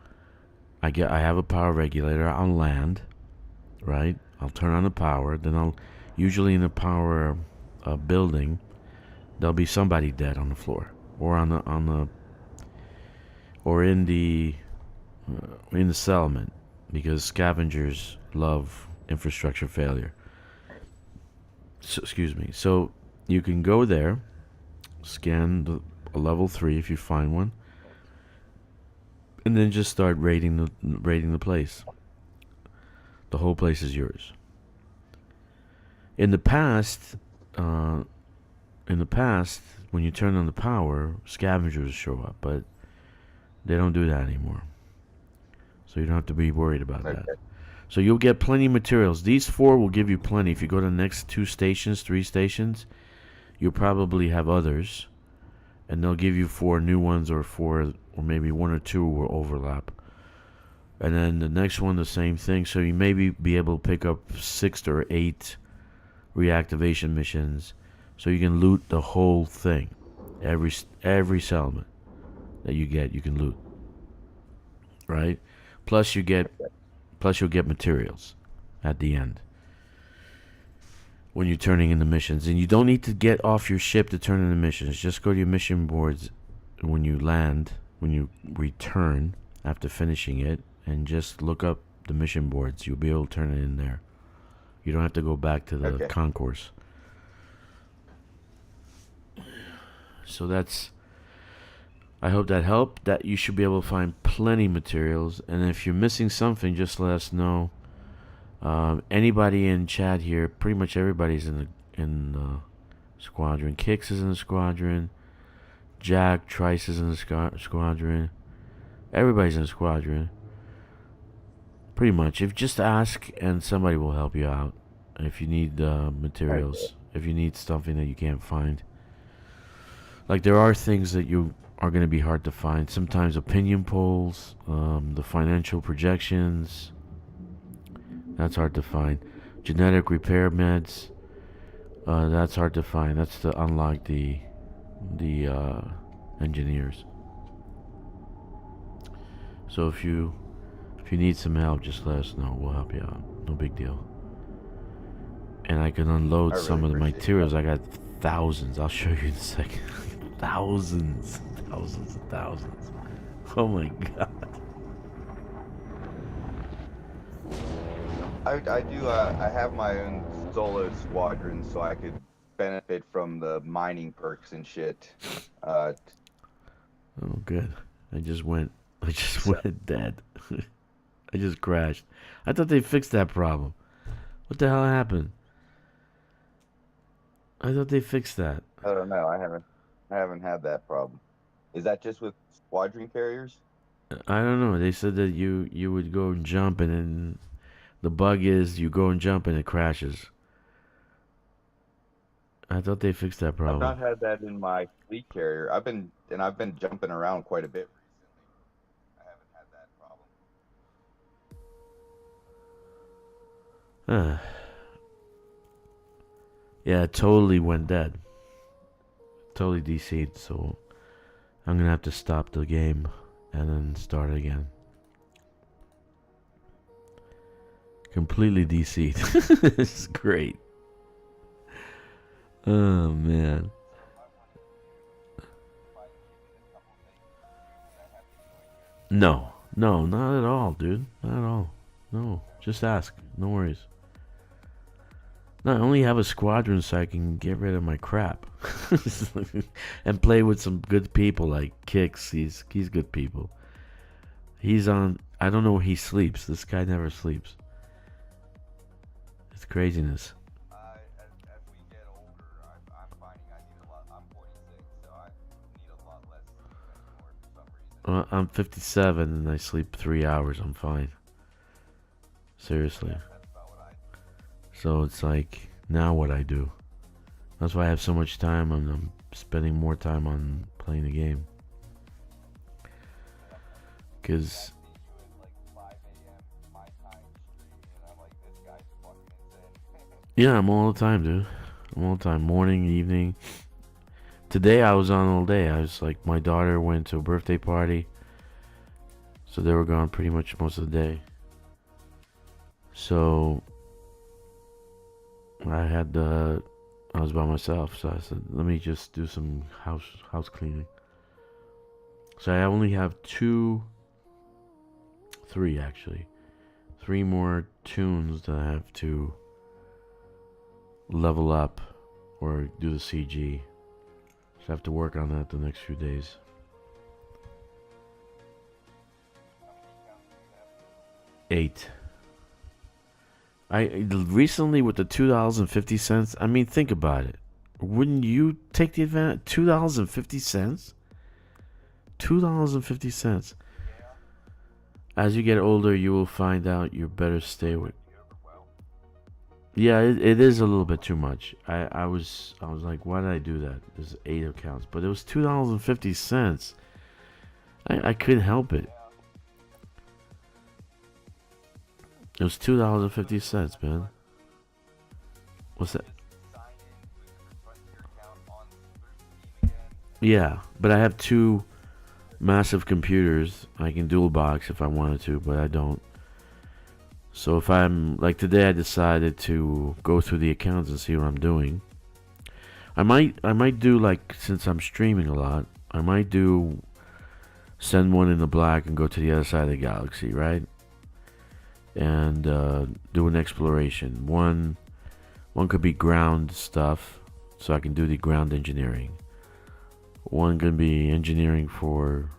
[SPEAKER 1] I have a power regulator on land, right? I'll turn on the power, then I'll usually in the power building there'll be somebody dead on the floor or or in the settlement, because scavengers love infrastructure failure. So, excuse me. So you can go there, scan a level 3 if you find one, and then just start raiding the place. The whole place is yours. In the past, when you turn on the power, scavengers show up, but they don't do that anymore. So you don't have to be worried about that. So you'll get plenty of materials. These 4 will give you plenty. If you go to the next 2 stations, 3 stations, you'll probably have others, and they'll give you 4 new ones, or 4, or maybe 1 or 2 will overlap. And then the next one, the same thing. So you maybe be able to pick up 6 or 8 reactivation missions, so you can loot the whole thing. Every settlement that you get, you can loot. Right? Plus you'll get materials at the end when you're turning in the missions. And you don't need to get off your ship to turn in the missions. Just go to your mission boards when you land, when you return after finishing it, and just look up the mission boards. You'll be able to turn it in there. You don't have to go back to the concourse. So I hope that helped. That you should be able to find plenty of materials. And if you're missing something, just let us know. Anybody in chat here, pretty much everybody's in the squadron. Kkixx is in the squadron. Jack, Trice is in the squadron. Everybody's in the squadron. Pretty much. If just ask and somebody will help you out. If you need materials. If you need something that you can't find. Like there are things that you are going to be hard to find. Sometimes opinion polls, the financial projections, that's hard to find. Genetic repair meds, that's hard to find. That's to unlock the engineers. So if you need some help, just let us know. We'll help you out. No big deal. And I can unload some of the materials. I got thousands. I'll show you in a second. Thousands. Oh my god.
[SPEAKER 2] I do. I have my own solo squadron, so I could benefit from the mining perks and shit.
[SPEAKER 1] Oh, good. I just went dead. I just crashed. I thought they fixed that problem. What the hell happened? I thought they fixed that.
[SPEAKER 2] I don't know. I haven't had that problem. Is that just with squadron carriers?
[SPEAKER 1] I don't know. They said that you would go and jump, and then the bug is you go and jump and it crashes. I thought they fixed that problem.
[SPEAKER 2] I've not had that in my fleet carrier. I've been jumping around quite a bit recently. I haven't had that problem.
[SPEAKER 1] Yeah, it totally went dead. Totally DC'd, so I'm gonna have to stop the game and then start again. Completely DC'd. It's great. Oh man. No, no, not at all, dude. Not at all. No, just ask. No worries. No, I only have a squadron so I can get rid of my crap and play with some good people like Kkixx. He's good people. He's on. I don't know where he sleeps. This guy never sleeps. It's craziness.
[SPEAKER 2] As we get older, I'm finding I need a lot. I'm 46, so I need a lot less sleep anymore for some reason.
[SPEAKER 1] I'm 57 and I sleep 3 hours. I'm fine. Seriously.
[SPEAKER 2] That's about what I do.
[SPEAKER 1] So it's like, now what I do. That's why I have so much time and I'm spending more time on playing the game. Because... yeah, I'm all the time, dude. I'm all the time. Morning, evening. Today I was on all day. I was like, my daughter went to a birthday party. So they were gone pretty much most of the day. So I was by myself. So I said, let me just do some house cleaning. So I only have three more tunes that I have to level up or do the CG. So I have to work on that the next few days. Eight. I recently with the $2.50. I mean, think about it. Wouldn't you take the advantage? $2.50. $2.50. As you get older, you will find out you better stay with. Yeah, it is a little bit too much. I was like, why did I do that? There's 8 accounts, but it was $2.50. I couldn't help it. It was $2.50, man. What's that? Yeah, but I have 2 massive computers. I can dual box if I wanted to, but I don't. So if I'm like today, I decided to go through the accounts and see what I'm doing. I might do, like, since I'm streaming a lot, I might do send one in the black and go to the other side of the galaxy, right? And do an exploration. One could be ground stuff, so I can do the ground engineering. One could be engineering for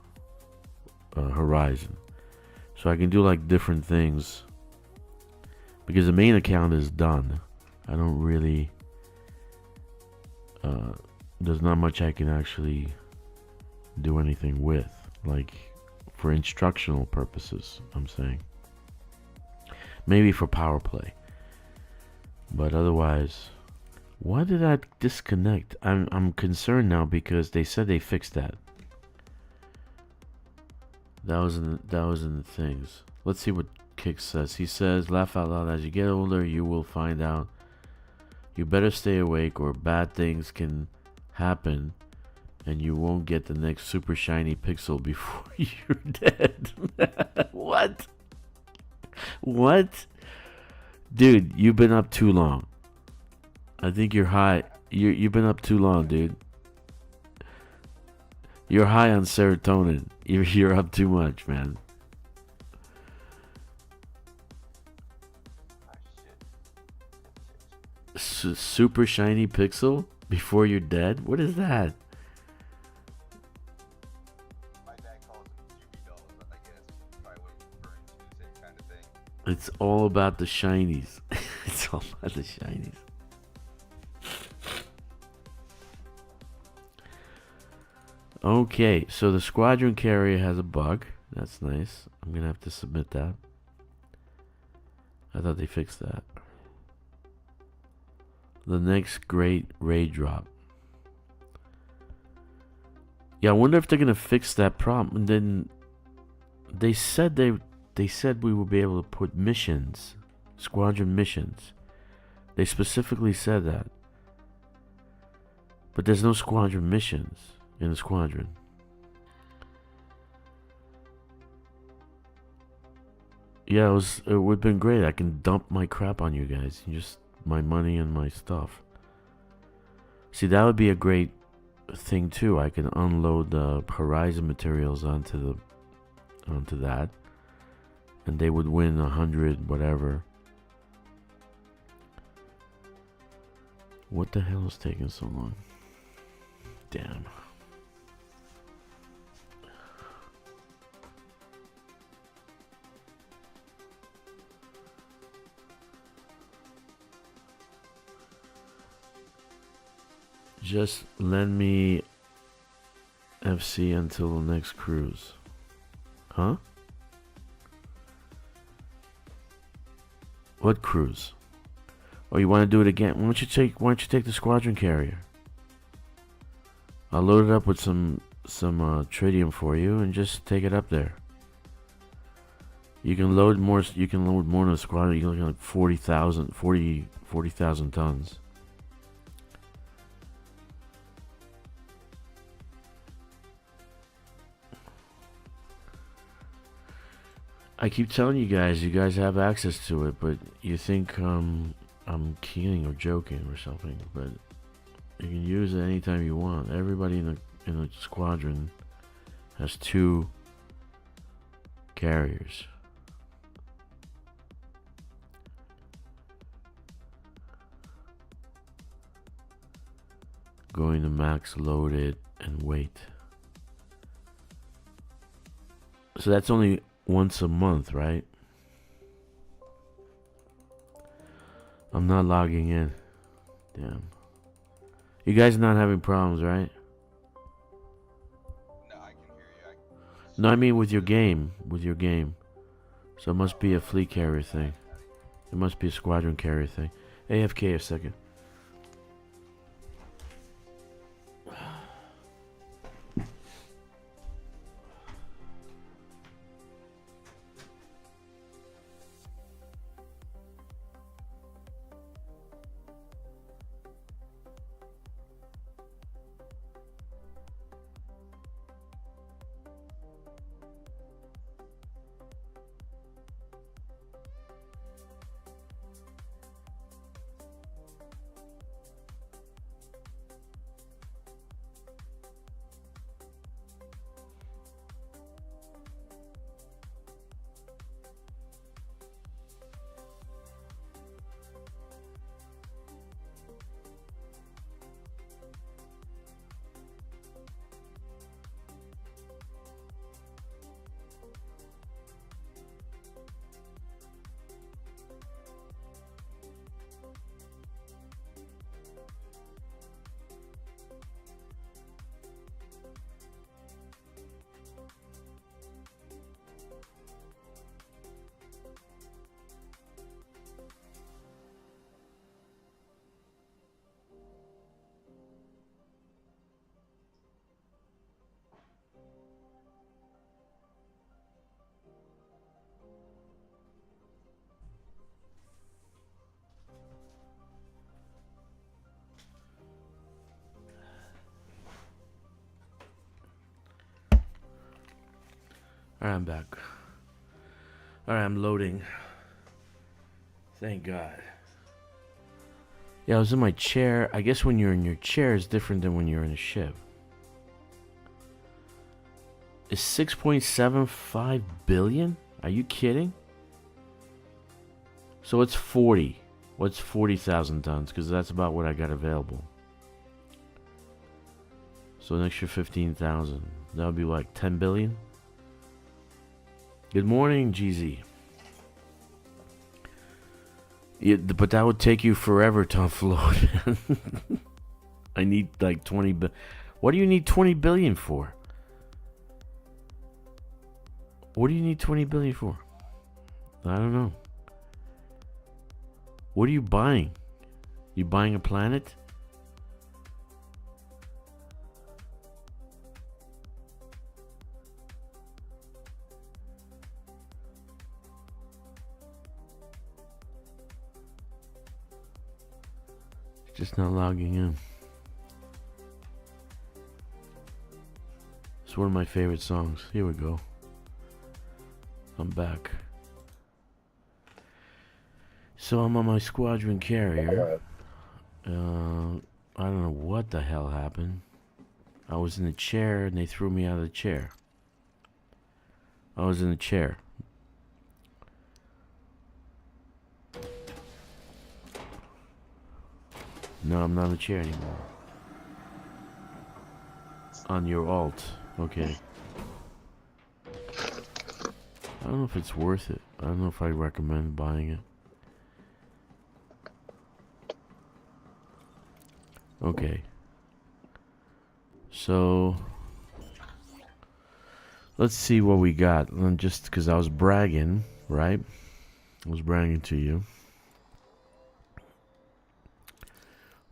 [SPEAKER 1] Horizon, so I can do like different things. Because the main account is done. I don't really... there's not much I can actually do anything with. Like, for instructional purposes, I'm saying. Maybe for power play. But otherwise... why did I disconnect? I'm concerned now because they said they fixed that. That was in the things. Let's see what Kkixx says. He says, laugh out loud, as you get older, you will find out you better stay awake or bad things can happen and you won't get the next super shiny pixel before you're dead. What? What? Dude, you've been up too long. I think you're high. You've been up too long, dude. You're high on serotonin. You're up too much, man. Super shiny pixel before you're dead? What is that?
[SPEAKER 2] My dad calls them UV dolls, but I guess probably what you're referring to, same kind of thing.
[SPEAKER 1] It's all about the shinies. It's all about the shinies. Okay, so the squadron carrier has a bug. That's nice. I'm gonna have to submit that. I thought they fixed that. The next great raid drop. Yeah, I wonder if they're gonna fix that problem. And then they said they said we will be able to put missions, squadron missions. They specifically said that. But there's no squadron missions in the squadron. Yeah, it would have been great. I can dump my crap on you guys. Just my money and my stuff. See, that would be a great thing too. I can unload the Horizon materials onto that, and they would win 100 whatever. What the hell is taking so long? Damn. Just lend me FC until the next cruise. Huh? What cruise? Oh, you want to do it again? Why don't you take the squadron carrier? I'll load it up with some tritium for you and just take it up there. You can load more. You can load more than a squadron. You can look at like 40,000 tons. I keep telling you guys have access to it, but you think I'm kidding or joking or something. But you can use it anytime you want. Everybody in the squadron has 2 carriers. Going to max load it and wait. So that's only once a month, right? I'm not logging in. Damn. You guys not having problems, right?
[SPEAKER 2] No, I can hear you.
[SPEAKER 1] No, I mean with your game. With your game. So it must be a fleet carrier thing. It must be a squadron carrier thing. AFK a second. Alright, I'm back. Alright, I'm loading. Thank God. Yeah, I was in my chair. I guess when you're in your chair is different than when you're in a ship. Is 6.75 billion? Are you kidding? So it's 40. What's 40,000 tons? Because that's about what I got available. So an extra 15,000. That would be like 10 billion. Good morning, GZ. Yeah, but that would take you forever to offload. I need like 20 billion. What do you need 20 billion for? What do you need 20 billion for? I don't know. What are you buying? You buying a planet? Just not logging in. It's one of my favorite songs. Here we go. I'm back. So I'm on my squadron carrier. I don't know what the hell happened. I was in the chair and they threw me out of the chair. I was in the chair. No, I'm not in the chair anymore. On your alt. Okay. I don't know if it's worth it. I don't know if I recommend buying it. Okay. So let's see what we got. Just because I was bragging, right? I was bragging to you.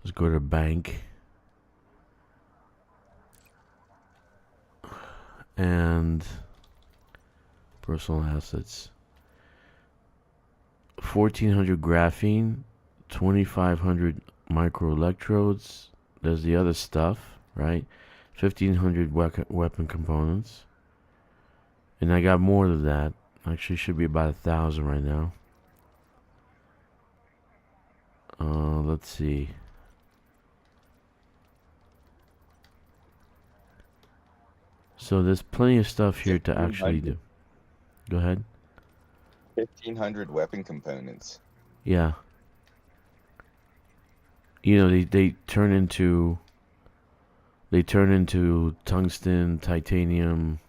[SPEAKER 1] Let's go to the bank. And personal assets. 1400 graphene, 2500 microelectrodes. There's the other stuff, right? 1500 weapon components. And I got more than that. Actually, should be about 1,000 right now. Let's see. So there's plenty of stuff here to actually do. Go ahead.
[SPEAKER 2] 1,500 weapon components.
[SPEAKER 1] Yeah. You know, they turn into tungsten, titanium,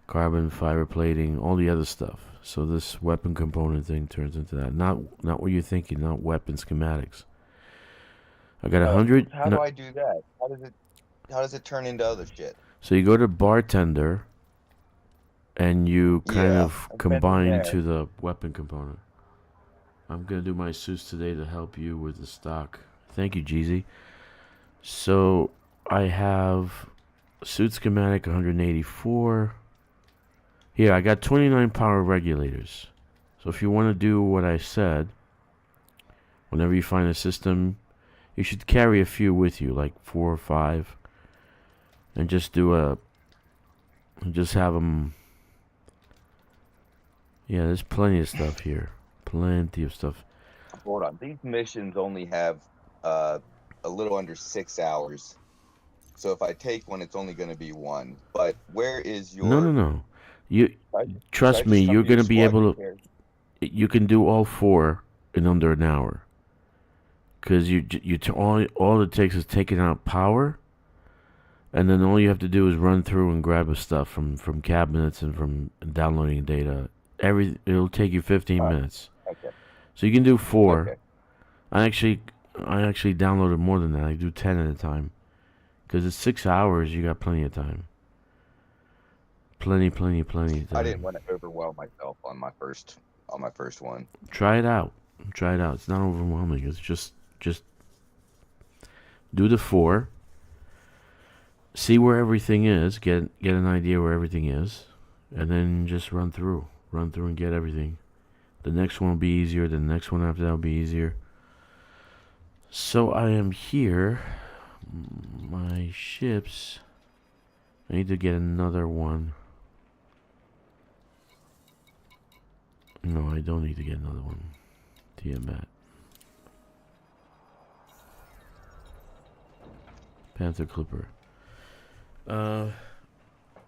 [SPEAKER 1] carbon fiber plating, all the other stuff. So this weapon component thing turns into that. Not what you're thinking, not weapon schematics. I got 100.
[SPEAKER 2] How do I do that? How does it turn into other shit?
[SPEAKER 1] So you go to bartender and you kind of combine to the weapon component. I'm gonna do my suits today to help you with the stock. Thank you, Jeezy. So I have suit schematic 184. Here, I got 29 power regulators. So if you want to do what I said, whenever you find a system, you should carry a few with you, like 4 or 5, and just have them. Yeah, there's plenty of stuff here. Plenty of stuff.
[SPEAKER 2] Hold on. These missions only have a little under 6 hours. So if I take one, it's only going to be one. But where is your...
[SPEAKER 1] No. Trust me, you're going to be able to... You can do all 4 in under an hour. Because all it takes is taking out power. And then all you have to do is run through and grab the stuff from cabinets and from downloading data. It'll take you 15 minutes.
[SPEAKER 2] Okay.
[SPEAKER 1] So you can do 4.
[SPEAKER 2] Okay.
[SPEAKER 1] I actually downloaded more than that. I do 10 at a time. Because it's 6 hours, you got plenty of time. Plenty of time.
[SPEAKER 2] I didn't want to overwhelm myself on my first one.
[SPEAKER 1] Try it out. It's not overwhelming. It's just do the 4. See where everything is. Get an idea where everything is, and then just run through and get everything. The next one will be easier. The next one after that will be easier. So I am here. My ships. I need to get another one. No, I don't need to get another one. Tiamat. Panther Clipper.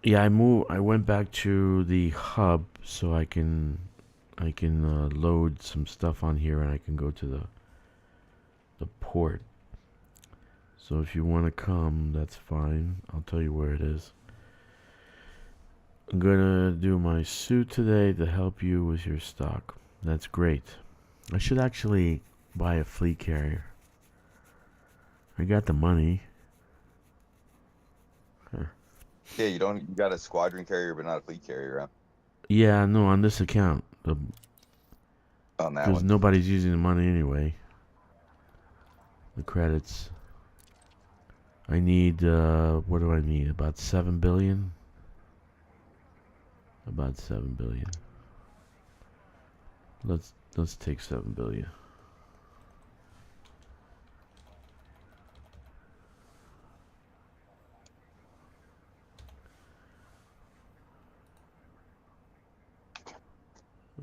[SPEAKER 1] Yeah, I went back to the hub so I can load some stuff on here and I can go to the port. So if you want to come, that's fine. I'll tell you where it is. I'm gonna do my suit today to help you with your stock. That's great. I should actually buy a fleet carrier. I got the money. Huh.
[SPEAKER 2] Yeah, you got a squadron carrier, but not a fleet carrier, huh?
[SPEAKER 1] Yeah, no, on this account.
[SPEAKER 2] On that
[SPEAKER 1] Because
[SPEAKER 2] one.
[SPEAKER 1] nobody's using the money anyway. The credits. I need, what do I need? About 7 billion? About 7 billion. Let's take 7 billion.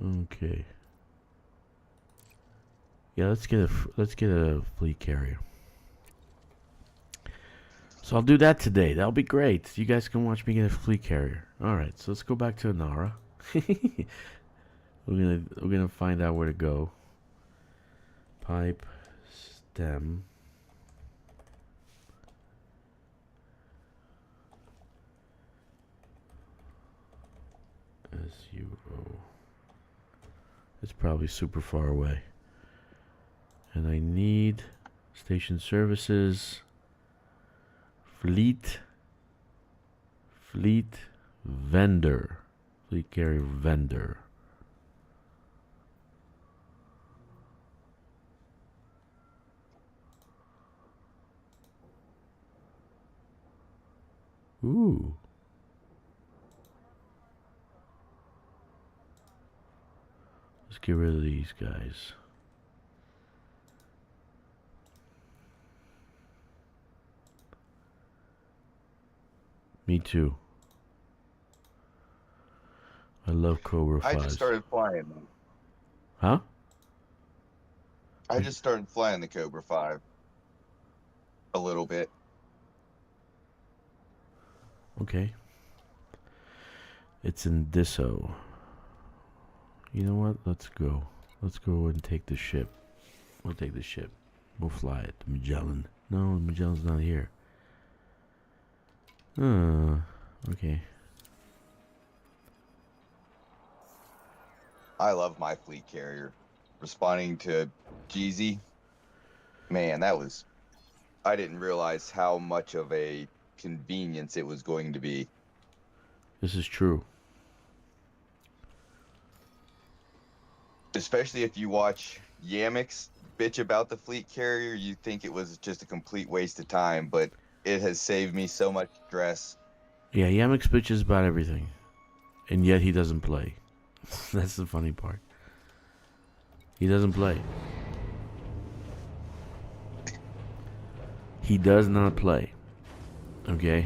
[SPEAKER 1] Okay. Yeah, let's get a fleet carrier. So I'll do that today. That'll be great. You guys can watch me get a fleet carrier. All right, so let's go back to Inara. we're gonna find out where to go. Pipe, stem. SUO. It's probably super far away. And I need station services, fleet vendor, fleet carrier vendor. Ooh. Let's get rid of these guys. Me too. I love Cobra 5s.
[SPEAKER 2] I just started flying them.
[SPEAKER 1] Huh?
[SPEAKER 2] I just started flying the Cobra 5 a little bit.
[SPEAKER 1] Okay. It's in Disso. You know what? Let's go. Let's go and take the ship. We'll take the ship. We'll fly it. The Magellan. No, the Magellan's not here. Okay.
[SPEAKER 2] I love my fleet carrier. Responding to Jeezy, man, that was... I didn't realize how much of a convenience it was going to be.
[SPEAKER 1] This is true.
[SPEAKER 2] Especially if you watch Kkixx bitch about the fleet carrier, you think it was just a complete waste of time, but it has saved me so much stress.
[SPEAKER 1] Yeah, Kkixx bitches about everything. And yet he doesn't play. That's the funny part. He doesn't play. He does not play. Okay?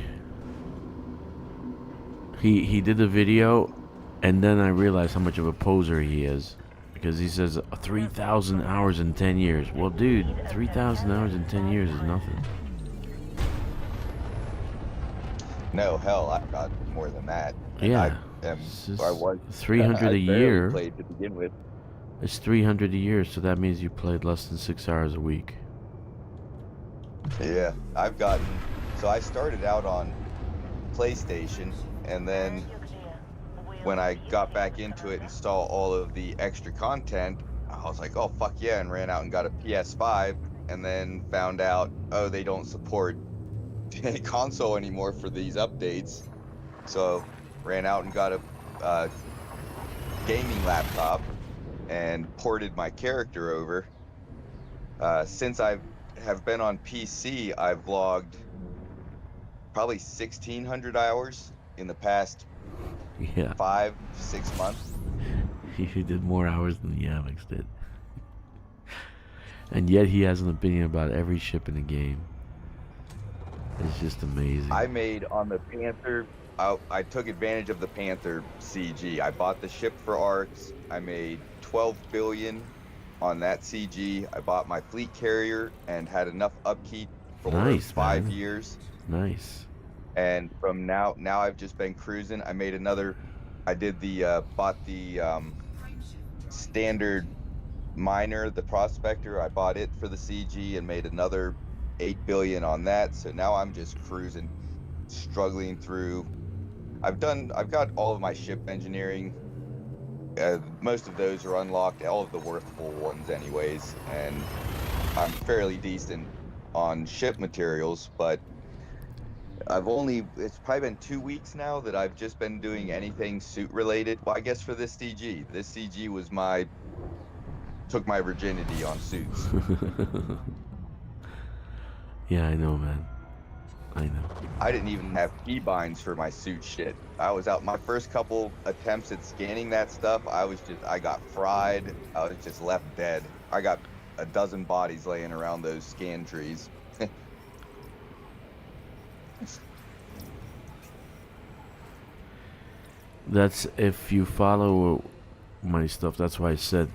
[SPEAKER 1] He did the video, and then I realized how much of a poser he is. Because he says 3,000 hours in 10 years. Well, dude, 3,000 hours in 10 years is nothing.
[SPEAKER 2] No, hell, I've got more than that.
[SPEAKER 1] Yeah.
[SPEAKER 2] I was
[SPEAKER 1] 300 a year.
[SPEAKER 2] Played to begin with.
[SPEAKER 1] It's 300 a year, so that means you played less than 6 hours a week.
[SPEAKER 2] Yeah, I've gotten... So I started out on PlayStation, and then when I got back into it and saw all of the extra content, I was like, oh, fuck yeah, and ran out and got a PS5, and then found out, oh, they don't support console anymore for these updates. So ran out and got a gaming laptop and ported my character over. Since I have been on PC, I've logged probably 1,600 hours in the past 5-6 months.
[SPEAKER 1] He did more hours than Kkixx did. And yet he has an opinion about every ship in the game. It's just amazing.
[SPEAKER 2] I made on the Panther, I took advantage of the Panther CG. I bought the ship for ARX. I made 12 billion on that CG. I bought my fleet carrier and had enough upkeep for 5 years.
[SPEAKER 1] Nice.
[SPEAKER 2] And from now I've just been cruising. I made another, I did the, bought the standard miner, the Prospector. I bought it for the CG and made another 8 billion on that. So now I'm just cruising, struggling through. I've got all of my ship engineering. Most of those are unlocked, all of the worthful ones anyways, and I'm fairly decent on ship materials, but it's probably been 2 weeks now that I've just been doing anything suit related. Well, I guess for this CG. This CG was took my virginity on suits.
[SPEAKER 1] Yeah, I know, man. I know.
[SPEAKER 2] I didn't even have keybinds for my suit shit. I was out my first couple attempts at scanning that stuff. I got fried. I was just left dead. I got a dozen bodies laying around those scan trees.
[SPEAKER 1] That's if you follow my stuff. That's why I said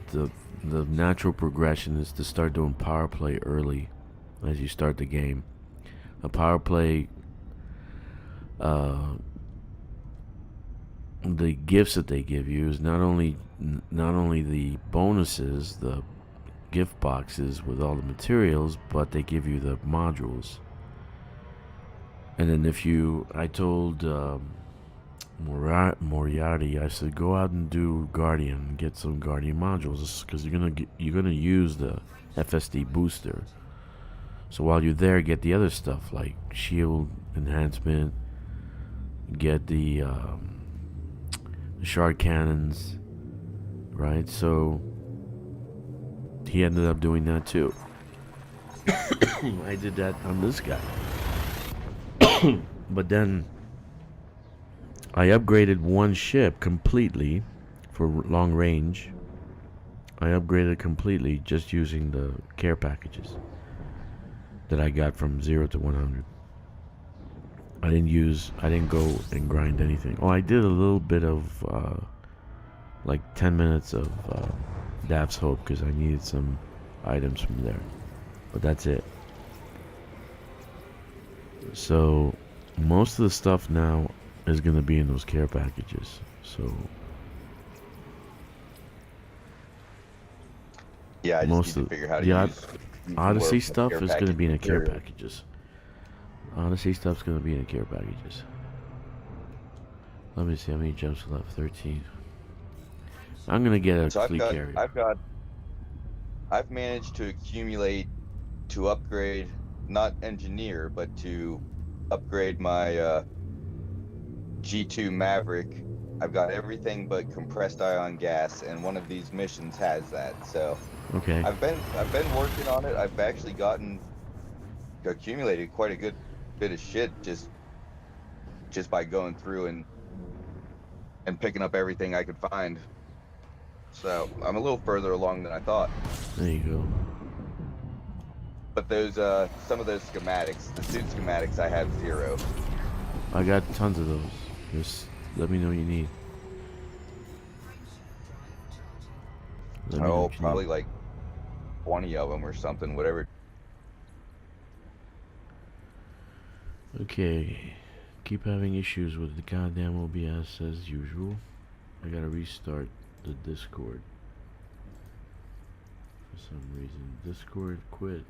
[SPEAKER 1] the natural progression is to start doing power play early as you start the game. A power play, the gifts that they give you is not only the bonuses, the gift boxes with all the materials, but they give you the modules. And then I told Moriarty, I said, go out and do Guardian, get some Guardian modules, because you're gonna use the FSD booster. So while you're there, get the other stuff like shield enhancement, get the shard cannons, right? So he ended up doing that too. I did that on this guy. But then I upgraded one ship completely for long range. I upgraded completely just using the care packages that I got from 0 to 100. I didn't go and grind anything. Oh, I did a little bit of like 10 minutes of Daph's Hope because I needed some items from there, but that's it. So most of the stuff now is going to be in those care packages. So
[SPEAKER 2] Yeah, I just
[SPEAKER 1] most
[SPEAKER 2] need
[SPEAKER 1] of
[SPEAKER 2] to figure out how to
[SPEAKER 1] the
[SPEAKER 2] use
[SPEAKER 1] Odyssey
[SPEAKER 2] more
[SPEAKER 1] stuff
[SPEAKER 2] care
[SPEAKER 1] is going to be in the care
[SPEAKER 2] material.
[SPEAKER 1] packages. Odyssey stuff's going to be in the care packages. Let me see how many jumps left. 13. I'm going to get a
[SPEAKER 2] So
[SPEAKER 1] fleet carrier.
[SPEAKER 2] I've managed to accumulate to upgrade, not engineer, but to upgrade my G2 Maverick. I've got everything but compressed ion gas, and one of these missions has that. So
[SPEAKER 1] Okay.
[SPEAKER 2] I've been working on it. I've actually accumulated quite a good bit of shit just by going through and picking up everything I could find. So I'm a little further along than I thought.
[SPEAKER 1] There you go.
[SPEAKER 2] But those some of those schematics, the suit schematics, I have 0.
[SPEAKER 1] I got tons of those. Just let me know what you need. Let me know
[SPEAKER 2] Oh,
[SPEAKER 1] what you
[SPEAKER 2] probably
[SPEAKER 1] need.
[SPEAKER 2] like 20 of them or something, whatever.
[SPEAKER 1] Okay. Keep having issues with the goddamn OBS as usual. I gotta restart the Discord. For some reason, Discord quit.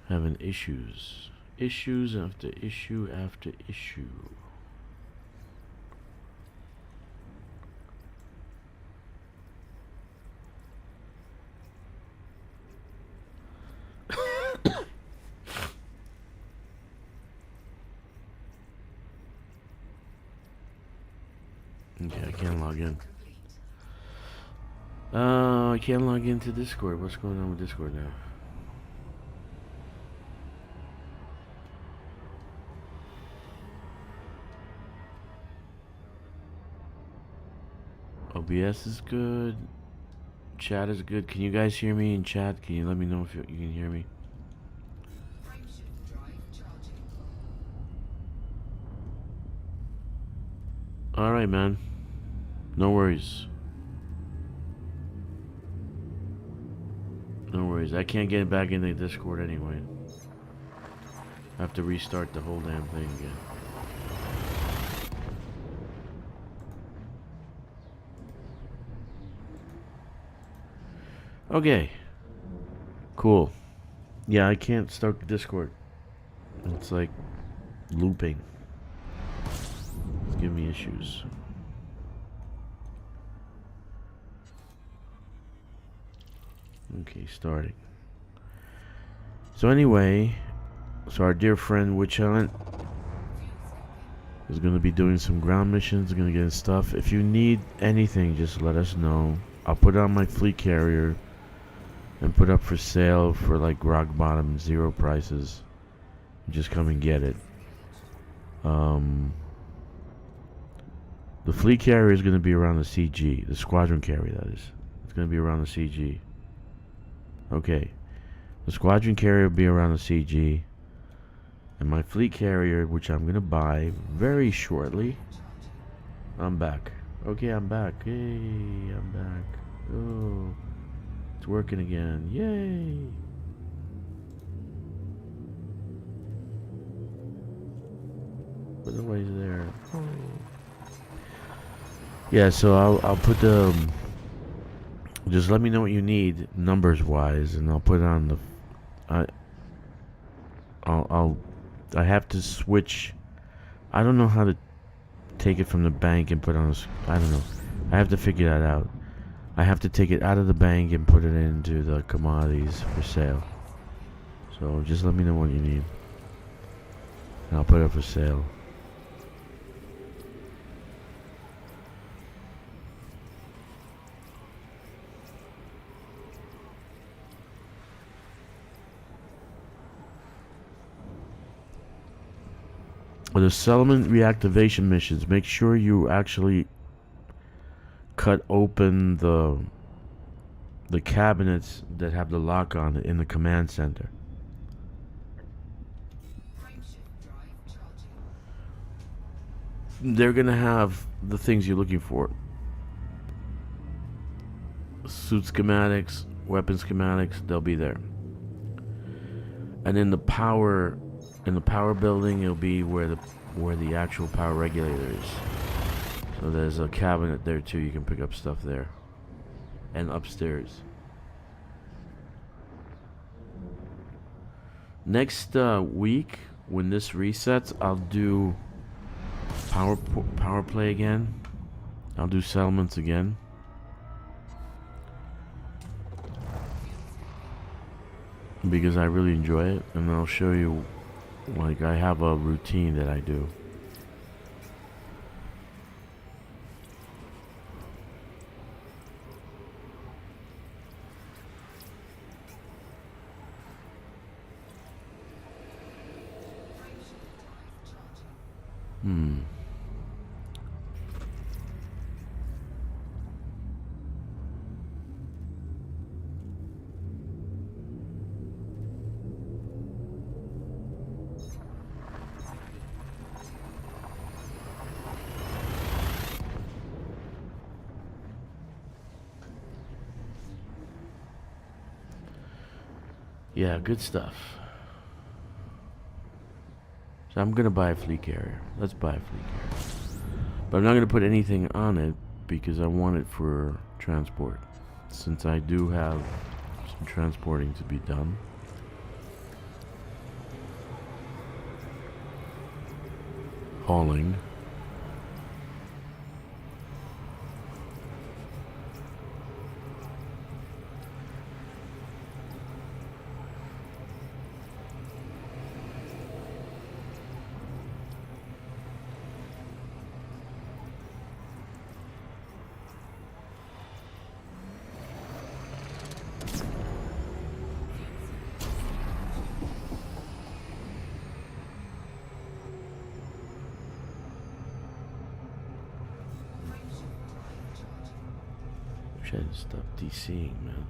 [SPEAKER 1] Having issues. Issues after issue after issue. Okay, I can't log in. I can't log into Discord. What's going on with Discord now? OBS is good. Chat is good. Can you guys hear me in chat? Can you let me know if you can hear me? Alright, man. No worries. No worries. I can't get back into Discord anyway. I have to restart the whole damn thing again. Okay. Cool. Yeah, I can't start the Discord. It's like looping. It's giving me issues. Okay, starting. So anyway, our dear friend Mechan is going to be doing some ground missions, going to get his stuff. If you need anything, just let us know. I'll put on my fleet carrier and put up for sale for like rock bottom 0 prices. Just come and get it. The fleet carrier is going to be around the CG. The squadron carrier, that is. It's going to be around the CG. Okay. The squadron carrier will be around the CG. And my fleet carrier, which I'm going to buy very shortly. I'm back. Okay, I'm back. Hey, I'm back. Oh, it's working again. Yay! But nobody's there. Oh. Yeah, so I'll put the. Just let me know what you need numbers wise, and I'll put it on the. I I have to switch. I don't know how to take it from the bank and put on. I don't know. I have to figure that out. I have to take it out of the bank and put it into the commodities for sale. So just let me know what you need, and I'll put it up for sale. For the settlement reactivation missions, make sure you actually cut open the cabinets that have the lock on it in the command center. They're gonna have the things you're looking for: suit schematics, weapon schematics. They'll be there. And in the power building, it'll be where the actual power regulator is. So there's a cabinet there too. You can pick up stuff there. And upstairs. Next week, when this resets, I'll do power play again. I'll do settlements again. Because I really enjoy it, and I'll show you, like, I have a routine that I do. Yeah, good stuff. So I'm gonna buy a fleet carrier. Let's buy a fleet carrier. But I'm not gonna put anything on it because I want it for transport. Since I do have some transporting to be done. Hauling. Try to stop DCing, man.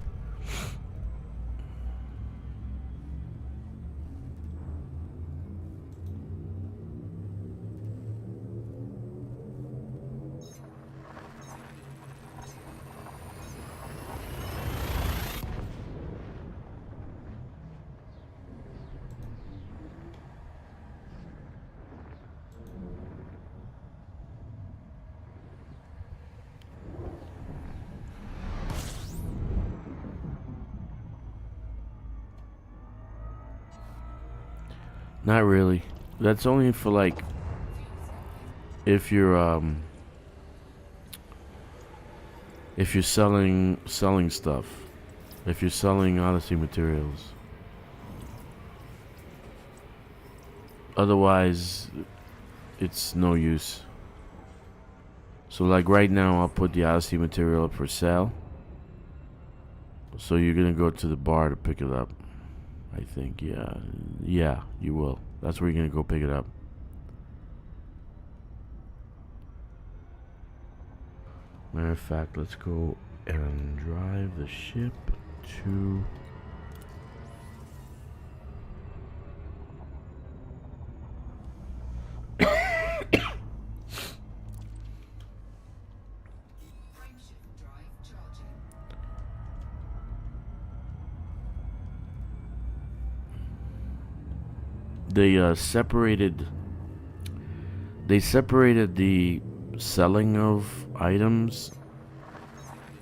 [SPEAKER 1] Not really. That's only for, like, if you're selling stuff. If you're selling Odyssey materials. Otherwise, it's no use. So, like, right now, I'll put the Odyssey material up for sale. So you're gonna go to the bar to pick it up. I think, yeah, you will. That's where you're gonna go pick it up. Matter of fact, let's go and drive the ship to they separated. They separated the selling of items,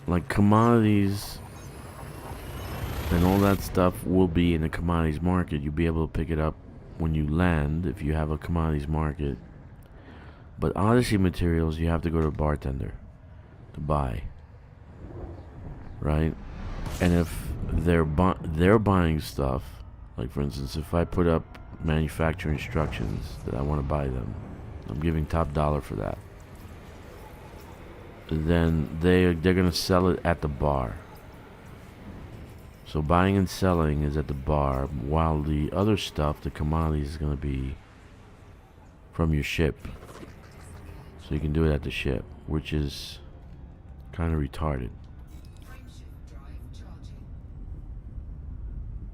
[SPEAKER 1] like commodities and all that stuff will be in the commodities market. You'll be able to pick it up when you land if you have a commodities market. But Odyssey materials, you have to go to a bartender to buy, right? And if they're buying stuff, like for instance, if I put up manufacturer instructions that I want to buy them, I'm giving top dollar for that. Then they're gonna sell it at the bar. So buying and selling is at the bar, while the other stuff, the commodities, is gonna be from your ship. So you can do it at the ship, which is kind of retarded.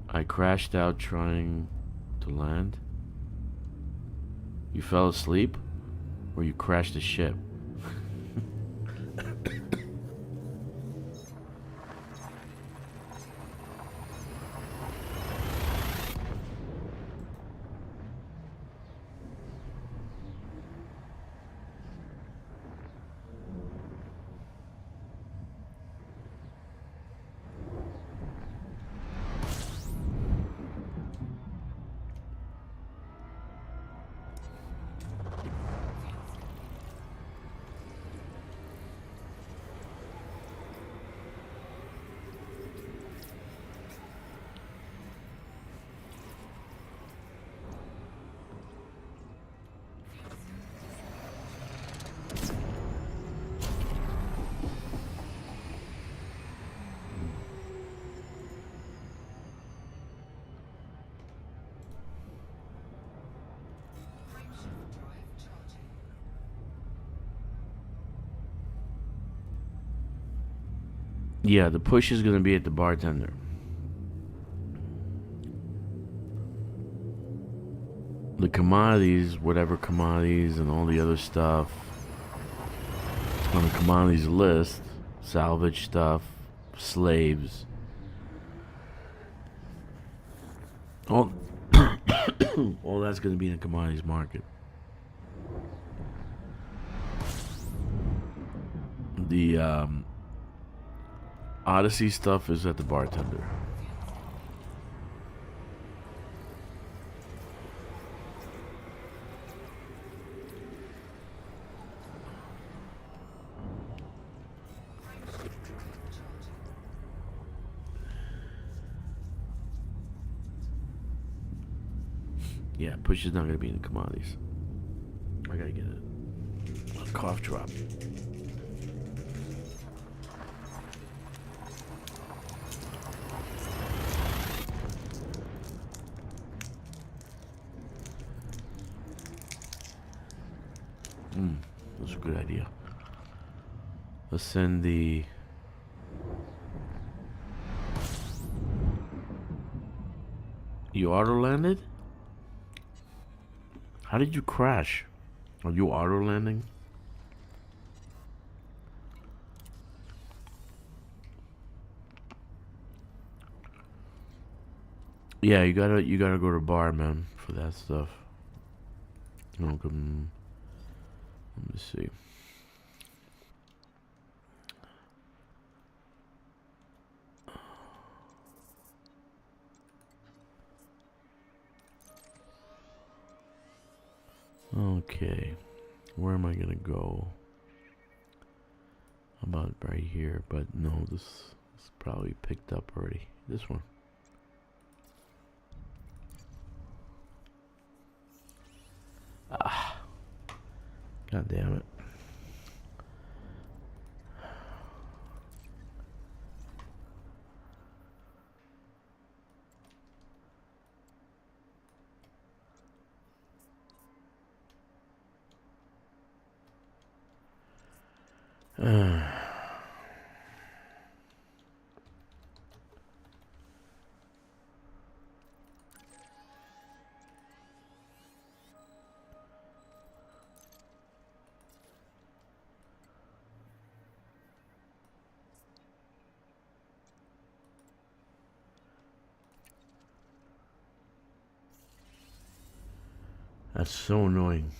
[SPEAKER 1] I crashed out trying to land. You fell asleep? Or you crashed the ship? Yeah, the push is gonna be at the bartender. The commodities, whatever commodities and all the other stuff on the commodities list, salvage stuff, slaves, all all that's gonna be in the commodities market. The Odyssey stuff is at the bartender. Yeah, push is not gonna be in the commodities. I gotta get a cough drop. That's a good idea. Let's send the... You auto-landed? How did you crash? Are you auto-landing? Yeah, you gotta go to the bar, man, for that stuff. Welcome. Let me see. Okay, where am I gonna go? About right here, but no, this is probably picked up already. This one. Ah, god damn it. That's so annoying.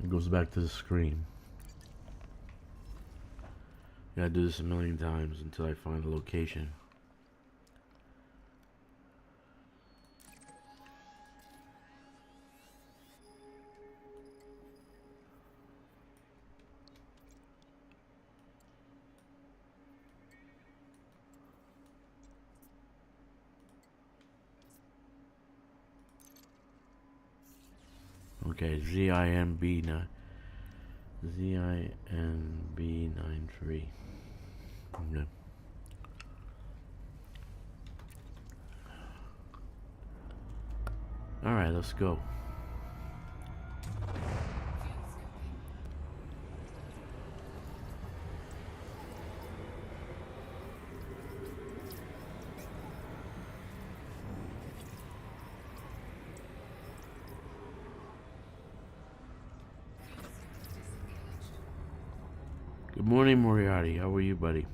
[SPEAKER 1] It goes back to the screen. Gotta do this a million times until I find the location. Okay, ZINB93. Okay. Alright, let's go. Good morning, Moriarty. How are you, buddy?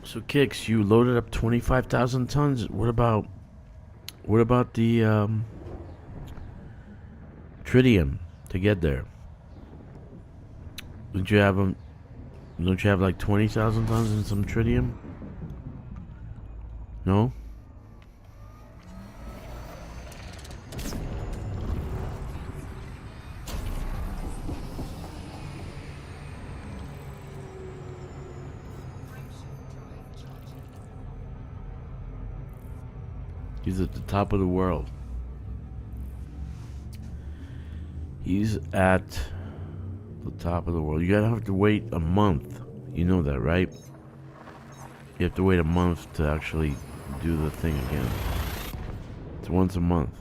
[SPEAKER 1] So Kkixx, you loaded up 25,000 tons. What about the tritium to get there? Don't you have like 20,000 tons in some tritium? No? He's at the top of the world. He's at the top of the world. You gotta have to wait a month. You know that, right? You have to wait a month to actually do the thing again. It's once a month.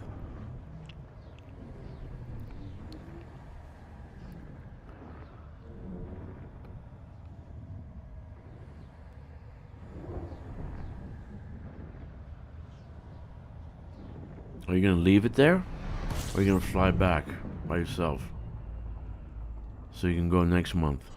[SPEAKER 1] Are you gonna leave it there? Or are you gonna fly back by yourself? So you can go next month.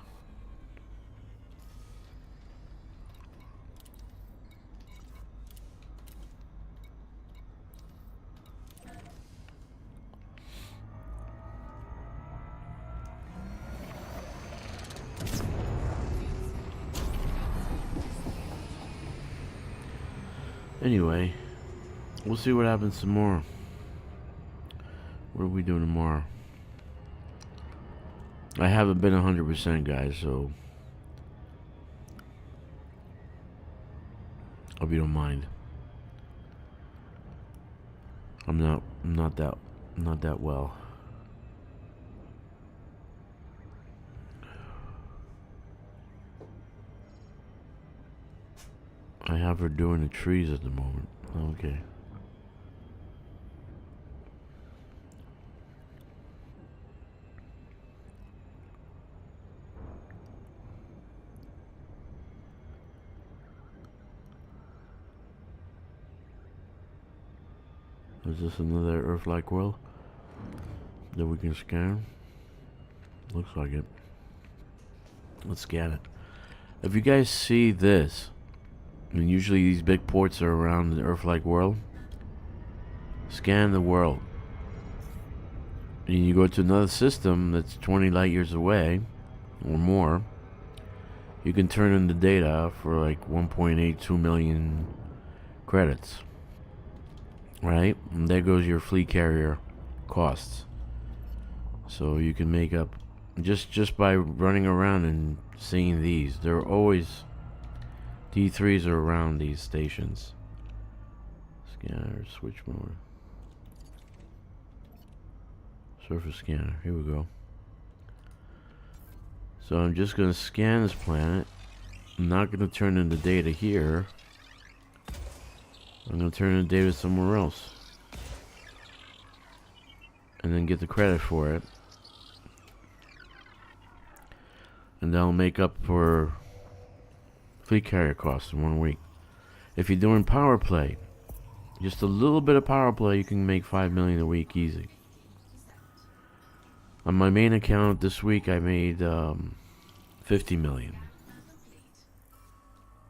[SPEAKER 1] Anyway, we'll see what happens tomorrow. What are we doing tomorrow? I haven't been 100%, guys, so hope you don't mind. I'm not that well. I have her doing the trees at the moment. Okay. Is this another Earth-like world that we can scan? Looks like it. Let's scan it. If you guys see this, and usually these big ports are around the Earth-like world, scan the world. And you go to another system that's 20 light years away, or more, you can turn in the data for like 1.82 million credits. Right? And there goes your fleet carrier costs. So you can make up just by running around and seeing these. There are always D3s are around these stations. Scanner, switch mode. Surface scanner. Here we go. So I'm just gonna scan this planet. I'm not gonna turn in the data here. I'm gonna turn in the data somewhere else. And then get the credit for it. and that'll make up for fleet carrier costs in 1 week. If you're doing power play, just a little bit of power play, you can make 5 million a week easy. On my main account this week, I made 50 million.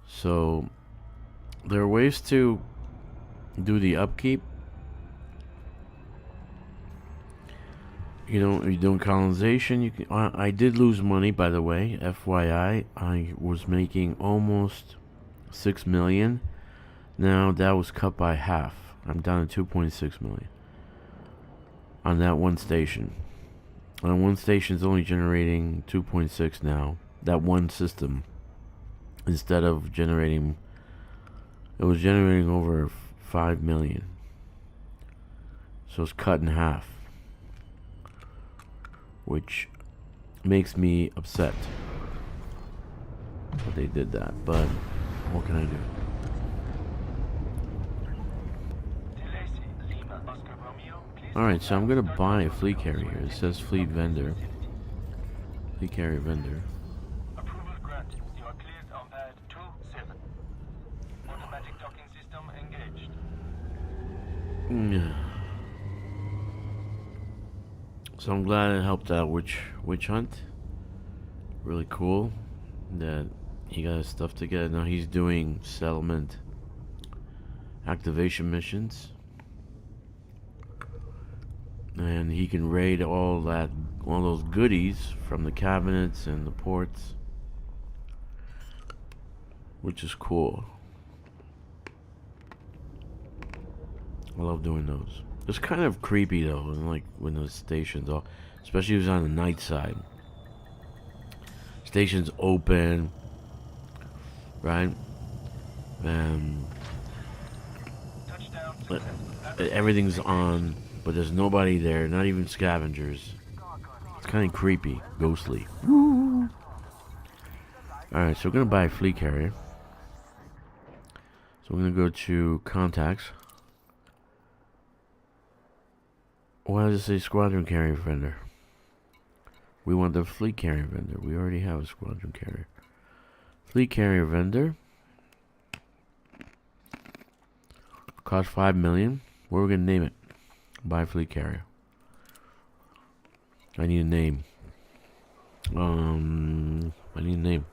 [SPEAKER 1] So there are ways to do the upkeep. You know, you're doing colonization. You can. I did lose money, by the way. FYI, I was making almost 6 million. Now that was cut by half. I'm down to 2.6 million on that one station. And one station is only generating 2.6 now. That one system, instead of generating, it was generating over 5 million. So it's cut in half, which makes me upset that they did that. But what can I do? Alright, so I'm gonna buy a fleet carrier. It says fleet vendor. Fleet carrier vendor.
[SPEAKER 4] Approval granted. You are cleared on pad 27. Automatic docking system engaged.
[SPEAKER 1] So I'm glad it helped out witch hunt. Really cool that he got his stuff together. Now he's doing settlement activation missions. And he can raid all those goodies from the cabinets and the ports, which is cool. I love doing those. It's kind of creepy though, like when those stations are, especially if it's on the night side. Stations open, right? And everything's on. But there's nobody there, not even scavengers. It's kind of creepy, ghostly. Alright, so we're going to buy a fleet carrier. So we're going to go to contacts. Why does it say squadron carrier vendor? We want the fleet carrier vendor. We already have a squadron carrier. Fleet carrier vendor. Cost 5 million. What are we going to name it? Buy fleet carrier. I need a name. I need a name.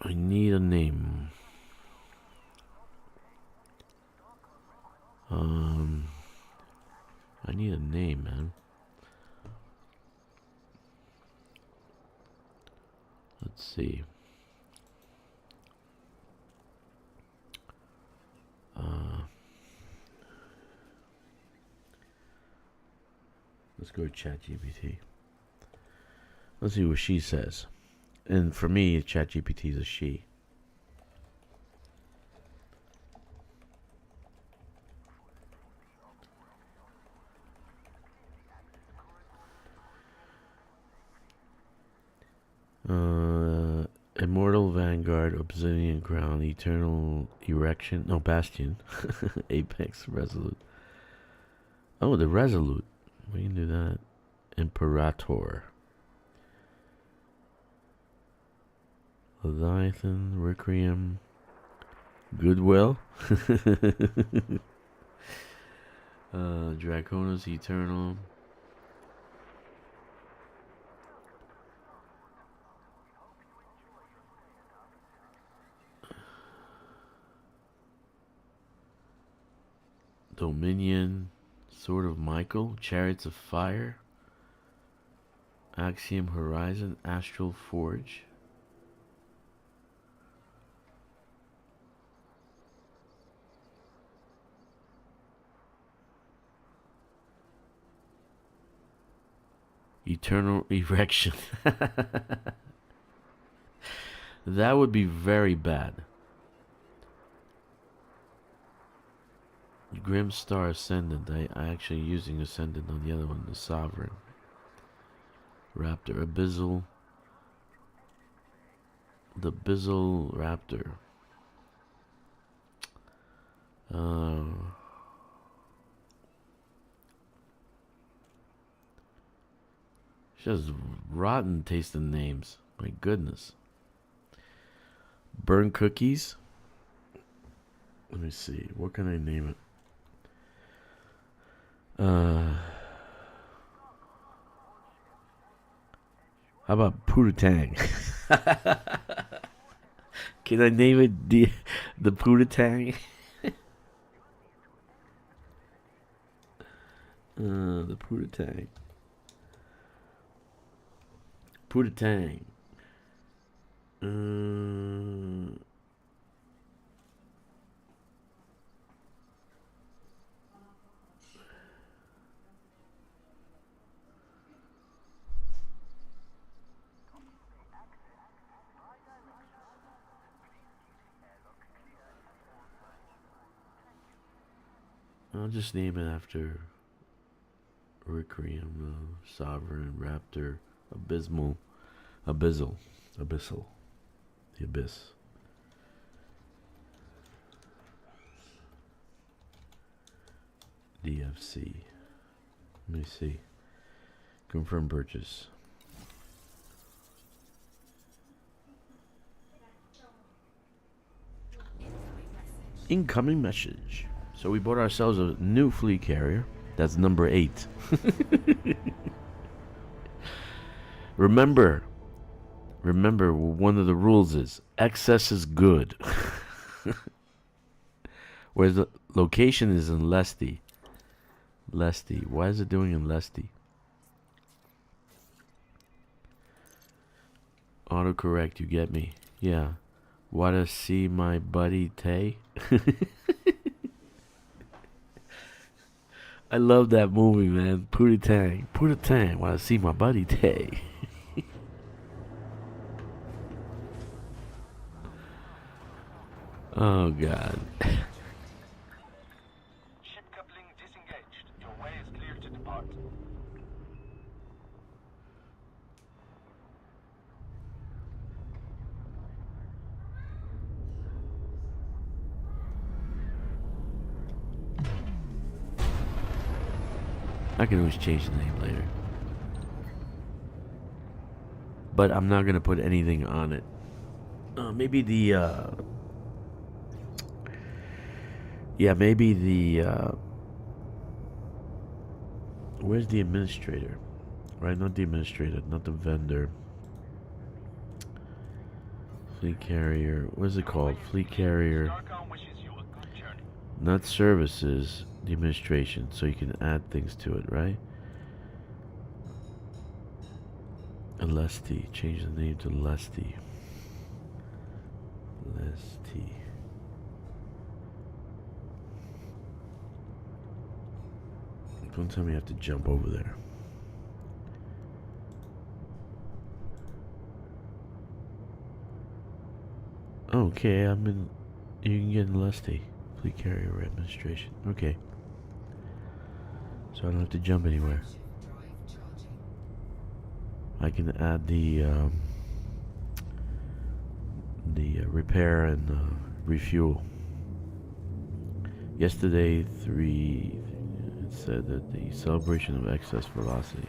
[SPEAKER 1] I need a name. I need a name, man. Let's see. Let's go to ChatGPT. Let's see what she says. And for me, ChatGPT is a she. Immortal Vanguard, Obsidian Crown, Eternal Erection, no, Bastion, Apex, Resolute. Oh, the Resolute. We can do that. Imperator. Leviathan, Requiem, Goodwill. Draconis, Eternal. Dominion, Sword of Michael, Chariots of Fire, Axiom Horizon, Astral Forge. Eternal Erection. That would be very bad. Grim Star Ascendant. I actually using Ascendant on the other one, the Sovereign. Raptor, Abyssal. The Abyssal Raptor. Just rotten tasting names. My goodness. Burn cookies. Let me see. What can I name it? How about Pootatang? Can I name it the Pootatang? The Pootatang. Pootatang. I'll just name it after Requiem, Sovereign, Raptor, Abyssal, the Abyss. DFC. Let me see. Confirm purchase. Incoming message. So we bought ourselves a new fleet carrier. That's number 8. Remember, one of the rules is excess is good. Where the location is in Lesti. Lesti. Why is it doing in Lesti? Autocorrect, you get me. Yeah. Wanna see my buddy Tay? I love that movie, man. Pootatang. Wanna see my buddy Tay? Oh, God.
[SPEAKER 4] Ship coupling disengaged. Your way is clear to depart.
[SPEAKER 1] I can always change the name later. But I'm not going to put anything on it. Maybe the... Yeah, maybe the... Where's the administrator? Right, not the administrator, not the vendor. Fleet carrier. What is it called? Fleet carrier.
[SPEAKER 4] Starcom wishes you a good journey.
[SPEAKER 1] Not services, the administration. So you can add things to it, right? Lesti. Change the name to Lesti. Lesti. Don't tell me I have to jump over there. Okay, I'm in. You can get in Lesti. Fleet carrier administration. Okay. So I don't have to jump anywhere. I can add the repair and refuel. Yesterday, it said that the celebration of excess velocity.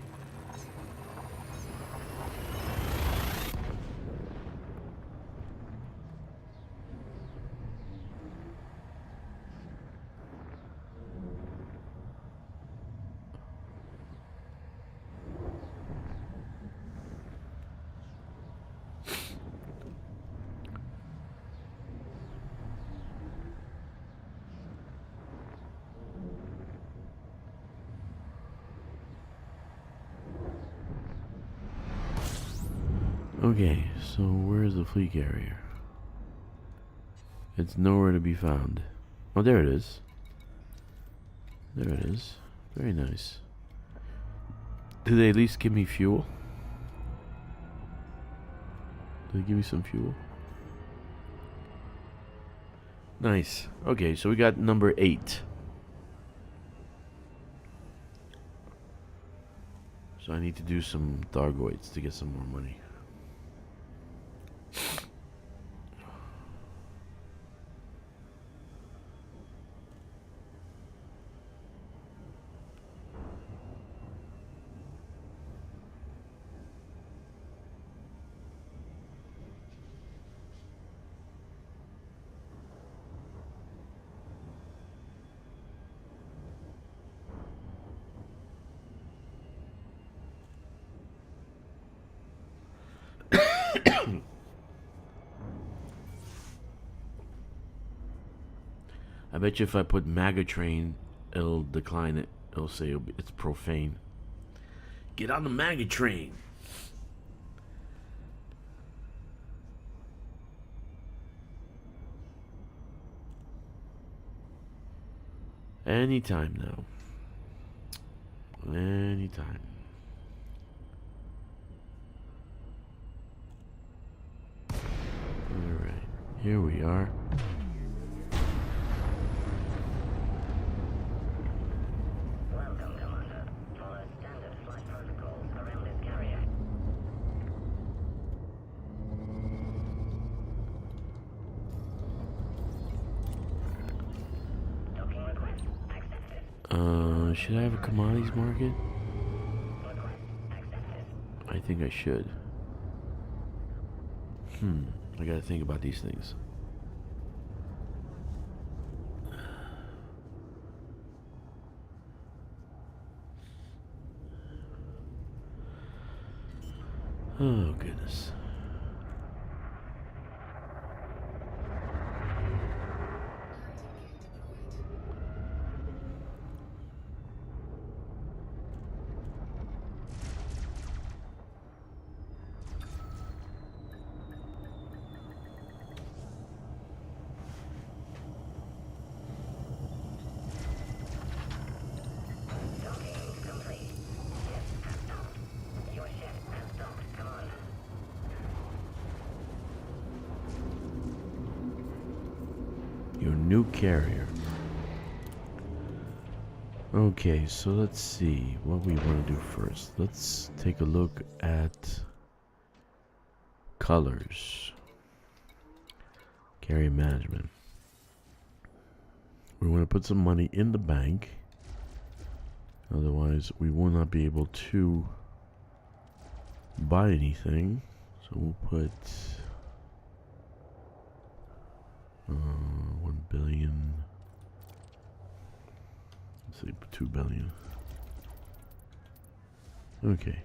[SPEAKER 1] Okay, so where's the fleet carrier? It's nowhere to be found. Oh, there it is. There it is. Very nice. Do they at least give me fuel? Do they give me some fuel? Nice. Okay, so we got number 8. So I need to do some Thargoids to get some more money. I bet you if I put MAGA train, it'll decline it. It'll say it's profane. Get on the MAGA train. Anytime now. Anytime. Alright, here we are.
[SPEAKER 5] Welcome, Commander. Follow standard flight protocols around this carrier. Docking request accepted.
[SPEAKER 1] Should I have a commodities market?
[SPEAKER 5] Request accepted.
[SPEAKER 1] I think I should. I gotta think about these things. Oh, goodness.
[SPEAKER 5] Docking complete. Ship has docked. Your ship has docked, Commander.
[SPEAKER 1] Your new carrier. Okay, so let's see what we want to do first. Let's take a look at colors. Carrier management. We want to put some money in the bank. Otherwise, we will not be able to buy anything. So we'll put 1 billion. Let's say 2 billion. Okay.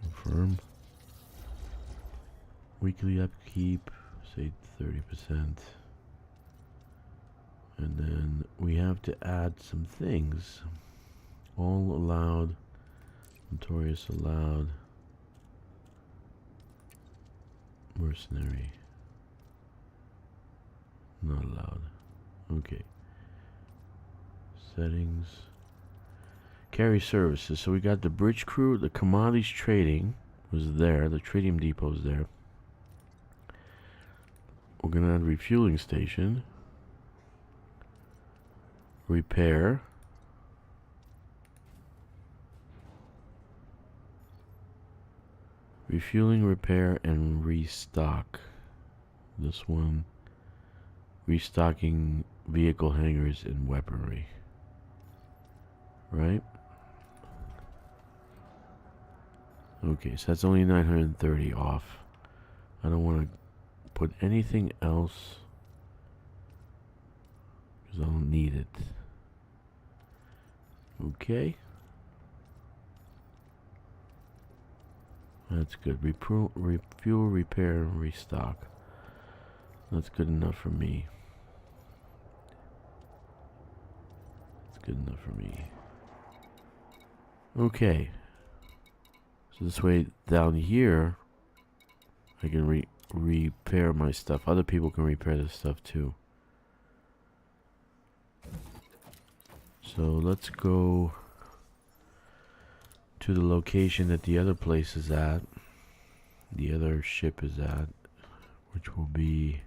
[SPEAKER 1] Confirm. Weekly upkeep, say 30%. And then we have to add some things. All allowed. Notorious allowed. Mercenary. Not allowed. Okay. Settings. Carry services. So we got the bridge crew, the commodities trading was there, the trading depot's there. We're gonna add refueling station. Repair. Refueling, repair, and restock. This one. Restocking vehicle hangars and weaponry. Right? Okay, so that's only 930 off. I don't want to put anything else because I don't need it. Okay. That's good. Refuel, repair, and restock. That's good enough for me. That's good enough for me. Okay. So this way down here, I can repair my stuff. Other people can repair this stuff too. So let's go to the location that the other place is at. The other ship is at, which will be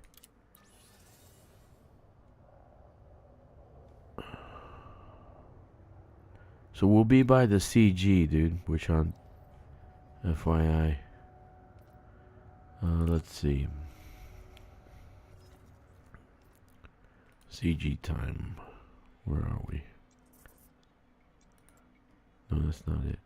[SPEAKER 1] so we'll be by the CG, dude, which on FYI. Let's see. CG time. Where are we? No, that's not it.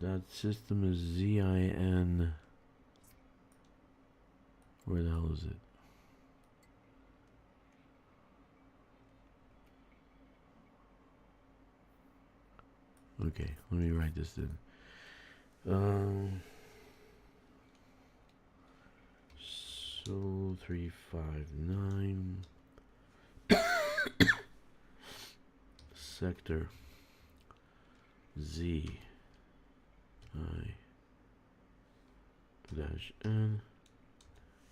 [SPEAKER 1] That system is ZIN. Where the hell is it? Okay, let me write this in. So 359 sector Z I dash N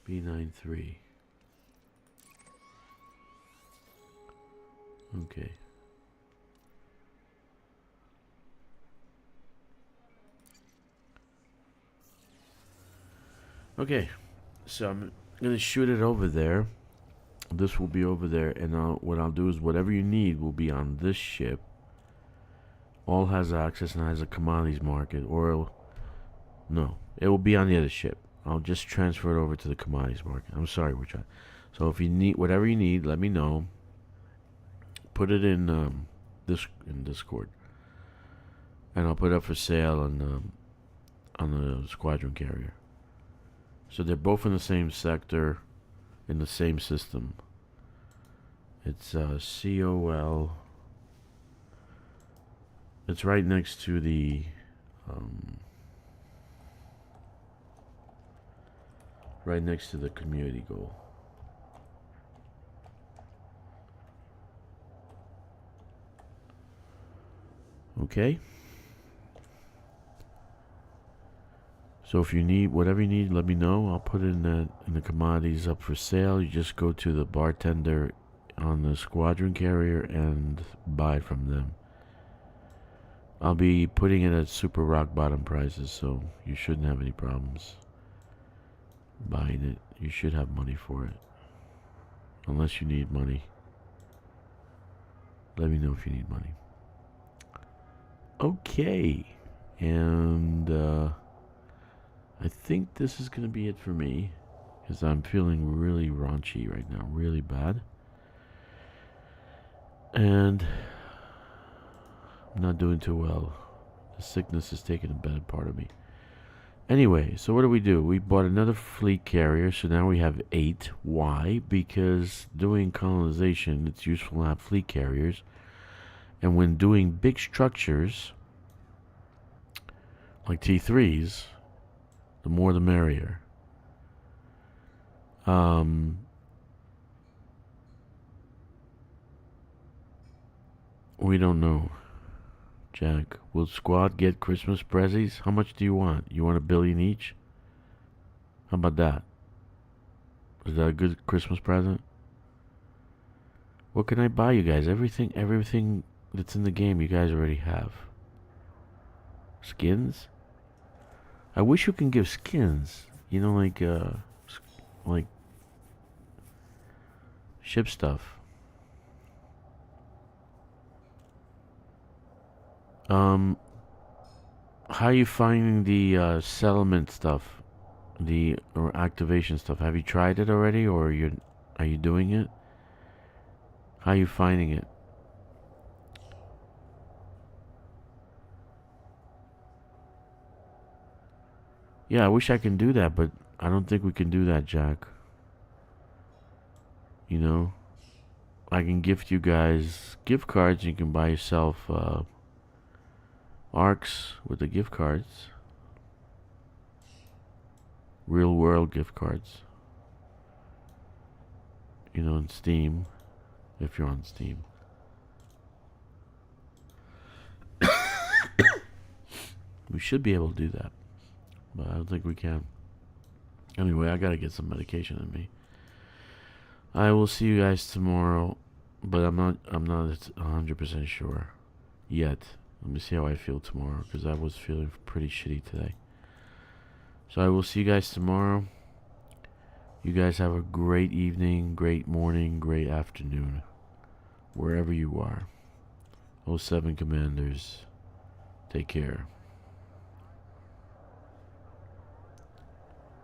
[SPEAKER 1] B93. Okay. Okay, so I'm gonna shoot it over there. This will be over there, and what I'll do is whatever you need will be on this ship. All has access and has a commodities market, or no, it will be on the other ship. I'll just transfer it over to the commodities market. I'm sorry, we're trying. So if you need whatever you need, let me know. Put it in Discord, and I'll put it up for sale on the squadron carrier. So they're both in the same sector, in the same system. It's COL. It's right next to the community goal. Okay. So if you need whatever you need, let me know. I'll put it in the commodities up for sale. You just go to the bartender on the squadron carrier and buy from them. I'll be putting it at super rock bottom prices, so you shouldn't have any problems buying it. You should have money for it, unless you need money. Let me know if you need money. Okay, and I think this is going to be it for me, because I'm feeling really raunchy right now, really bad. And I'm not doing too well. The sickness is taking a better part of me. Anyway, so what do? We bought another fleet carrier, so now we have 8. Why? Because doing colonization, it's useful to have fleet carriers. And when doing big structures, like T3s, the more the merrier. We don't know. Jack, will squad get Christmas prezzies? How much do you want? You want $1 billion each? How about that? Is that a good Christmas present? What can I buy you guys? Everything that's in the game you guys already have. Skins? I wish you can give skins. You know, like ship stuff. How are you finding the settlement stuff, or activation stuff? Have you tried it already, or are you doing it? How are you finding it? Yeah, I wish I can do that, but I don't think we can do that, Jack. You know, I can gift you guys gift cards. You can buy yourself arcs with the gift cards. Real world gift cards. You know, on Steam, if you're on Steam. We should be able to do that, but I don't think we can. Anyway, I gotta get some medication in me. I will see you guys tomorrow, but I'm not 100% sure yet. Let me see how I feel tomorrow, because I was feeling pretty shitty today. So I will see you guys tomorrow. You guys have a great evening, great morning, great afternoon, wherever you are. 07 Commanders, take care.